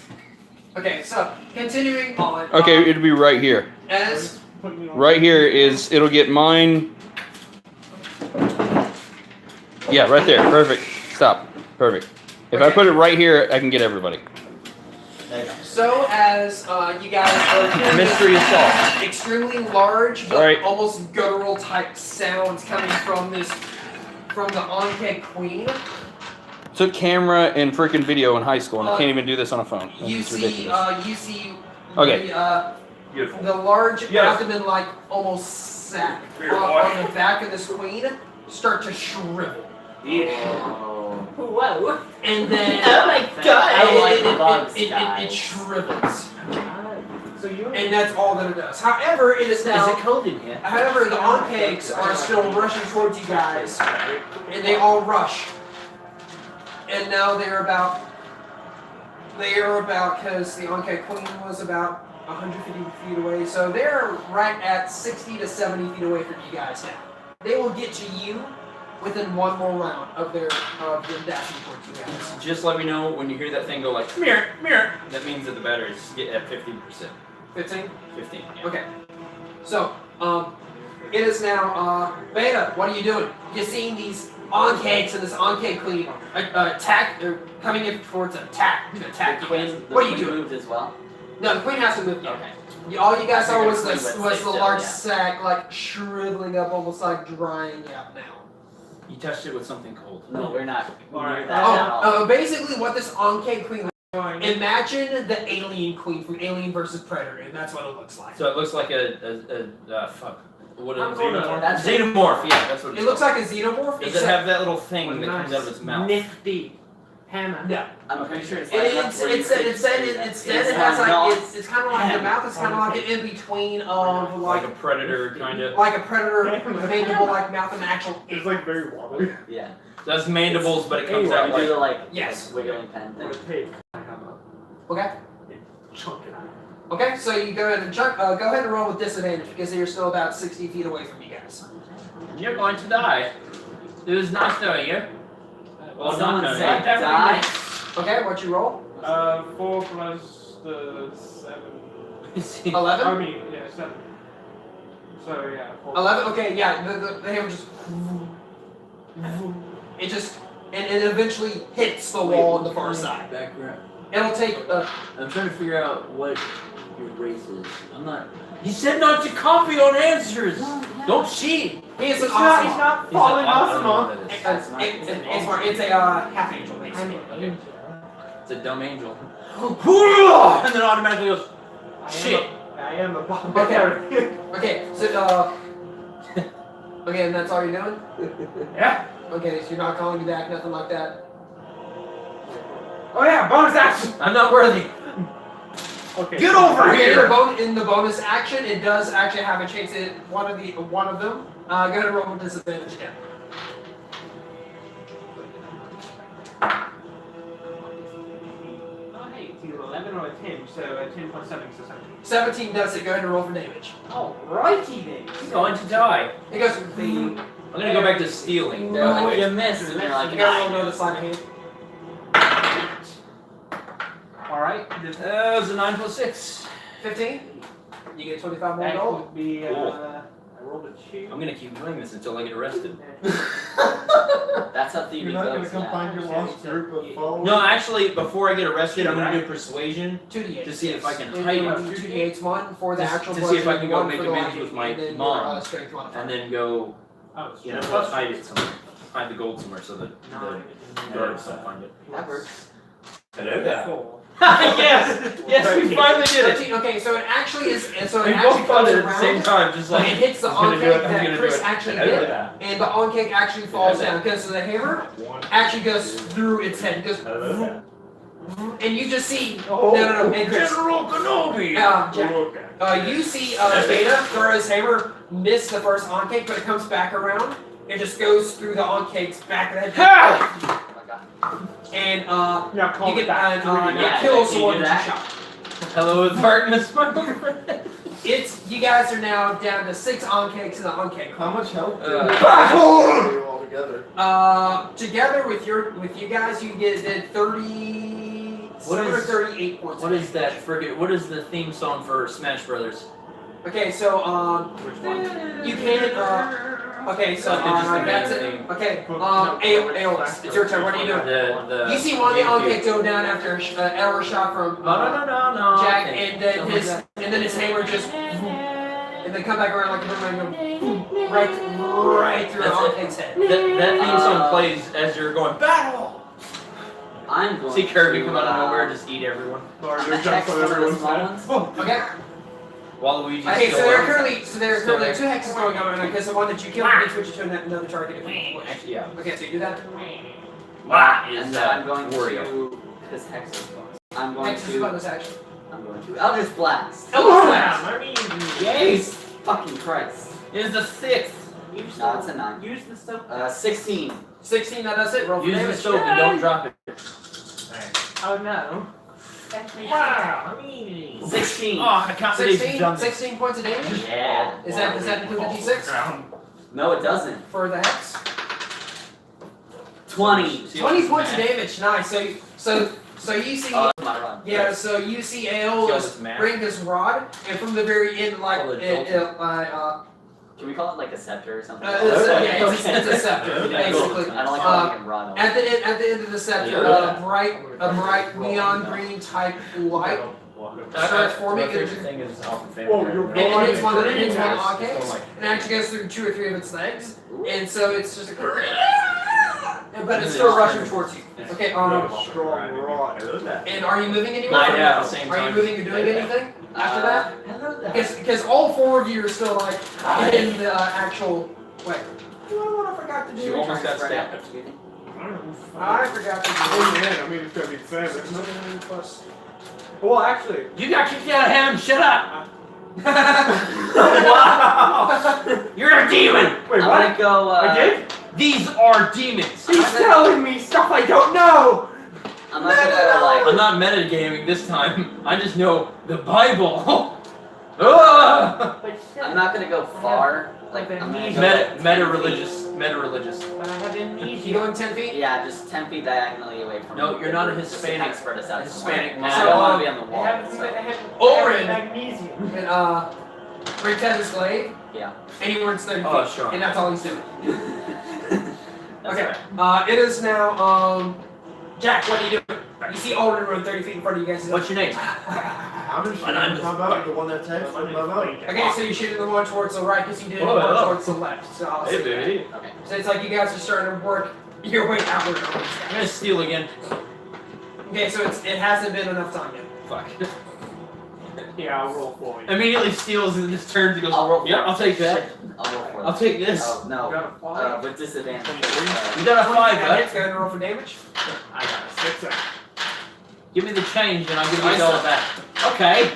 Okay, so continuing on. okay, it'd be right here. As Right here is it'll get mine. Yeah, right there. Perfect. Stop. Perfect. If I put it right here, I can get everybody. There you go. So as you guys are hearing Mystery this assault. extremely large, but Right. almost guttural type sounds coming from the Ankeg Queen. Took camera and freaking video in high school, and I can't even do this on a phone. You It's see, ridiculous. you see Okay. Beautiful. the large Yes. abdomen-like almost sack on the back of this queen start to shrivel, Whoa. and then Oh my god. I like bugs, it guys. shrivels, So you and that's all that it does. However, it is now. cold in here? However, the Ankegs are still rushing towards you guys, and they all rush. And now they are about, because the Ankeg Queen was about 150 feet away, so they're right at 60 to 70 feet away from you guys now. They will get to you within one more round of them dashing towards you guys. Just let me know when you hear that thing go like mirror, mirror. That means that the batteries get at 15%. 15? 15. Yeah. Okay. So, it is now, Beta, what are you doing? You're seeing these Ankegs and this Ankeg Queen attack, they're coming in towards attack. Attack you guys. What are you doing? Moved as well. No, the Queen has to move. Okay. All you guys saw was Queen the would stay still, large yeah. sack, like shriveling up, almost like drying out now. You touched it with something cold. No, we're not. Alright. Near that at all. Basically, what this Ankeg Queen. Imagine the alien queen from Alien vs Predator, and that's what it looks like. So it looks like a fuck. What is I'm it? going to- Xenomorph? That's Xenomorph. Yeah, that's what It looks like a xenomorph. Does it have that little thing that comes out of its mouth? Nifty hammer. No. I'm pretty sure it's It, like it's it has like it's kind of like the mouth is kind of like an in between of Like like a predator, kind of. like a predator mandible like mouth and actual. it's like very wobbly. Yeah. That's mandibles, but it comes We out do like. like Yes. wiggling pen thing. Okay. Chunk it out. Okay. So you go ahead and go ahead and roll with disadvantage because you're still about 60 feet away from you guys. You're going to die. It was nice knowing you. Well, Someone not said knowing you. die. Okay. What you roll? 4 plus the 7. 11. I mean, yeah, 7. So yeah. 4. 11. Okay. Yeah. The hammer just. It just and it eventually hits the wall on the far side. Background. It'll take. I'm trying to figure out what your race is. I'm not. He said not to copy on answers. Don't cheat. He is an He's not awesome. falling I don't know off. what that is. It's a half angel basically. Okay. It's a dumb angel. And then automatically goes, shit. I am a bomb. Okay. Okay, so okay, and that's all you're doing? Yeah. Okay, so you're not calling me back, nothing like that. Oh yeah, bonus action. I'm not worthy. Okay. Get over Okay, here. in the bonus action, it does actually have a chance at one of them. Go ahead and roll with disadvantage again. Oh, hey, it's either 11 or a 10, so a 10 plus 7 is 17. 17 does it. Go ahead and roll for damage. Alrighty then. He's going to die. It goes. I'm gonna go back to stealing. No, you missed. And you're like, You gotta roll another sleight of hand. Alright. That was a 9 plus 6. 15. You get 25 more That gold. would be, Cool. I rolled a 2. I'm gonna keep doing this until I get arrested. that's how theory You're not gonna goes come now. find your lost group of followers? No, actually, before I get arrested, I'm gonna do persuasion 2d8. to see if I can And hide then it. 2d8's one for the To- actual to see if I bludgeoning, can go one make for the amends lightning, with my and then mom, your, strength modifier. and then go, Oh, you know, hide it somewhere. Hide the gold somewhere so that the guards don't find it. That works. Hello there. 4. Yes! Yes, we finally did it! 13, okay, so it actually is, and so We it actually both found comes it at the same around, time, just and like. it hits the I'm gonna do it, on-cake I'm that gonna Chris do it. actually Hello hit, there. and the on-cake actually falls Hello down, because the hammer actually goes through its head, it goes, Hello there. and you just see, Oh, no, and Chris, General Kenobi! Jack, you see Beta throw his hammer, miss the first on-cake, but it comes back around, it just goes through the on-cake's back of the head, Ha! Oh my god. and Now call you it get back. Yeah, it kills can you someone do with that? a shot. Hello, darkness, my friend. It's you guys are now down to 6 on-cakes in the on-cake. How much health did Uh, you all together? Together with you guys, you did 30. What is- 38 points. What is that friggin'? What is the theme song for Smash Brothers? Okay, so Which one? you can Okay, so that's it. Okay, Aeolus, it's your turn. What are you doing? The You see one of the on-cakes go down after an arrow shot from No. Jack, and then his hammer just, and then come back around like a boomerang, and go right through the on-cake's head. That theme song plays as you're going battle. I'm going See Kirby to, come out of nowhere and just eat everyone. hex one of the small ones. Okay. Waluigi. Okay, so there are currently 2 hexes going on, and I guess the one that you killed, you can switch it to another target if you wish. Yeah. Okay, so you do that. What And is then I'm that? going Wario. to, because hex is fun. I'm going Hex is to, bonus action. I'm going to Eldritch Blast. Yes. Fucking Christ. Is the 6th. No, it's a 9. Use the stuff. 16. 16, that does it. Roll for Use the damage. stove and don't drop it. Oh no. Wow. I mean. 16. Oh, I can't believe you've done 16, this. 16 points of damage? Yeah. Is that include the d6 No, it doesn't. for the hex? 20. 20 points of damage, nice. So you see, Oh, that's my run. yeah. So you see Kill Aeolus this man. bring this rod, and from the very end, like Oh, the Can we call it like a scepter or something? it's a scepter, basically. I don't like calling it rod. At the end of the scepter, a bright neon green type light starts forming. Thing is off the Whoa, you're And it hits one of the Green on-cakes, and it actually goes through 2 or 3 of its legs, and so it's just but it's still rushing towards you. Okay, Strong rod. and are you moving anywhere? I know, at the same Are you time. moving or doing anything after that? Hello there. Because all 4 of you are still like in the actual. Wait. What I forgot to do? You almost got stabbed. I forgot to do. Oh, man, I mean, it's gonna be savage. Moving plus. Well, actually, You got kicked out of heaven. Shut up. You're a demon. wait, I'm what? gonna go, I did? These are demons. He's telling me stuff I don't know! I'm not gonna, I'm not metagaming this time. I just know the Bible. Ah! I'm not gonna go far. Like, I'm gonna go Meta religious. But I have amnesia. You going 10 feet? Yeah, just 10 feet diagonally away from No, me. you're not a Just Hispanic. spread us out. Hispanic And man. I don't want to be on the I wall. have So. Orin! magnesium. And break out his glaive. Yeah. Anywhere 30 feet. Oh, sure. And that's all he's doing. That's Okay. right. It is now Jack, what are you doing? You see Orin run 30 feet in front of you guys. What's your name? I'm just And I'm shooting my boat, the one that takes my boat. Okay, so you're shooting the one towards the right because you did Oh, one yeah. towards the left. So I'll Hey, say baby. Okay. that. So it's like you guys are starting to work your way outward on this I'm guy. gonna steal again. Okay, so it hasn't been enough time yet. Fuck. Yeah, I'll roll for you. Immediately steals and just turns and goes, I'll roll for yeah, it. I'll take that. I'll roll for it. I'll take this. Oh, no. Got a 5? With disadvantage. You got a 5, That bud. hits, go ahead and roll for damage. I got a 6 out. Give me the change and I'll give you Nice all one. back. Okay.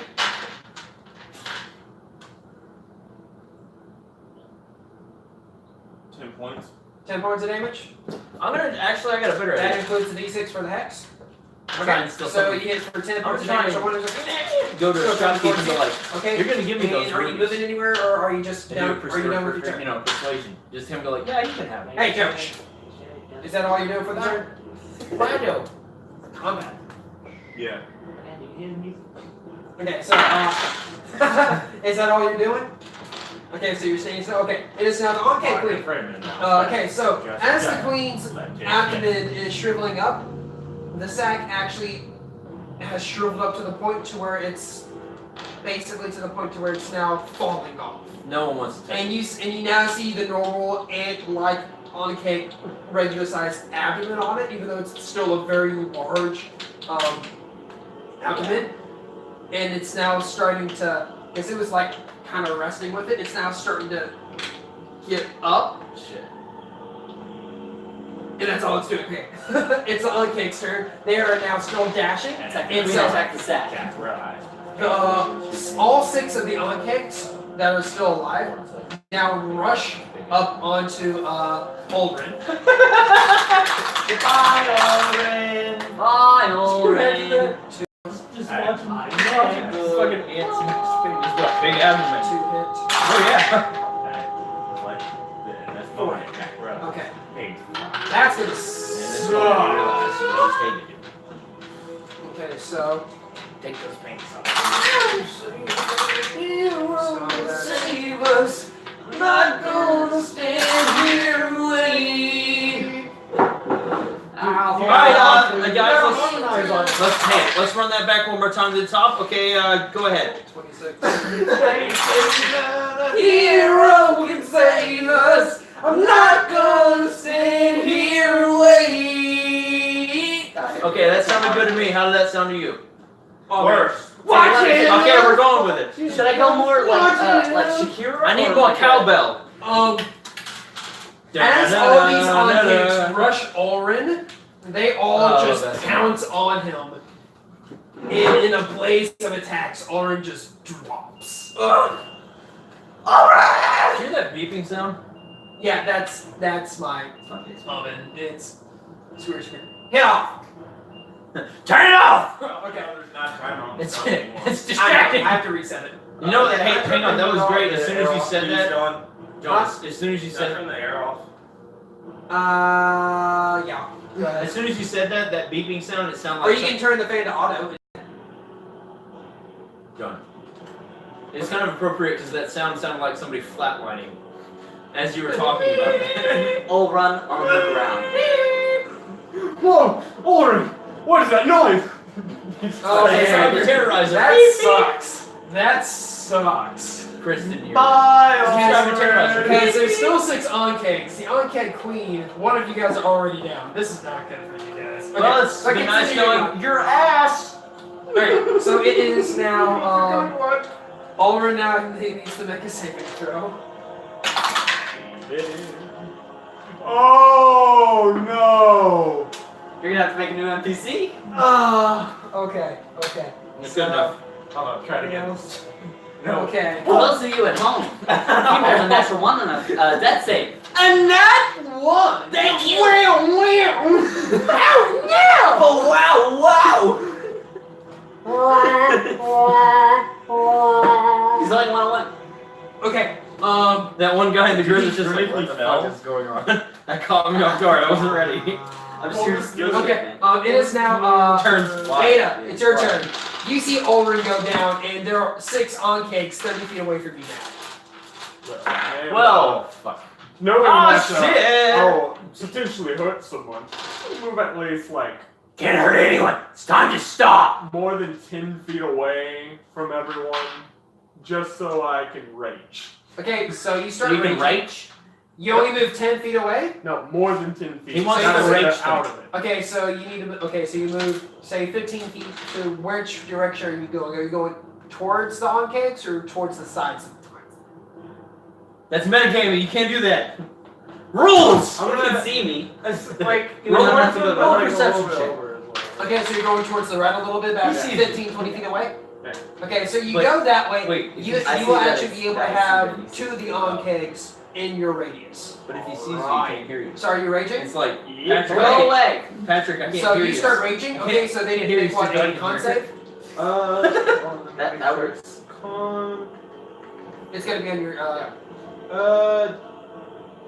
Points. 10 points of damage. I'm gonna actually I got a better That idea. includes the d6 for the hex. I'm trying to steal So something. he hits for 10 I'm points of trying damage. to So one is like, Go to a Still shopkeep and towards go you. like, okay. you're gonna give me those And are you rubies. moving anywhere, or are you just To do down? a Are you done with your turn? you know, persuasion. Just him go like, yeah, you can have it. Hey, coach. Is that all you do for the turn? Rhino. Combat. Yeah. Okay, so is that all you're doing? Okay, so you're saying so. Okay, it is now the on-cake queen. Okay, so as the queen's abdomen is shriveling up, the sack actually has shriveled up to the point to where it's basically to the point to where it's now falling off. No one wants to take it. And you now see the normal ant-like on-cake regular-sized abdomen on it, even though it's still a very large abdomen. And it's now starting to, because it was like kind of wrestling with it, it's now starting to get up. Shit. And that's all it's doing. Okay. It's the on-cake's turn. They are now still dashing. And so attack the sack. All 6 of the on-cakes that are still alive now rush up onto Aldrin. Bye, Orin. Just watch my fucking ants in his face. Just got big abdomen. 2 hit. Oh yeah. Okay. That's gonna suck. Okay, so. Take those pants off. Save us. Not gonna stand let's run that back one more time to the top. Okay, go ahead. 26. Hero can save us. I'm not gonna stand here and wait. Okay, that sounded good to me. How did that sound to you? Worse. Watch it. Okay, we're going with it. Should I go more like Shakira? I need or more like cowbell. As all these on-kicks rush Orin, they all just pounce on him. And in a blaze of attacks, Orin just drops. Did you hear that beeping sound? Yeah, that's my oven. It's screw. Hit off! Turn it off! Okay. Not trying on. It's I distracting. have to reset it. You know what? Hey, hang on. That was great. As soon as you said that, John, John, as soon as you said turn the air off. Yeah. Go ahead. as soon as you said that beeping sound, it sounded Or like you can turn the fan to auto. John. It's kind of appropriate because that sound sounded like somebody flatlining as you were talking about it. All run on the ground. Whoa, Orin, what is that noise? Oh, It's time to terrorize her. that sucks. That sucks. Kristen, you're Bye, trying to terrorize her. Okay, so there's still 6 on-cakes. The on-cake queen, one of you guys are already down. This is not good for you guys. Okay, Well, it's okay, be nice continue going, on. your ass! Okay, so it is now, Ulrich now needs to make a saving throw. Oh no! You're gonna have to make a new NPC. Okay. It's good enough. Hold on, try it again. Okay. For those of you at home, he rolled a natural 1 on a death save. A nat 1! Thank you. Wow! Oh, wow! He's only 101. Okay, That one guy in the group is just like, What the fuck is going on? that caught me off guard. I wasn't ready. I'm just here to steal shit, okay, man. it is now, Turns. Beta, it's your turn. You see Ulrich go down, and there are 6 on-cakes 30 feet away from you now. Well, fuck. Knowing Ah, that shit! I'll potentially hurt someone, move at least like Can't hurt anyone. It's time to stop. more than 10 feet away from everyone, just so I can rage. Okay, so you start You can raging. rage? You only move 10 feet away? No, more than 10 feet. He wants to Gotta rage get out of it. Okay, so you need to. Okay, so you move, say, 15 feet. To which direction are you going? Are you going towards the on-cakes or towards the sides of the That's metagaming. You can't do that. Rules! I'm You gonna can see me. like Roll I'm perception gonna go a check. little bit over as well. Okay, so you're going towards the right a little bit, about Yeah. 15, 20 feet away? Yeah. Okay, so you Wait, go that way. wait, you I you see will that actually it's- be able to I see have that it's- 2 of the on-cakes in your radius. But if he sees you, he can't hear you. So are you raging? It's like, Yeah. Patrick, Go I can't, away. Patrick, I can't So hear you start raging? Okay, so they need to Hear make you what, sit down a and con drink. save? That works. Con. It's gonna be on your,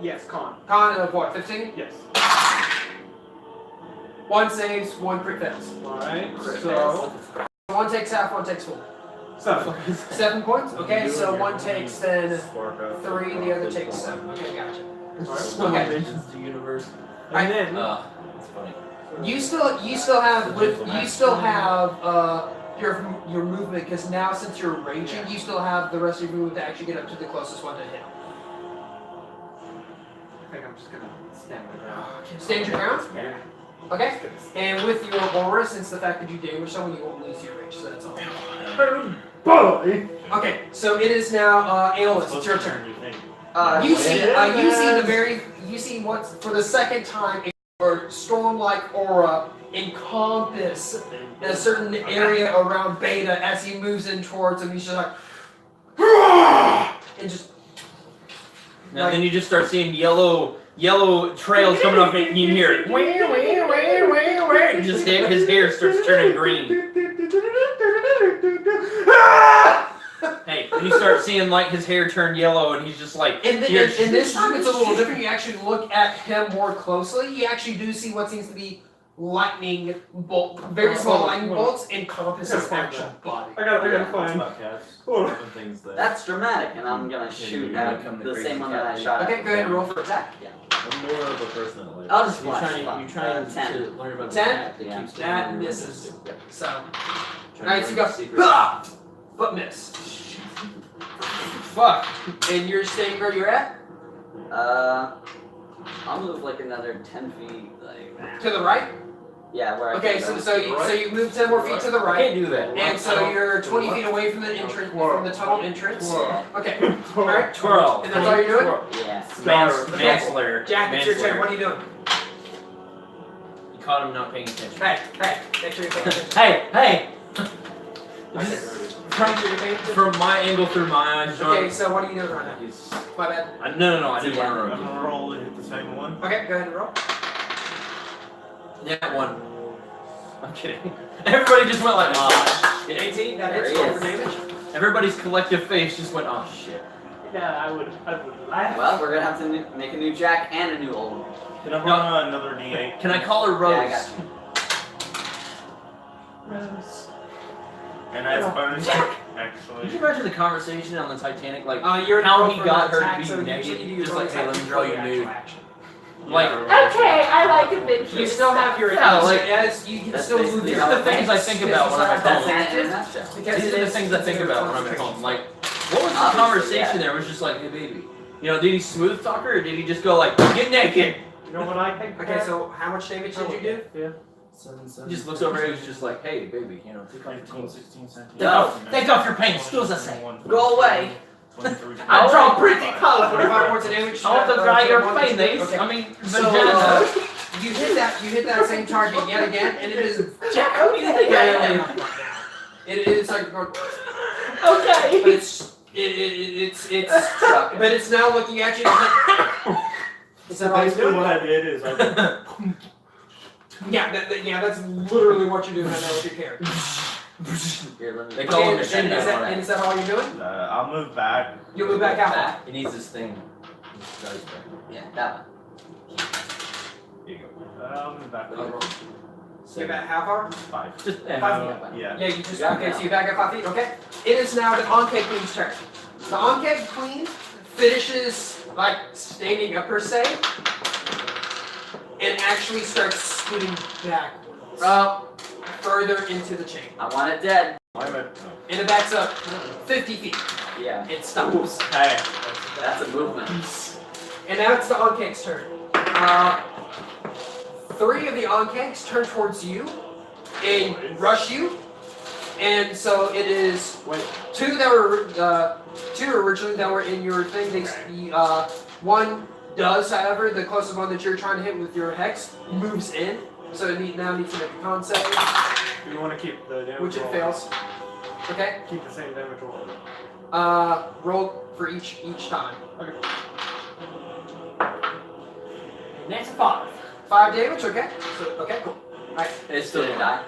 Yes, con. con of what, 15? Yes. 1 saves, 1 crit fails. Alright, Crit so. 1 takes half, 1 takes full. 7 points? Okay, so 1 takes then 3, the other takes 7. Okay, gotcha. Okay. Dimensions to universe. And then. That's funny. You still have your movement, because now since you're raging, you still have the rest of your movement to actually get up to the closest one to hit. I think I'm just gonna stand my ground. Stand your ground? Yeah. Okay. And with your aura, since the fact that you damage someone, you won't lose your rage, so that's all. Boy! Okay, so it is now Aeolus, it's your turn. You see what's for the second time a storm-like aura encompass a certain area around Beta as he moves in towards him. He's just like, and just And then you just start seeing yellow trails coming up and you hear it. And just his hair starts turning green. Hey, and you start seeing like his hair turn yellow and he's just like and this time it's a little different. You actually look at him more closely. You actually do see what seems to be lightning bolt, very small lightning bolts encompass his actual body. I gotta It's find. about cats. Hold on. Different things that. That's dramatic, and I'm gonna shoot you at become the the crazy same one that I cat. shot at. Okay, go ahead and roll for attack. Yeah. I'm more of a person that likes. I'll just You're flash. trying to 10. learn about the 10? cat that Yeah. keeps That telling you misses. what to do. So, Trying alright, to so you learn go, the secrets. bah! But miss. Fuck. And you're staying where you're at? I'll move like another 10 feet, like. To the right? Yeah, where I Okay, can so go. you move 10 more feet to the I right. can't do that. And so you're 20 feet away from the entrance, from the tunnel entrance. Okay, alright. Twirl. And that's all you're doing? Yeah. Manslayer. Jack, it's your turn. What are you doing? You caught him not paying attention. Hey, make sure you're paying attention. Hey! Trying to pay attention. From my angle through my eyes, John. Okay, so what are you doing right now? My bad. No, I didn't want to I'm roll. gonna roll and hit the second one. Okay, go ahead and roll. That one. I'm kidding. Everybody just went like, oh, 18, that hits. There he Roll for is. damage. everybody's collective face just went, oh shit. Yeah, I would laugh. Well, we're gonna have to make a new Jack and a new old one. Can I run another D8? Can I call her Rose? Yeah, I got you. Rose. And that's bonus, Could actually. you imagine the conversation on the Titanic? Like, You're how roll he for got an her to attack, be so naked, usually you just roll like, hey, let me attack draw before you the nude. actual action. Like, Okay, I like adventures. You still have your Yeah, attack, like- as you can That's still move basically your these are the things I defense, think because about it's when I'm not at That's home. it in a active, nutshell. because These it are the is things I think considered about when I'm at concentration. home. Like, what was the Obviously, conversation there? It was just like, hey baby. You know, did he smooth talk her or did he just go like, get naked? You know what I think? Okay, so how much damage did you do? Yeah. He just looks over and he's just like, hey baby, you know, 15, 16, 17. take off your pants, excuse us. Go away. I draw pretty color. 25 points of damage. I want to dry your Okay. penis. Okay. I mean, So, vagina. you hit that same target yet again, and it is Jack, how do you think I barely am? right now. It is like, but Okay. it's but it's now looking at you. Is that all you're Basically, doing? what I did is I Yeah, that's literally what you're doing right now with your character. Here, let me. They call him And, the is shit that all you're doing? I'll move back. You'll move back out. He needs this thing. Yeah, that one. Here you go. I'll move back. So you're about half hour? 5. Just Yeah. Yeah, you just Yeah. okay. So you back up 5 feet. Okay. It is now the Ankh Queen's turn. The Ankh Queen finishes like standing up per se, and actually starts scooting backwards, further into the chain. I want it dead. Why am I? And it backs up 50 feet. Yeah, It stops. Hey. that's a movement. And now it's the Ankh's turn. 3 of the Ankhs turn towards you and rush you. And so it is 2 that were 2 originally that were in your thing. One does, however, the closest one that you're trying to hit with your hex moves in. So it now needs to make a con save, You want to keep the damage which it roll. fails. Okay. Keep the same damage roll. Roll for each time. Next 5. 5 damage. Okay. So cool. It's still Did it die?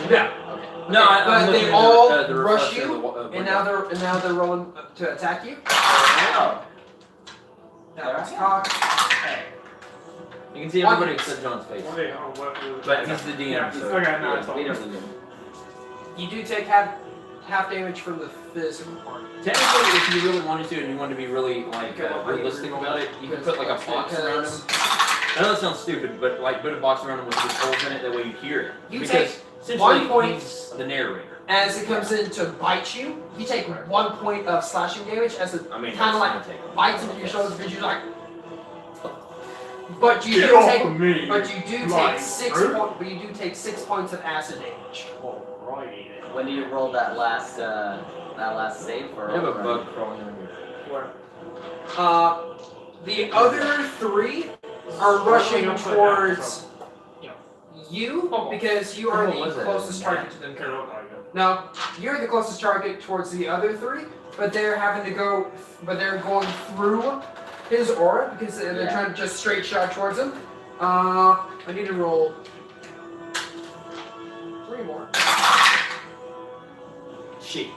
Yeah. Okay. No, I'm But looking they at all the rush reflection you, of the and now they're rolling to attack you. Oh. That one's cocked. You can see everybody except John's face. Okay, oh, what was But he's the DM, Yeah, so. okay, no, Yeah, it's all we good. don't need him. You do take half damage from the physical part. Technically, if you really wanted to and you wanted to be really like Okay, well, realistic about it, you could put like a box around him. Because I know that sounds stupid, but like put a box around him with just holes in it, that way you hear it. You because take essentially 1 point he's the narrator. as it comes in to bite you, you take 1 point of slashing damage as it I mean, kind of like that's gonna take- bites into your shoulders, but you're like. But you Get do off take. of me! But you do Lying take 6 brute. points. But you do take 6 points of acid damage. Alrighty then. When do you roll that last save for? I have a overrun? bug crawling on you. The other 3 are rushing towards you because you are What the was it? closest target to them. Okay, look like it. No, you're the closest target towards the other 3, but they're having to go. But they're going through his aura because they're Yeah. trying to just straight shot towards him. I need to roll 3 more. Shit.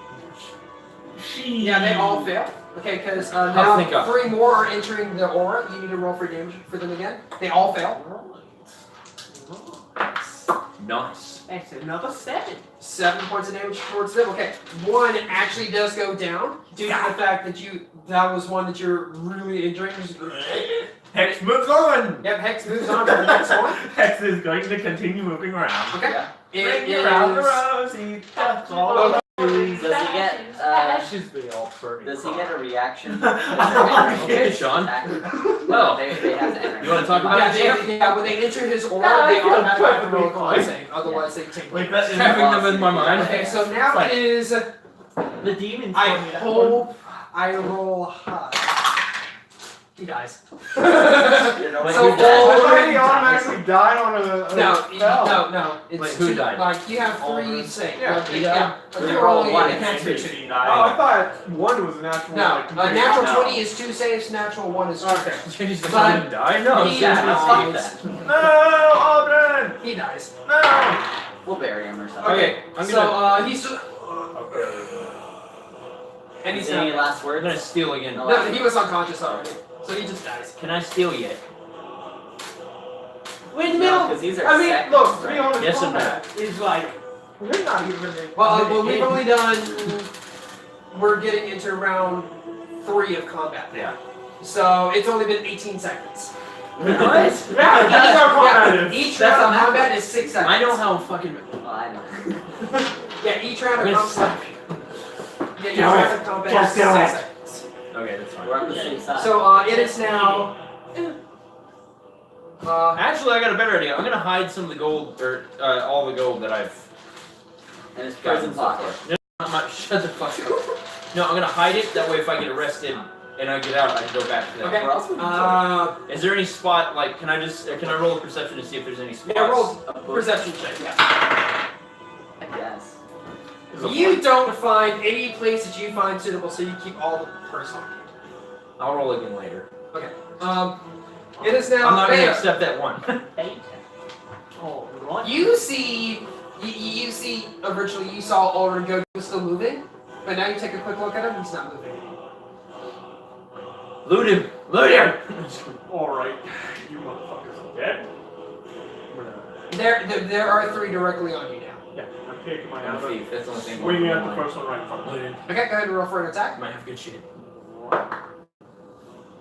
Yeah, they all fail. Okay, because I'll think now of- 3 more are entering the aura. You need to roll for damage for them again. They all fail. Nice. That's another 7. 7 points of damage towards them. Okay, one actually does go down due to the fact that that was one that you're really enjoying. Hex moves on. Yep, Hex moves on to the next one. Hex is going to continue moving around. Okay. Yeah. It Bring around the is. rosy. That's all. Does he get? She's the all pretty. Does he get a reaction? Okay, Sean. Well, They have to enter. you want to talk about Yeah, when they enter his aura, No, they I feel automatically have to roll a perfectly con fine. save. Otherwise, they take. Like that is having them in my mind? Okay, so now Right. it is. The demons. I told me that one. hope I roll high. He dies. Wait, So who died? I thought Ulrich he automatically died on a No, spell. no. It's Wait, who two, died? Like you have 3 Ulrich. saves. Yeah, Like, he yeah. died. But We you're roll rolling one. it can't be 2. Oh, I thought 1 was a natural. No, like, a natural No. 20 is 2 saves. Natural 1 is 2 Okay. saves. Change the But- time. Die? No. He Yeah, no, fuck dies. that. No, Aldrin. He dies. No. We'll bury him or something. Okay, I'm so gonna. he's still. And he's Any not. last I'm words? gonna steal again. No. No, he was unconscious already, so he just dies. Can I steal yet? Windmill. Because these are I mean, seconds, look, to be right? honest, Yes and no. combat is like, we're not even Well, we've only done. We're getting into round 3 of combat. Yeah. So it's only been 18 seconds. Yeah, that's how combat is. Each That's round of how combat is 6 seconds. I know how fucking. Well, I know. Yeah, each round I'm of gonna combat. slap you. Yeah, each round of combat is 6 seconds. Okay, that's fine. We're on the same side. So it is now. Actually, I got a better idea. I'm gonna hide some of the gold, or all the gold that I've and his gotten prison so pocket. far. No, I'm not. Shut the fuck up. No, I'm gonna hide it. That way, if I get arrested and I get out, I can go back to that. Okay. Where else would you Is there any spot like? Can I just? Can I roll a perception to see if there's any spots? Yeah, roll put? perception check. Yeah. I guess. You don't find any place that you find suitable, so you keep all the purse on you. I'll roll again later. It is now. I'm not gonna Bam. accept that one. 8. Oh, right. You see, you see. Originally, you saw Ulrich go. He was still moving, but now you take a quick look at him. He's not moving. Loot him! Loot him! Alright. You motherfuckers are dead. There are 3 directly on you now. Yeah, I'm taking my I'm a hammer. thief. That's the only thing. Swinging at the first one right in front of me. Loot him. Okay, go ahead and roll for an attack. Might have good shit.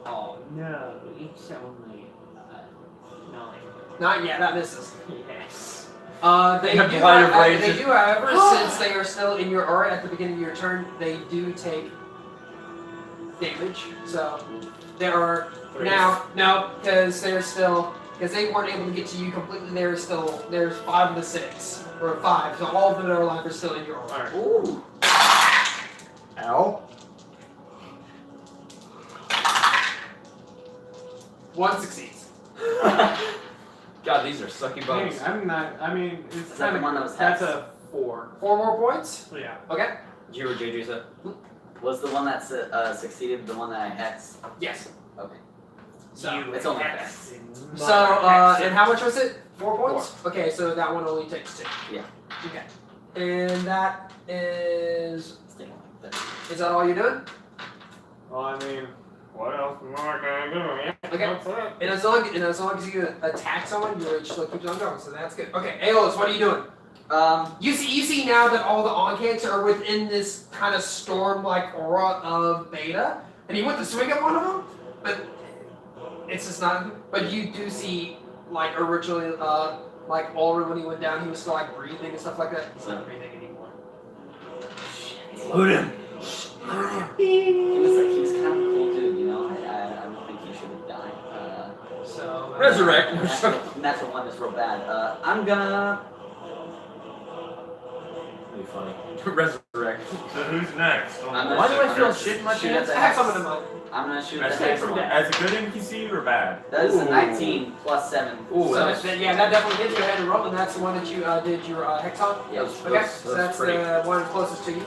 Oh, no. It's only 9. Not yet. That misses. Yes. They Have do, lighter they brains. do, however, since they are still in your aura at the beginning of your turn, they do take damage. So there are no, because they weren't able to get to you completely. There's 5 of the 6 or 5, so all of them that are alive are still in your aura. Alright. Ooh. Ow. 1 succeeds. God, these are sucky bugs. I'm not, I mean, it's Is that kind the one that was of, that's hexed? a 4. 4 more points. Yeah. Okay. Did you hear what JJ said? Was the one that succeeded the one that I hexed? Yes. Okay. So It's only fair. and how much was it? 4 points. Okay, so that one only takes 2. Yeah. Okay. And that is. Stay like that. Is that all you're doing? Well, I mean, what else more can I do? Yeah, Okay. that's it. And as long as you attack someone, your rage still keeps on going, so that's good. Okay, Aeolus, what are you doing? You see now that all the Oncags are within this kind of storm-like aura of Beta, and he went to swing at one of them, but it's just not. But you do see, like originally, like Ulrich when he went down, he was still like breathing and stuff like that. He's not breathing anymore. Loot him! He was kind of a cool dude, you know. I don't think he should have died. So Resurrect. Natural one is real bad. I'm gonna. That'd be funny. Resurrect. So who's next? Why do I feel shit in my shoot pants? at the I have hex. some of them up. I'm gonna shoot the As hex a, one. as a good NPC or bad? That is a Ooh. 19 plus 7. Ooh, So that's yeah, that definitely hits. Go ahead and roll, and that's the one that you did your hex on. Yeah. Okay, so that's the one closest to you.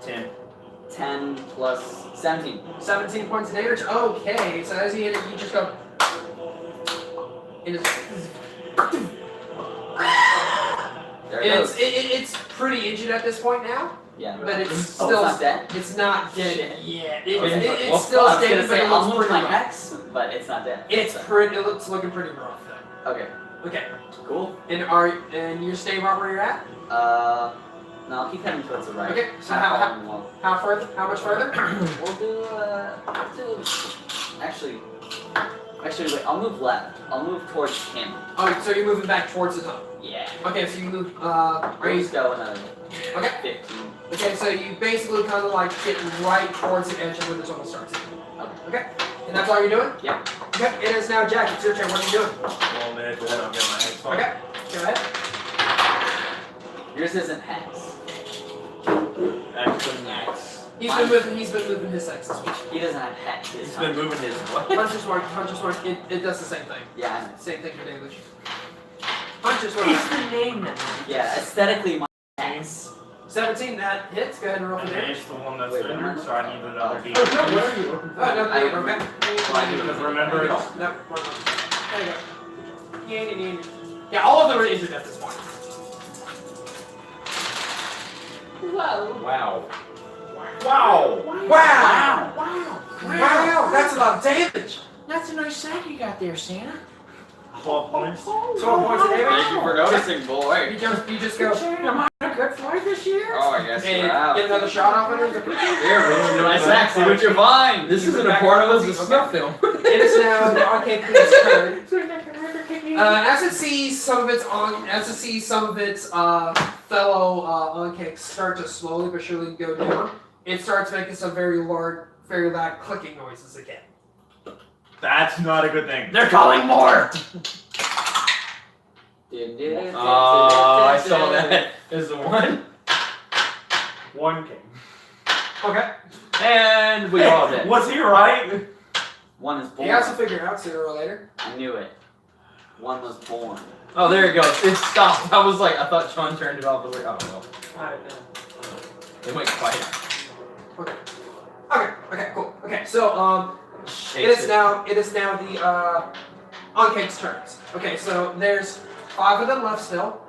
10. 10 plus 17. 17 points of damage. Okay, so as you hit it, you just go. It is. There it goes. It's pretty injured at this point now, Yeah. but it's Oh, still. it's not dead? It's not dead Shit. yet. Okay. It's Well, still I was standing, gonna but say it I'll looks move pretty my rough. hex, but it's not dead. It's So, pretty. It looks looking pretty rough though. okay. Okay. Cool. And you're staying right where you're at? No, I'll keep heading towards the right. Okay, so Not how- following the wall. How further? How much further? We'll do, actually, wait, I'll move left. I'll move towards him. Oh, so you're moving back towards the top. Yeah. Okay, so you move, are you, Let's go another okay. 15. Okay, so you basically kind of like get right towards the edge of where the tunnel starts. Okay, and that's all you're doing? Yep. Okay, it is now Jack, it's your turn, what are you doing? 1 minute to I'll get my hex on. Okay, go ahead. Yours isn't hex. Actually, max. He's been moving his sex this week. He doesn't have hex. He's been moving his what? Hunter's mark, it does the same thing. Yeah, Same thing for English. Hunter's mark. It's the name now. yeah, aesthetically, my hex. 17, that hits, go ahead and roll for And damage. it's the one that's Wait, there, remember? so I need another D. Oh, no, where are you? Oh, no, I okay. remember. Because remember, it's No, one more. There you go. Yeah, all of them are injured at this point. Whoa. Wow. Wow! Wow! That's a lot of damage! That's a nice sack you got there, Santa. 12 points. 12 points of damage. Thank you for noticing, boy. You just go, Am I a good flight this year? Oh, I guess and you're out. get another shot off it. Here, Richard, my sack, see what you find. This isn't a porno, it's a snuff film. It is now the Arcade Queen's turn. As it sees some of its fellow Uncakes start to slowly but surely go down, it starts making some very loud clicking noises again. That's not a good thing. They're calling more. Oh, I saw that. There's the one. One king. Okay. And we all did. Was he right? One is born. You guys will figure it out sooner or later. I knew it. One was born. Oh, there it goes. It stopped. I was like, I thought Sean turned it off. I was like, oh, well. It went quiet. Okay, cool. Okay, so it is now the Uncake's turns. Okay, so there's 5 of them left still.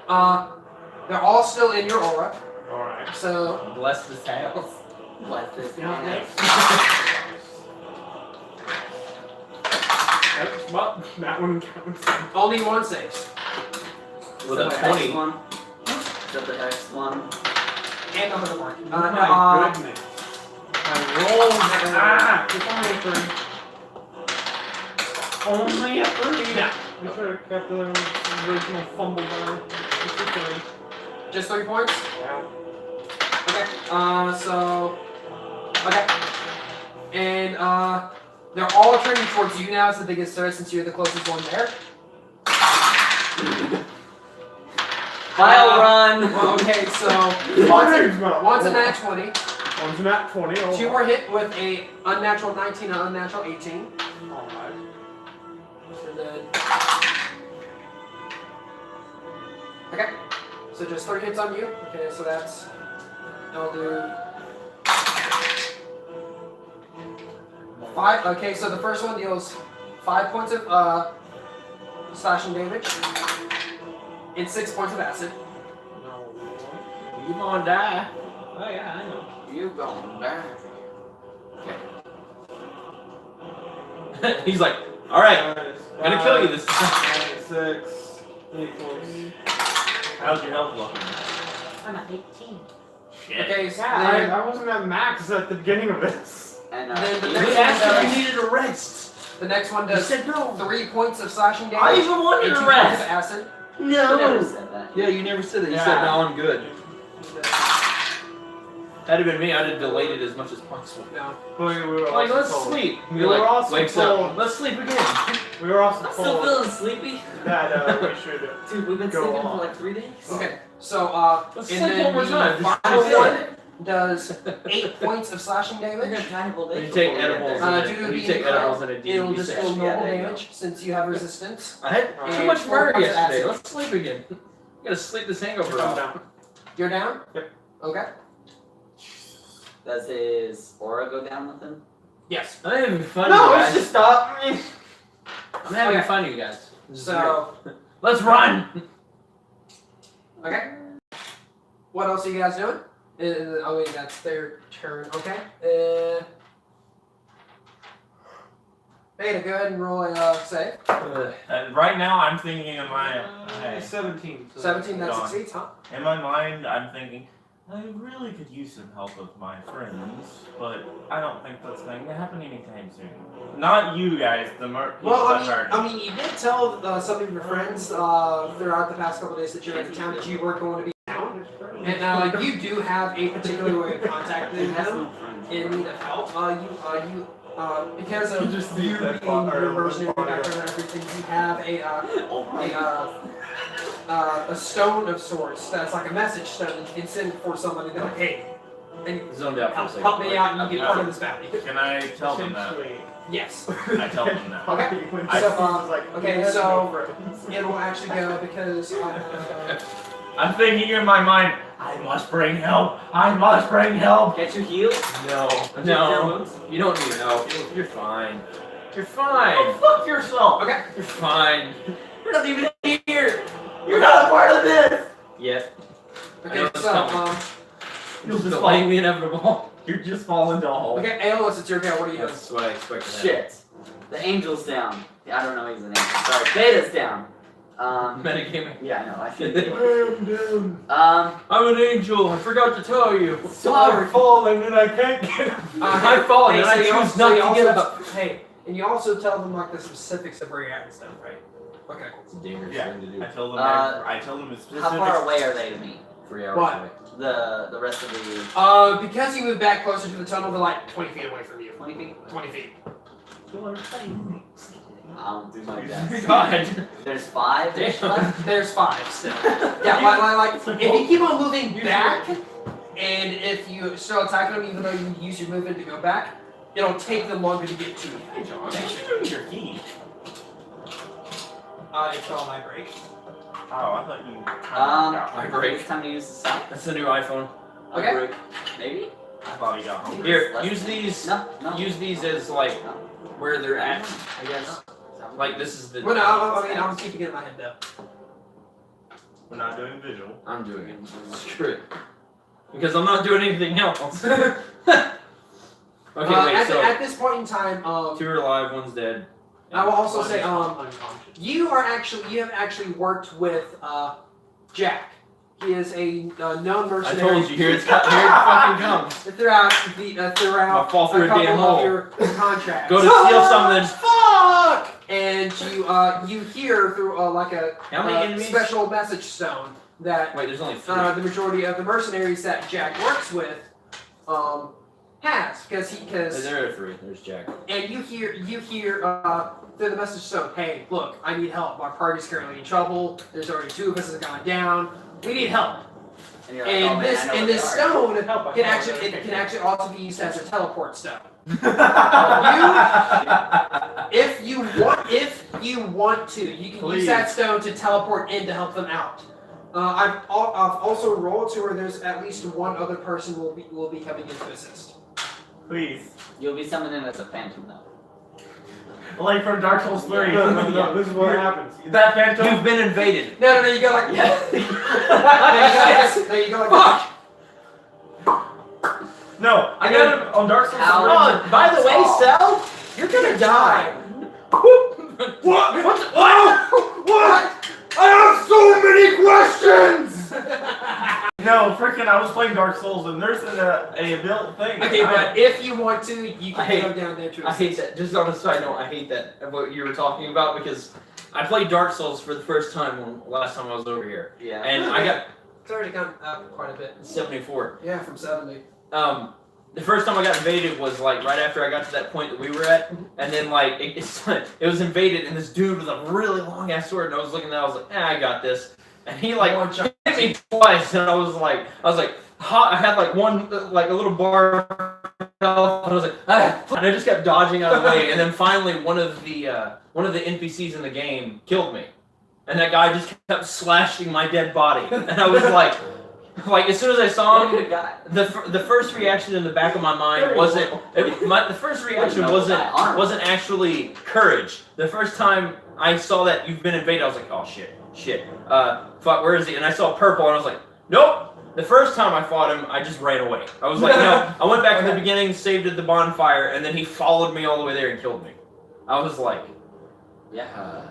They're all still in your aura. Alright. So Bless this house. What this Well, that one counts. only one saves. With the a hex 20. one. Is that the hex one? And another one. Oh my goodness. I rolled Ah! it's only a 3. Yeah. We should have kept the original fumble there. Just a 3. Just 3 points? Yeah. Okay, okay. And, they're all turning towards you now as the biggest threat since you're the closest one there. File run! Well, okay, so, One's one's a nat 20. One's nat 20. Oh, 2 were hit with a unnatural 19 and unnatural 18. Alright. So then... Okay, so just 3 hits on you. Okay, so that's... I'll do... 5, okay, so the first one deals 5 points of slashing damage and 6 points of acid. You gonna die. Oh, yeah, I know. You gonna die. He's like, alright, I'm gonna kill you this time. 6 equals. How's your health looking? I'm at 18. Shit. Okay, so Yeah, then, I wasn't at max at the beginning of this. And Then the you next asked one if does- you needed a rest. the next one You does said no. 3 points of slashing damage I even wanted and 2 to points of rest. acid. I never No. said that. Yeah, you never said that. You Yeah. said, no, I'm good. That'd have been me. I'd have delayed it as much as possible. No. But we were Like, also let's told- sleep. We He were like, also wakes told up. Let's sleep again. We were also I'm still told feeling sleepy. that we should. Dude, we've been Go sleeping on. for like 3 days. Okay, so Let's and sleep then one more time. the Just final do one it. does 8 points of slashing We're gonna damage. try a whole When day. you take before we get edibles, there. Due to when you being take cracked, edibles in a It'll DB just session. deal normal there you go. damage since you have resistance. I had too And much 4 murder points of yesterday. acid. Let's sleep again. You gotta sleep this hangover Calm off. down. You're down? Yep. Okay. Does his aura go down with him? Yes. I'm having fun, No, you it's guys. just stop. I'm having Okay. fun, you guys. This is So, great. Let's run. okay. What else are you guys doing? Oh wait, that's their turn. Okay. Beta, go ahead and roll a save. Right now, I'm thinking in my 17. 17, that Gone. succeeds, huh? in my mind, I'm thinking I really could use some help with my friends, but I don't think that's going to happen anytime soon. Not you guys, the people Well, that heard. I mean, you did tell some of your friends throughout the past couple of days that you're at the town that you were going to be down, and you do have a particular way of contacting them in need of help. Because of you being your mercenary background and everything, you have a stone of sorts that's like a message stone that you can send for somebody. They're like, hey, and Zoned out for a second. help me out, and you get part of this bounty. Can I tell them that? Yes. I tell them that. Okay. So it'll actually go because I'm thinking in my mind, I must bring help. I must bring help. Get you healed? No. You don't need help. You're fine. You're fine. Oh, fuck yourself. okay. You're fine. You're not even here. You're not a part of this. Yet. Okay. So You'll just Delaying fall. the inevitable. You just fall into a hole. okay, Aeolus, it's your go. What are you doing? That's what I expected. Shit. The angel's down. I don't know he's an angel. Sorry. Beta's down. Metagaming. Yeah, I know. I should be. I'm an angel. I forgot to tell you. Sorry. falling and I can't get up. I'm falling and I choose not to get up. Hey, and you also tell them like the specifics of where you're at and stuff, right? Okay. It's a dangerous Yeah. thing to do. I tell them. I tell them it's specific. How far away are they to me? 3 hours What? away. The rest of the Because you moved back closer to the tunnel, they're like 20 feet away from you. 20 feet? 20 feet. I'll do my best. God. There's 5 ish left. There's 5 still. Yeah, like if you keep on moving back, and if you still attack them, even though you use your movement to go back, it'll take them longer to get to you. Hey, John, thanks for doing your key. It's on my break. Oh, I thought you. I break. It's time to use the sound. That's the new iPhone. Okay. Break. Maybe? I thought you got home. Here, use these. No, no. Use these as like No. where they're at. I guess. Like this is the. Well, no, I mean, I'm keeping it in my head though. We're not doing visual. I'm doing it. Screw it. Because I'm not doing anything else. Okay, wait. So at this point in time, 2 are alive, 1's dead. I will also say, unconscious. you have actually worked with Jack. He is a known I mercenary. told you, here it fucking comes. Throughout I'll fall through a couple damn of hole. your contracts. Go to steal something. Fuck! And you hear through like a How many enemies? special message stone that Wait, there's only 3. the majority of the mercenaries that Jack works with has because There are 3. There's Jack. and you hear through the message stone, hey, look, I need help. Our party's currently in trouble. There's already 2 of us that have gone down. We need help. And you're like, And oh, man, this I know and where this they are. stone can actually also be used as a teleport stone. If you want to, you can use that stone to teleport in to help them out. I've also rolled to where there's at least one other person will be coming in to assist. Please. You'll be summoned in as a phantom though. Like from Dark Souls 3. No, this is what happens. That phantom. You've been invaded. No, you go like no, you go like Fuck! No, I got him on Dark Souls 3. Ow. Oh, by the way, Sal, you're gonna die. What? What? I have so many questions! No, freaking, I was playing Dark Souls and there's a built thing. Okay, but if you want to, you I can hate- go down there to I assist. hate that. Just on a side note, I hate that what you were talking about because I played Dark Souls for the first time last time I was over here, Yeah. and I got It's already gone up quite a bit. 74. Yeah, from 70. The first time I got invaded was like right after I got to that point that we were at, and then like it was invaded, and this dude with a really long ass sword, and I was looking at that, I was like, I got this, and he like hit me twice, and I was like, I had like one like a little bar, and I was like, and I just kept dodging out of the way, and then finally one of the NPCs in the game killed me, and that guy just kept slashing my dead body, and I was like as soon as I saw him, Good guy. the first reaction in the back of my mind wasn't the first reaction wasn't actually courage. The first time I saw that you've been invaded, I was like, oh shit, fuck, where is he? And I saw purple, and I was like, nope. The first time I fought him, I just ran away. I was like, no. I went back to the beginning, saved at the bonfire, and then he followed me all the way there and killed me. I was like, Yeah.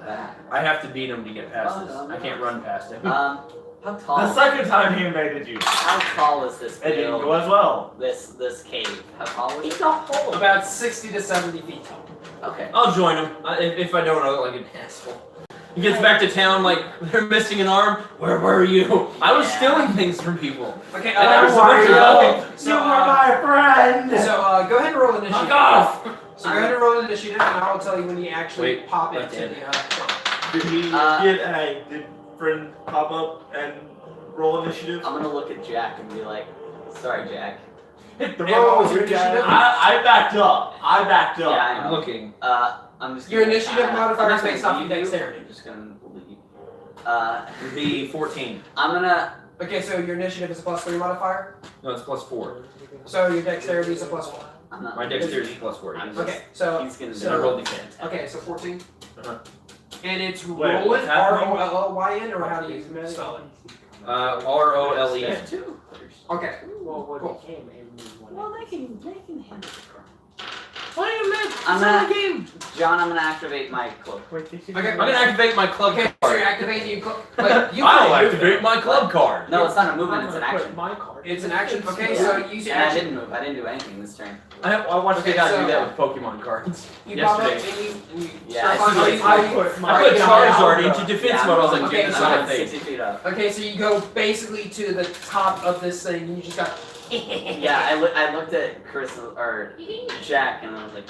That. I have to beat him to get past this. I can't run past him. How The tall? second time he invaded you, How tall is this it didn't go build? as well. This cave? How tall is It's it? a hole. About 60 to 70 feet tall. Okay. I'll join him if I don't look like an asshole. He gets back to town like they're missing an arm. Where were you? I was Yeah. stealing things from people. Okay, I never Wario. surrendered. So, You were my friend. go ahead and roll initiative. Fuck off! So go ahead and roll initiative, and I'll tell you when you actually Wait, pop left into hand. the. Did he did friend pop up and roll initiative? I'm gonna look at Jack and be like, "Sorry, Jack." Hit the And what was your road, initiative? I backed up. I backed up. Yeah, I I'm know. looking. I'm just. Your gonna- initiative I'm modifier not is gonna based off leave your you, dexterity. I'm just gonna leave. It'd be 14. I'm gonna. Okay, so your initiative is a +3 modifier. No, it's +4. So your dexterity is a +1. I'm not. My dexterity is +4. I'm just- Okay, so He's gonna. So I rolled the 10. okay, so 14. Uh-huh. And it's Wait, Roland, what's happening? ROLLYN, or how do you spell it? ROLEN. Okay. Well, what Cool. became a Well, they can handle the crowd. Wait a minute. I'm It's not gonna- a game. John, I'm gonna activate my cloak. Wait, this is Okay, I'm gonna activate my club Okay, so you're card. activating you. But you I'll can't move activate it. my club card. No, it's not a I'm movement. It's an gonna put action. my card. It's an action. Okay, so use your And I action. didn't move. I didn't do anything this turn. I watched Okay, the guy so- do that with Pokemon cards. You pop up Yesterday. and you Yeah, start I on- see. you- I you- put my I put Right, Charizard yeah. into defense Yeah, mode. I was like, okay, get this so on my I'm face. 60 feet up. Okay, so you go basically to the top of this thing, and you just got. Yeah, I looked at Chris or Jack and I was like,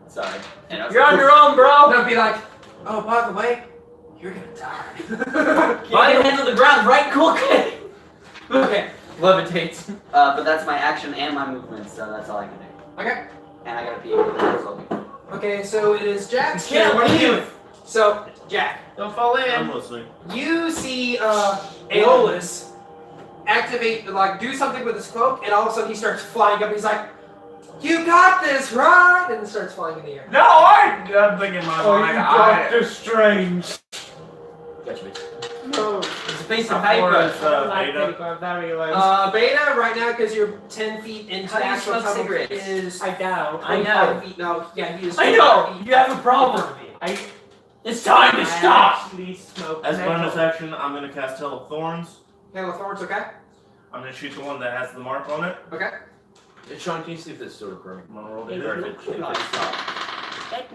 sorry. And I was You're like, on your own, bro. Don't be like, oh, by the way, you're gonna die. My hand on the ground, right? Cool. Okay. Levitates. but that's my action and my movement, so that's all I can do. Okay. And I gotta pee over there, so I'll be- Okay, so it is Jack's Yeah, turn. What do you do? leave. So, Jack, Don't fall I'm in. listening. you see Aeolus activate, like, do something with his cloak, and all of a sudden he starts flying up. He's like, "You got this, right?" And then starts flying in the air. No, I'm thinking in my Oh, you mind. Doctor Strange. Gotcha, bitch. No. It's based How on far paper. is Like Beta? paper, very low. Beta, right now, because you're 10 feet into How the do you actual smoke tunnel, cigarettes? is I doubt. 25 feet. No, yeah, he is I 25 know. feet. You have a problem. I It's time to stop. actually smoke As metal. bonus action, I'm gonna cast Hail of Thorns. Hail of Thorns, okay? I'm gonna shoot the one that has the mark on it. Okay. Sean, can you see if this still recording? I'm gonna roll the It hit. looks If like- it stopped.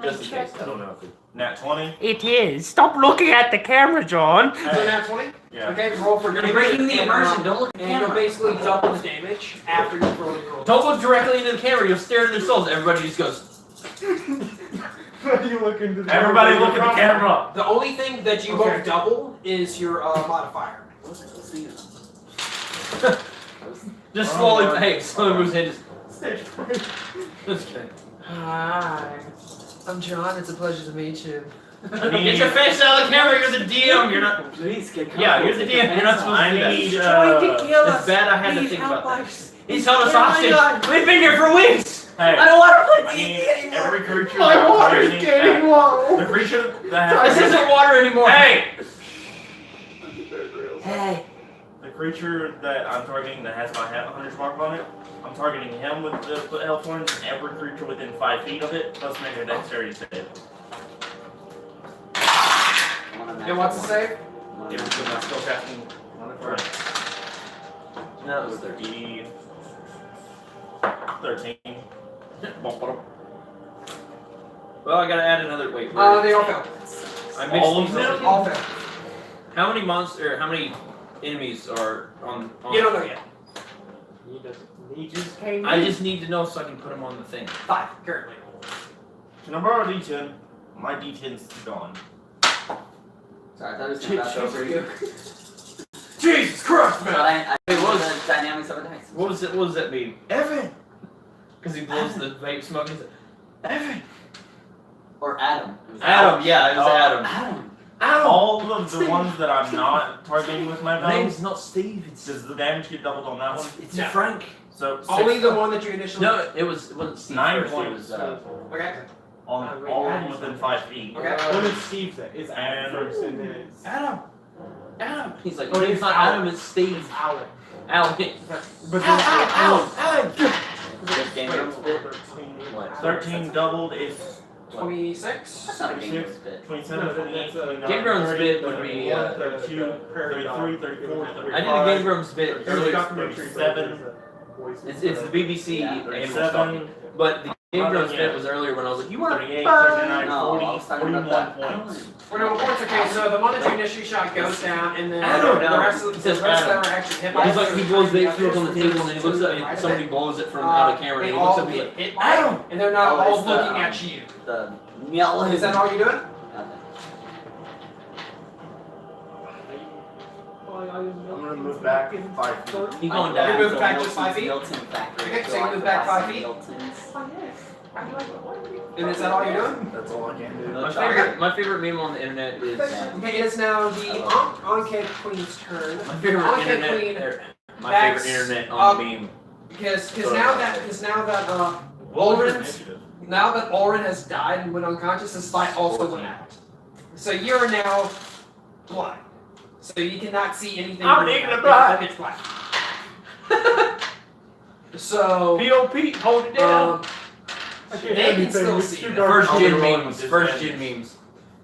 Just in case. I don't know if it. Nat 20. It is. Stop looking at the camera, John. So now 20? Yeah. Okay, roll for You're damage. breaking the and, immersion. Don't look at the And you'll camera. basically double the damage after you throw the roll. Don't look directly into the camera. You'll stare into their souls. Everybody just goes. you look into the Everybody look at the camera. The only thing that you Okay. won't double is your modifier. Just Oh, slowly. Lord. Hey, slowly moves in. Just. Stage Just kidding. Hi. I'm John. It's a pleasure to meet you. Get your face out of the camera. You're the DM. You're not. Please get Yeah, you're the DM. You're not supposed to I do that. need, It's bad I had to think about that. He's held us hostage. We've been here for weeks. Hey, I don't want to I play need D&D anymore. every creature My that I'm water's targeting getting low. The creature that This has isn't water anymore. Hey! Hey. The creature that I'm targeting that has my hunter's mark on it, I'm targeting him with the Hail of Thorns and every creature within 5 feet of it, plus make a dexterity save. And what's the save? Yeah, because I'm still casting modifier. No, It was 13. Well, I gotta add another. Wait. They all fail. I mixed all of these them? up. All fail. How many how many enemies are on? You don't know yet. He just came I in. just need to know so I can put them on the thing. 5 currently. Can I borrow a D10? My D10's gone. Sorry, I thought it was about over you. Jesus Christ, But man! I Wait, what the was- dynamics of a dice. What was it? What does that mean? Evan. Because he blows the vape smoke. He's like, Evan. Or Adam. It was Adam. Yeah, it was Oh. Adam. Adam. All of the ones that I'm not targeting with my My name's bows, not Steve. does the damage get doubled on that one? It's No. Frank. So Only six- the one that you initially. No, it wasn't Steve 9 first. It points. was. Okay. on all of them within 5 feet. Okay. What is Steve say? It's Adam And- first and then it's Adam. Adam. He's like, Oh, oh, it's it's not Alan. Adam. It's Steve. it's Alan. Alan. But Alan. Good game room bit. What? 13 doubled is 26. That's not a Gangrel's bit. 27, 28, 29, Gangrel's 30, bit would be, 31, 32, 33, 34, 35. I did a Gangrel's bit There's a earlier. documentary. 37. It's the BBC Yeah. animals talking. 37, But the Gangrel's bit was earlier when I was like, you want 38, to 39, No, 40, I was talking 41 about that. points. 41 points. Okay, so the one that you initially shot goes down, and then Adam. the rest of It the says rest that Adam. are actually hit by He's it, like, so he blows the it's throws on the table and then he looks up right and of somebody it. blows it from out of camera and They he looks all up and he's get like, hit by it, and they're not Oh, all it's the, looking at you. The yellow. Is that all you're doing? I'm gonna move back 5 feet. keep going You down. move back just 5 feet? Milton factory. Okay, so you move back 5 feet? And is that all you're doing? That's all I can do. My favorite meme on the internet is Okay, it is now the Enclave Queen's turn. my favorite Enclave Queen internet my backs favorite internet up. on meme. Because now that Ulrin has died and went unconscious, his light also went out. So you're now blind. So you cannot see anything. I'm really ignorant, bad. blind. It's black. So P.O.P. Hold it down. they can still It's see too you. dark. First gen I'll memes. go First on gen memes.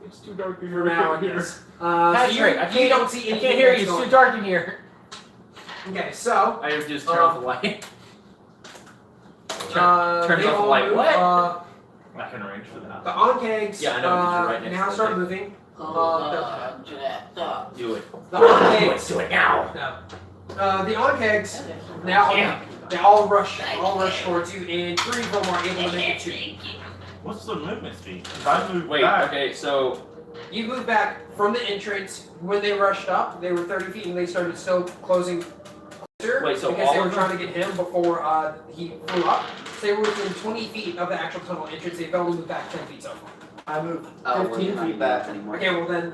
It's too dark For here. now, I guess. So Patrick, you don't see anything. I can't hear you. that's It's too going dark in here. on. Okay, so I just turn off the light. Turns they off the all light. move, What? I can arrange for that. The Onkegs Yeah, I know, because you're right next now to the start thing. moving. Do it. The Onkegs. Do it now. The Onkegs now they all rush towards you, and 3 of them are able to make it to you. What's the movement speed? If I move Wait, back, okay, so You move back from the entrance. When they rushed up, they were 30 feet, and they started still closing closer Wait, so because all they were of them? trying to get him before he flew up. So they were within 20 feet of the actual tunnel entrance. They've only moved back 10 feet so far. I moved Oh, 15 we're feet not back. anymore. Okay, well then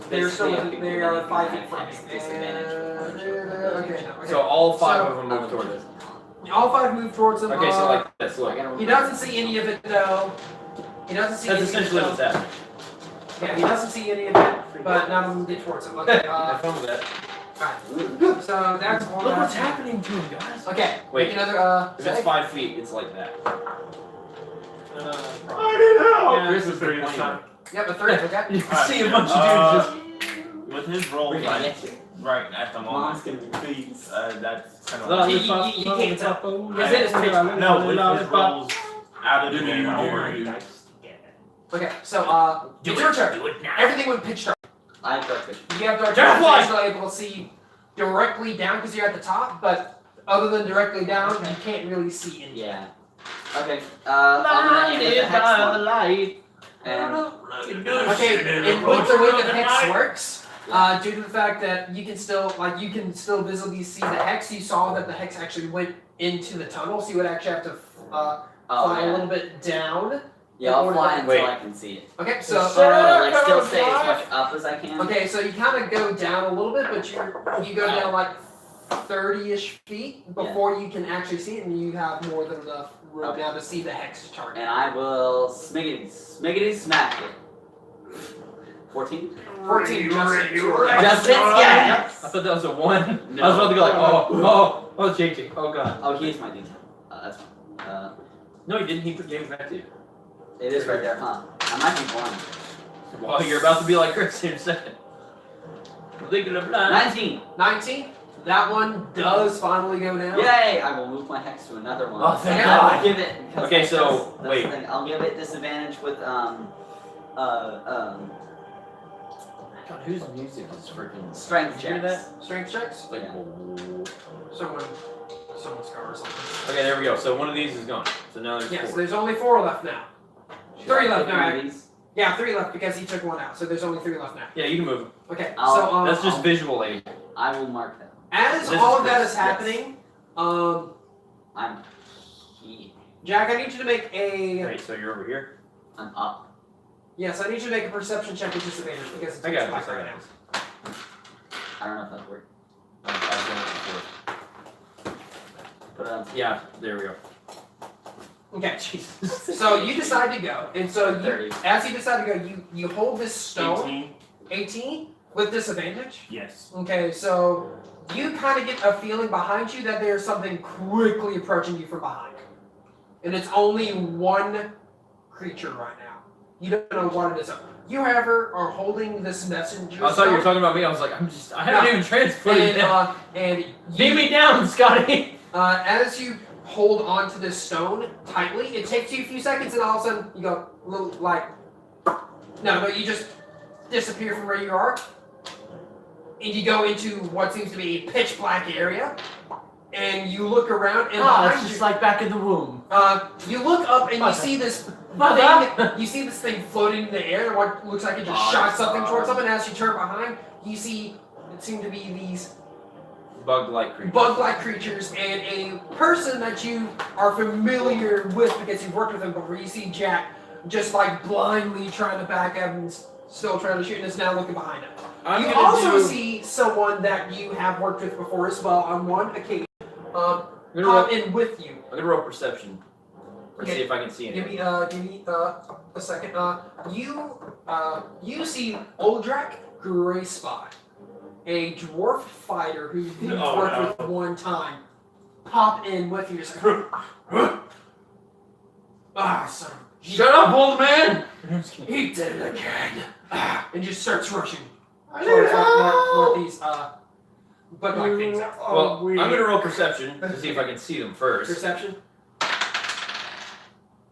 they're still they are 5 feet from you. Disadvantage. Okay, no, okay. so all 5 So- of them move towards us. All 5 move towards him. Okay, so like this. Look. He doesn't see any of it though. He doesn't see That's any essentially of what's it. happening. Yeah, he doesn't see any of it, but none of them get towards him. Okay, Have fun with that. alright. So that's all. Look what's happening to him, guys. Okay, Wait. make another If it's 5 feet, it's like that. I need help. Yeah, Chris this is is three the this time. Yep, a third, okay. You can see a bunch of dudes just. With his roll, We're gonna like, get you. right at the Mom's moment, gonna be pleased. that's kind of No, like, You can't tell. Because it is pitch black. no, with his rolls out of the game already. Okay, so it's your turn. Do it now. Everything went pitch dark. I have dark vision. You have dark Dark vision, light! so you're able to see directly down because you're at the top, but other than directly down, you can't really see anything. Yeah. Okay. I'm gonna aim with the hex one. light. And Okay, and with the way that hex works, due to the fact that you can still visibly see the hex, you saw that the hex actually went into the tunnel, so you would actually have to fly a little bit down. Yeah, I'll fly Wait. until I can see it. Okay, so Like still stay as much up as I can. okay, so you kind of go down a little bit, but you go down like 30-ish feet before you can actually see it, and you have more than enough room now to see the hex target. And I will smiggity smack it. 14? 14 just Just hits, yes! I thought that was a 1. No. I was about to go like, oh, changing. Oh god. Oh, he's my detail. That's fine. No, he didn't. He gave it back to you. It is right there, huh? I might be blind. Well, you're about to be like Chris in a second. Legal of blind. 19! 19. That one does finally go down. Yay! I will move my hex to another one. Oh, thank And God. I will give it. because Okay, that's- so, that's wait. the thing. I'll give it disadvantage with God, whose music is freaking strength Did you hear checks. Strength checks. It's like, Yeah. Someone's car or something. okay, there we go. So one of these is gone. So now there's Yes, 4. there's only 4 left now. Should 3 I left pick now. one of these? Yeah, 3 left because he took 1 out, so there's only 3 left now. Yeah, you can move. Okay, I'll- That's just visual aid. I will mark that. as This all is of that Chris, is yes. happening, I'm here. Jack, I need you to make a Wait, so you're over here? I'm up. yes, I need you to make a perception check with disadvantage because it's I got pitch black this. I right got now. this. I don't know if that worked. I've done it before. Put it on. Yeah, there we go. Okay, Jesus. so you decide to go, and so you, 30. as you decide to go, you hold this stone 18. 18 with disadvantage. Yes. Okay, so you kind of get a feeling behind you that there's something quickly approaching you from behind. And it's only one creature right now. You don't know what it is. You, however, are holding this messenger. I thought you were stone, talking about me. I was like, I haven't even transferred it. and Beat you, me down, Scotty. as you hold onto this stone tightly, it takes you a few seconds, and all of a sudden you go little like no, but you just disappear from where you are, and you go into what seems to be a pitch black area, and you look around, and it's behind just you, like back in the womb. you look up and you see this thing. You see this thing floating in the air. What looks like it just shot something towards them, and as you turn behind, you see it seem to be these Bug-like creature. bug-like creatures, and a person that you are familiar with because you've worked with him before. You see Jack just like blindly trying to back up and still trying to shoot, and is now looking behind him. You also see someone that you have worked with before as well on one occasion. Come in with you. I'm gonna roll perception. Let's see if I can see Give anything. me a second. You see Oldrak Greyspot, a dwarf fighter who you've worked with one time, pop in with you. Just like, son. Shut up, old man! He did it again. And just starts rushing towards these bug-like things. Well, I'm gonna roll perception to see if I can see them first. Perception.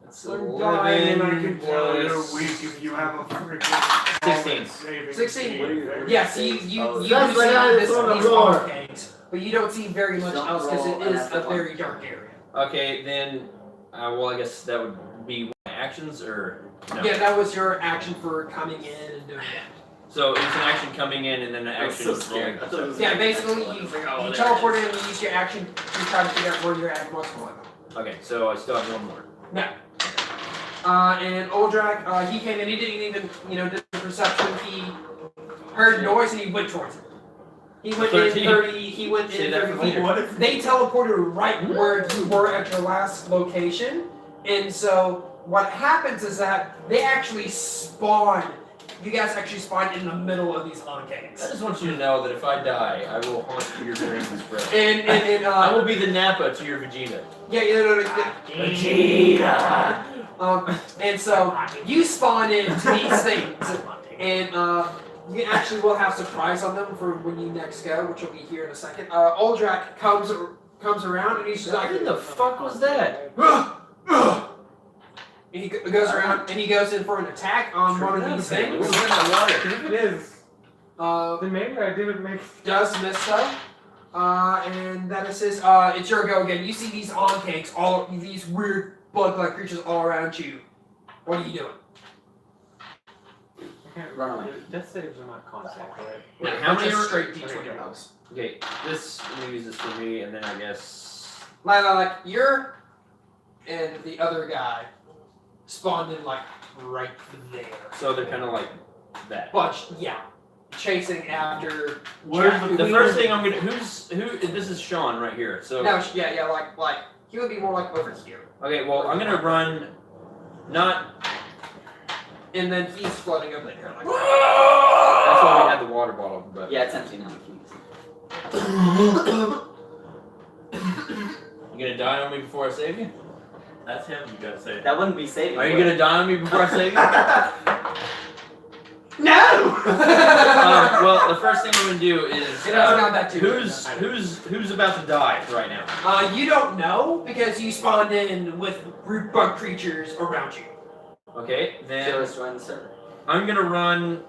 That's I'm dying and I 11 can tell you're plus weak if you have a freaking 16. 16. Yes, you That's see like I these on the floor. arcades, but you don't see very much Don't else because roll it is an a very dark area. Okay, then, well, I guess that would be my actions, or no? Yeah, that was your action for coming in and doing that. So it's an action coming in and then an action so scared. rolling. I thought it was Yeah, like- basically I you was like, oh, there it teleport is. in and you use your action to try to figure out where you're at what's going on. Okay, so I still have one more. And Oldrak, he came in, he didn't even, do the perception, he heard noise and he went towards it. He went 13. in 30, he went Say in that 30 for feet. later. They teleported right where you were at your last location, and so what happens is that they actually spawn, you guys actually spawn in the middle of these I arcades. just want you to know that if I die, I will haunt your dreams forever. And I will be the Nappa to your Vegeta. Vegeta. And so you spawn into these things, and you actually will have surprise on them for when you next go, which will be here in a second. Oldrak comes around and he's just like, What the fuck was that? and he goes around and he goes in for an attack on one of these things. What's in that water? If it is, then maybe I didn't make. Does miss though. And that is his. It's your go again. You see these oncakes, all these weird bug-like creatures all around you. What are you doing? Run away. Death saves are not contact, right? Wait, how many Just are... straight D20 rolls. Okay, this, I'm gonna use this for me, and then I guess... Like you're and the other guy spawned in like right there. So they're kind of like that. Bunch, yeah. Chasing after. Where's Jack, the who first we- thing I'm gonna... This is Sean right here, so... No, yeah, like he would be more like over here. Okay, well, I'm gonna run... Not... And then he's floating over there. Like, That's why we had the water bottle, but... Yeah, it's empty now. You gonna die on me before I save you? That's him, you gotta say. That wouldn't be saving. Are you gonna die on me before I save you? no! Well, the first thing I'm gonna do is... It hasn't gone back to Who's about to die right now? You don't know because you spawned in with root bug creatures around you. Okay, then Joe's joined the server. I'm gonna run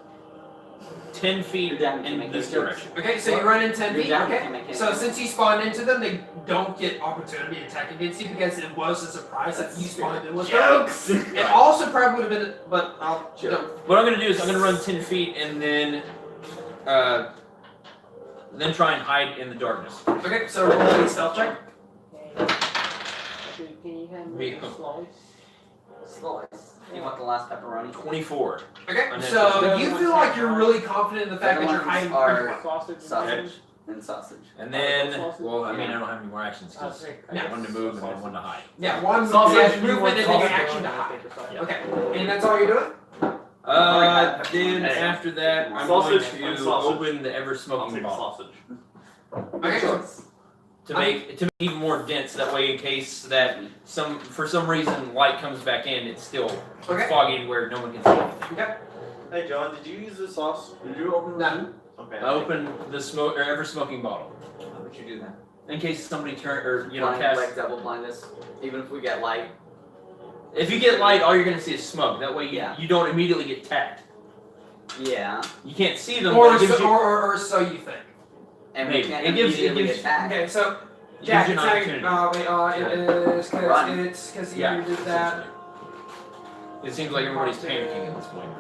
10 feet You're down, you in make this those direction. Okay, so you run in 10 You're feet. down, you Okay. make it. So since you spawned into them, they don't get opportunity to attack against you because it was a surprise that you spawned in with them. It also probably would have been, but I'll no. What I'm gonna do is I'm gonna run 10 feet and then try and hide in the darkness. Okay, so roll a stealth check. Can you hand me Vehicle. a slice? Slice. You want the last pepperoni? 24. Okay, And then- so you feel like you're really confident in the fact that you're hiding. Are Sausage. sausage and sausage. And then, well, I mean, I don't have any more actions because I got Yeah. one to move and then one to hide. Yeah, one Sausage, yeah, you movement want and then your sausage. action to hide. Yeah. Okay, and that's all you're doing? Then after that, I'm Sausage going and to sausage. open the ever I'll smoking take bottle. sausage. Okay, to make it even more dense. That way, in case that for some reason light comes back in, it's still Okay. foggy where no one can see anything. Okay. Hey John, did you use the sauce? Did you open No. Okay. I open the smoke or ever smoking bottle How would you do that? in case somebody turn or Blind, cast. like double blind us, even if we get light. If you get light, all you're gonna see is smoke. That way, Yeah. you don't immediately get tagged. Yeah, You can't see them. Or but it gives so, you, or so you think. and Maybe. we can't It gives- immediately attack. Okay, so it gives Jack, you an it's saying, opportunity. it is because Run. it's because he Yeah, already did that. It seems like everybody's panicking at this point.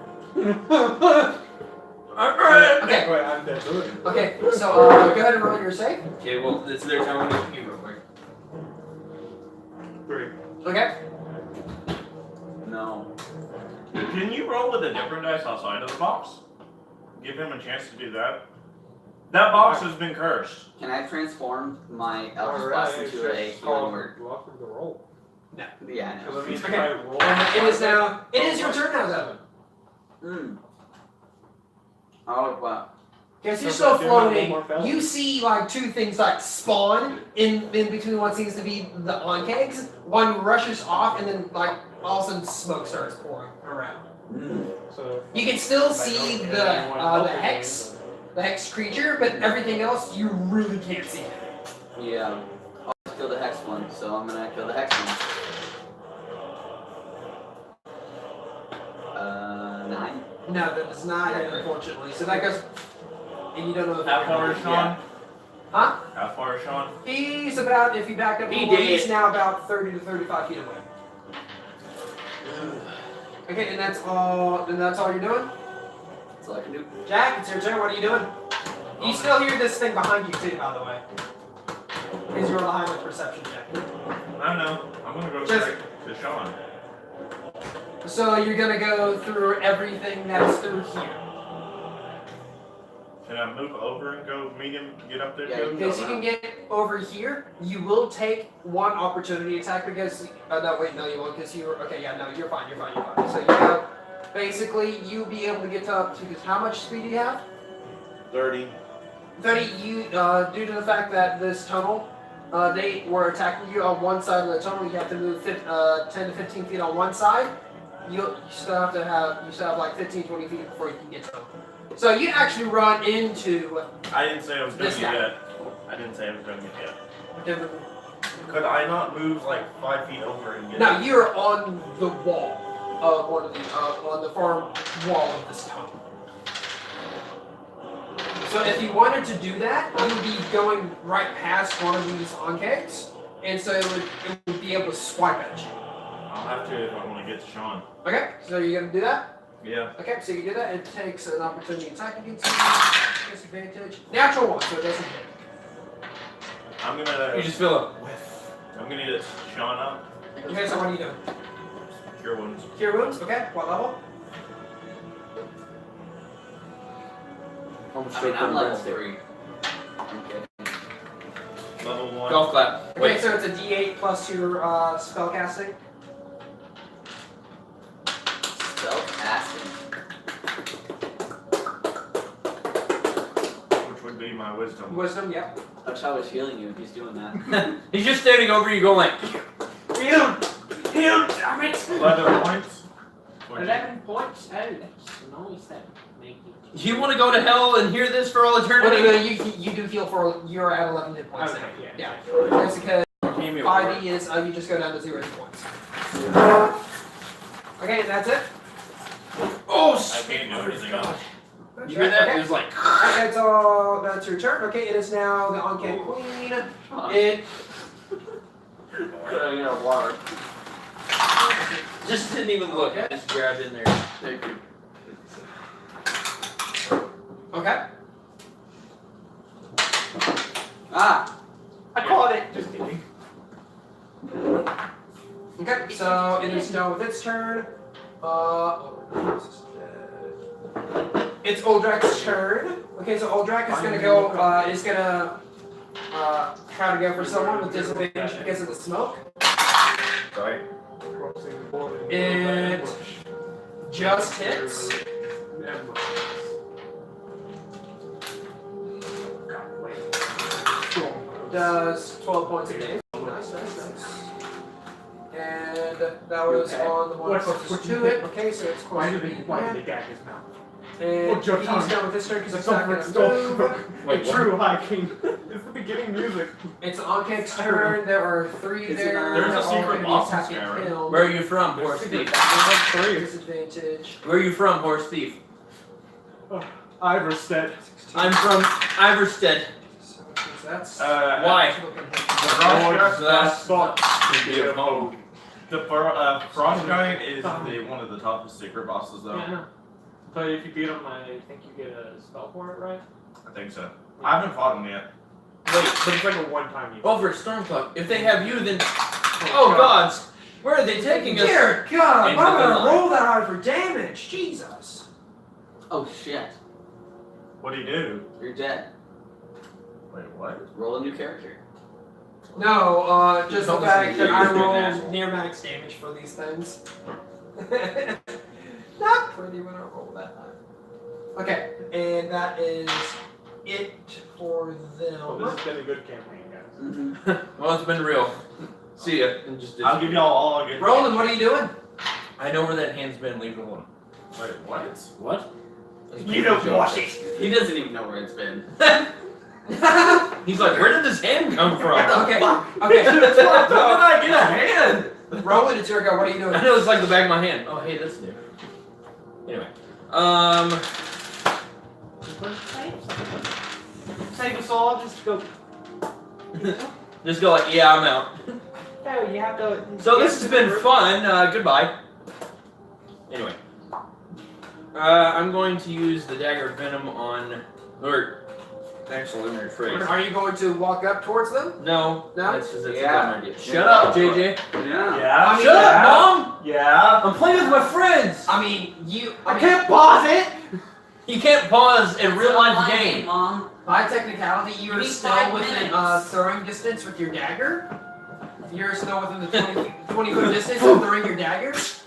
Okay. Wait, I'm dead. Okay, so go ahead and roll your save. Okay, well, it's their time to go real quick. 3. Okay. No. Can you roll with a different dice outside of the box? Give him a chance to do that. That box has been cursed. Can I transform my Eldritch Blast into a healing word? Welcome to roll. Yeah, I know. Let me Okay. try roll. And it is now. It is your turn now, Devin. Oh, wow. Okay, so you're So still if you're not floating. more fell- You see like two things like spawn in between what seems to be the on kegs. One rushes off, and then like all of a sudden smoke starts pouring around. So You can still see the hex creature, but everything else you really can't see. Yeah. I'll just kill the hex one, so I'm gonna kill the hex one. 9. No, that is not it, unfortunately. So that goes, and you don't know if How far is Sean? Huh? How far is Sean? He's about, if you back up, He more, did. he's now about 30 to 35 feet away. Okay, and that's all. And that's all you're doing, That's all I can do. Jack. It's your turn. What are you doing? You still hear this thing behind you too, by the way. Is your behind with perception check. I know. I'm gonna go Just- straight to Sean. So you're gonna go through everything that's through here. Can I move over and go meet him? Get up there. Yeah, to you him? Because you can get over here, you will take one opportunity attack because no wait, no you won't because you're okay, yeah, no, you're fine. So you have basically you'll be able to get up to because how much speed do you have? 30. 30, you due to the fact that this tunnel they were attacking you on one side of the tunnel, you have to move 10 to 15 feet on one side. You still have like 15, 20 feet before you can get to them. So you actually run into I didn't say I was doing This it guy. yet. I didn't say I was doing it yet. different. Could I not move like 5 feet over and get? Now you're on the wall of one of the on the far wall of this tunnel. So if you wanted to do that, you would be going right past one of these onkegs, and so it would be able to swipe at you. I'll have to if I want to get to Sean. Okay, so you're gonna do that? Yeah. Okay, so you do that. It takes an opportunity attack against you. Disadvantage. Natural one, so it doesn't hit. I'm gonna. You just feel a I'm gonna get Sean up. Okay, so what are you doing? Cure wounds. Cure wounds. Okay, what level? I mean, I'm level 3. I'm kidding. Level 1. golf clap. Okay, Wait, so it's a D8 plus your spell casting. Spell casting. Which would be my wisdom. Wisdom, yep. That's how he's healing you. He's doing that. he's just standing over you, going like, Heal, damn it! 11 points. 11 points. Oh, that's nice. That make you. "You want to go to hell and hear this for all Well, eternity?" no, you do heal for you're at 11 hit points Okay, now. yeah. That's because Came here 5e is you just go down to 0 hit points. Okay, that's it. Oh, I can't do anything else. you hear that? Okay. It was like, That's all. That's your turn. Okay, it is now the Uncanny Queen. It. Put it in water. just didn't even look. I just grabbed in there. Thank you. Okay. Ah! I caught it. Just kidding. Okay, so it is now with its turn. It's Uldrak's turn. Okay, so Uldrak is gonna go. Is gonna try to go for someone with disadvantage because of the smoke. Sorry. It just hits. does 12 points of damage. Nice. And that was on the one What's- closest to it. Okay, so it's Why close did to they the gag his mouth? And Oh, Joe he's Tom. done with this turn because It's it's not over. going It's to over. move. Wait, The true High King. It's the beginning music. It's Oncake's turn. There are 3 Is it there. not- There's a They're all secret gonna be boss in attacking Skyrim. him. Where are you from, horse thief? Disadvantage. Where are you from, horse thief? Iverstead. I'm from Iverstead. So that's Why? That's thought. The Frost Giant is one of the toughest secret bosses, though. Yeah, I know. But if you beat him, I think you get a spell for it, right? I think so. I haven't fought him yet. But it's like a one-time use. Over at Stormcloak. If they have you, then oh gods, where are they taking us? Dear God, Into I'm the gonna line. roll that high for damage. Jesus. Oh shit. What do you do? You're dead. Wait, what? Roll a new character. No, just the Obviously, fact that I you're an roll asshole. near max damage for these things. Not pretty when I roll that high. Okay, and that is it for Well, this them. has been a good campaign, guys. Well, it's been real. See ya. And just I'll give y'all all a good. Roland, what are you doing? I know where that hand's been. Leave it alone. Wait, what? What? You don't watch it. He doesn't even know where it's been. He's like, where did this hand come from? Okay, Fuck. okay. How did I get a hand? Roland, it's your go. What are you doing? I know it's like the back of my hand. Oh, hey, that's new. Anyway, Save us all, just go. just go like, yeah, I'm out. No, you have to. So this has been fun. Goodbye. Anyway, I'm going to use the dagger of venom on, or actually, let me rephrase. Are you going to walk up towards them? No, No? that's a Yeah. dumb idea. Shut up, JJ. Yeah. Yeah. Shut up, Mom. Yeah. I'm playing with my friends. I mean, I can't pause it! You can't pause a real life game. Mom. By technicality, you are Maybe still 5 within minutes. throwing distance with your dagger. You're still within the 20 foot distance of throwing your dagger. Just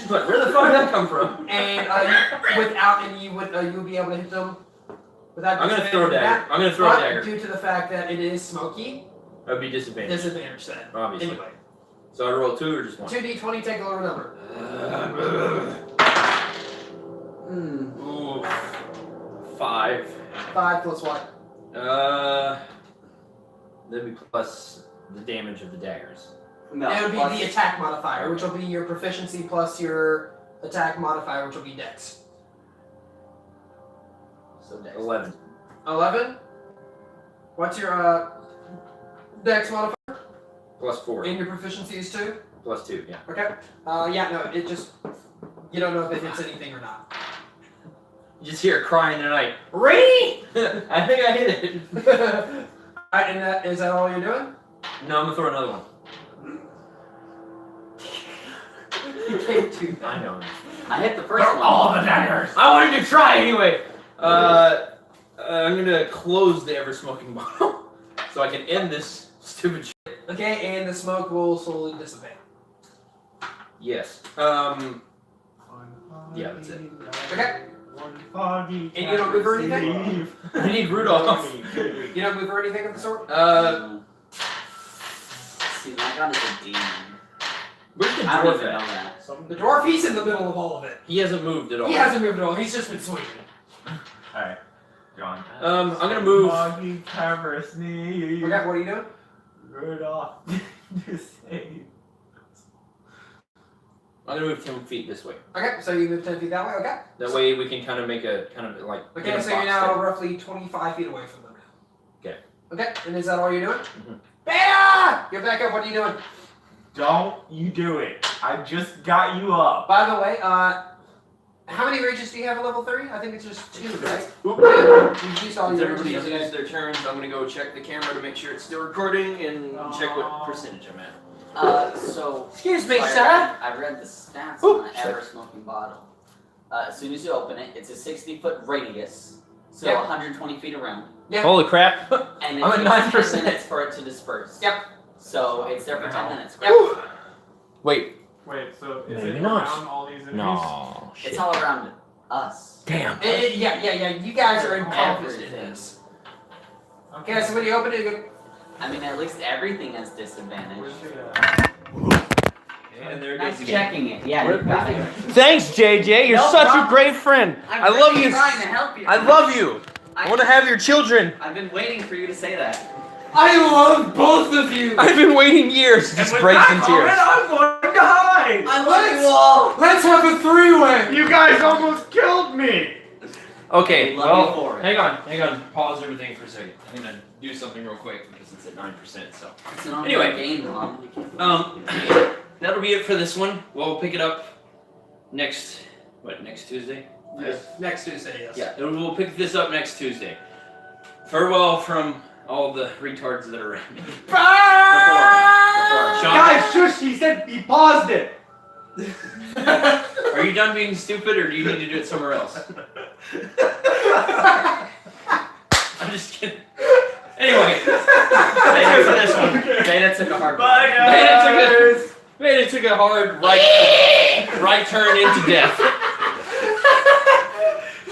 like, where the fuck did that come from? And you would be able to hit them without. I'm gonna throw a dagger. I'm gonna throw a But dagger. due to the fact that it is smoky, That'd be disadvantage, disadvantage then. obviously. Anyway, So I roll 2 or just 1? 2d20, take a lower number. Ooh, 5. 5 plus what? That'd be plus the damage of the daggers. No. It would be plus- the attack modifier, which will be your proficiency plus your attack modifier, which will be dex. So dex. 11. 11. What's your dex modifier? Plus 4. And your proficiency is 2? Plus 2, yeah. Okay. Yeah, no, it just you don't know if it hits anything or not. You just hear it crying tonight. Rainy! I think I hit it. Alright, and is that all you're doing? No, I'm gonna throw another one. You can't do that. I know. I hit the first one. All the daggers. I wanted to try anyway. I'm gonna close the ever smoking bottle so I can end this stupid shit. Okay, and the smoke will slowly dissipate. Yes. Yeah, that's it. Okay. And you don't move or anything? I need Rudolph. You don't move or anything of the sort? See, my gun is a demon. Where's the I don't dwarf even know at? that. The dwarf, he's in the middle of all of it. He hasn't moved at all. He hasn't moved at all. He's just been swinging. Alright, John. I'm gonna move. Foggy camera sneeze. Okay, what are you doing? Rudolph. Just say. I'm gonna move 10 feet this way. Okay, so you move 10 feet that way, okay? That way we can kind of make a like. Okay, in a so you're box now there. roughly 25 feet away from them now. Okay. Okay, and is that all you're doing? Mhm. Beta! You're back up, what are you doing? Don't you do it. I just got you up. By the way, how many rages do you have at level 3? I think it's just 2, right? Oop. You've used all Since your everybody rages. has used their turns, I'm gonna go check the camera to make sure it's still recording and check what Aw. percentage I'm at. So. Excuse me, so sir. I read the stats Ooh, on the ever smoking bottle. As soon as you open it, it's a 60-foot radius, so Yep. 120 feet around, Holy crap. and it I'm at takes 10 9%. minutes for it to disperse. Yep. So it's there for 10 minutes. Yep. Wait. Wait, so is Maybe it not. around all these enemies? No. Shit. It's all around us. Damn. Yeah, you guys are encompassed in Everything. this. Okay, so when you open it, you go. I mean, at least everything has disadvantage. And there it Nice goes again. checking it. Yeah, you got it. Thanks, JJ. You're No such problem. a great friend. I'm I love really you. trying to help you. I love you. I want to have your children. I've been waiting for you to say that. I love both of you. I've been waiting years to And just with break that in tears. comment, I'm going to hide. I love you all. Let's have a three-way. You guys almost killed me. Okay, We love you well, for it. hang on. Pause everything for a second. I'm gonna do something real quick because it's at 9%. So, It's an Anyway. ongoing game, Mom. that'll be it for this one. We'll pick it up next Tuesday? Yes. Next Tuesday, yes. Yeah, and we'll pick this up next Tuesday. Farewell from all the retards that are around me. Sean, Guys, shush! He said he paused it. are you done being stupid, or do you need to do it somewhere else? I'm just kidding. Anyway, that's it for this one. Beta took a hard Bye, Beta took a hard right turn into death.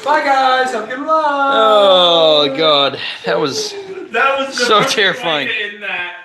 Bye, guys. Have a good one. Oh God, that was That was the So perfect way terrifying. to end that.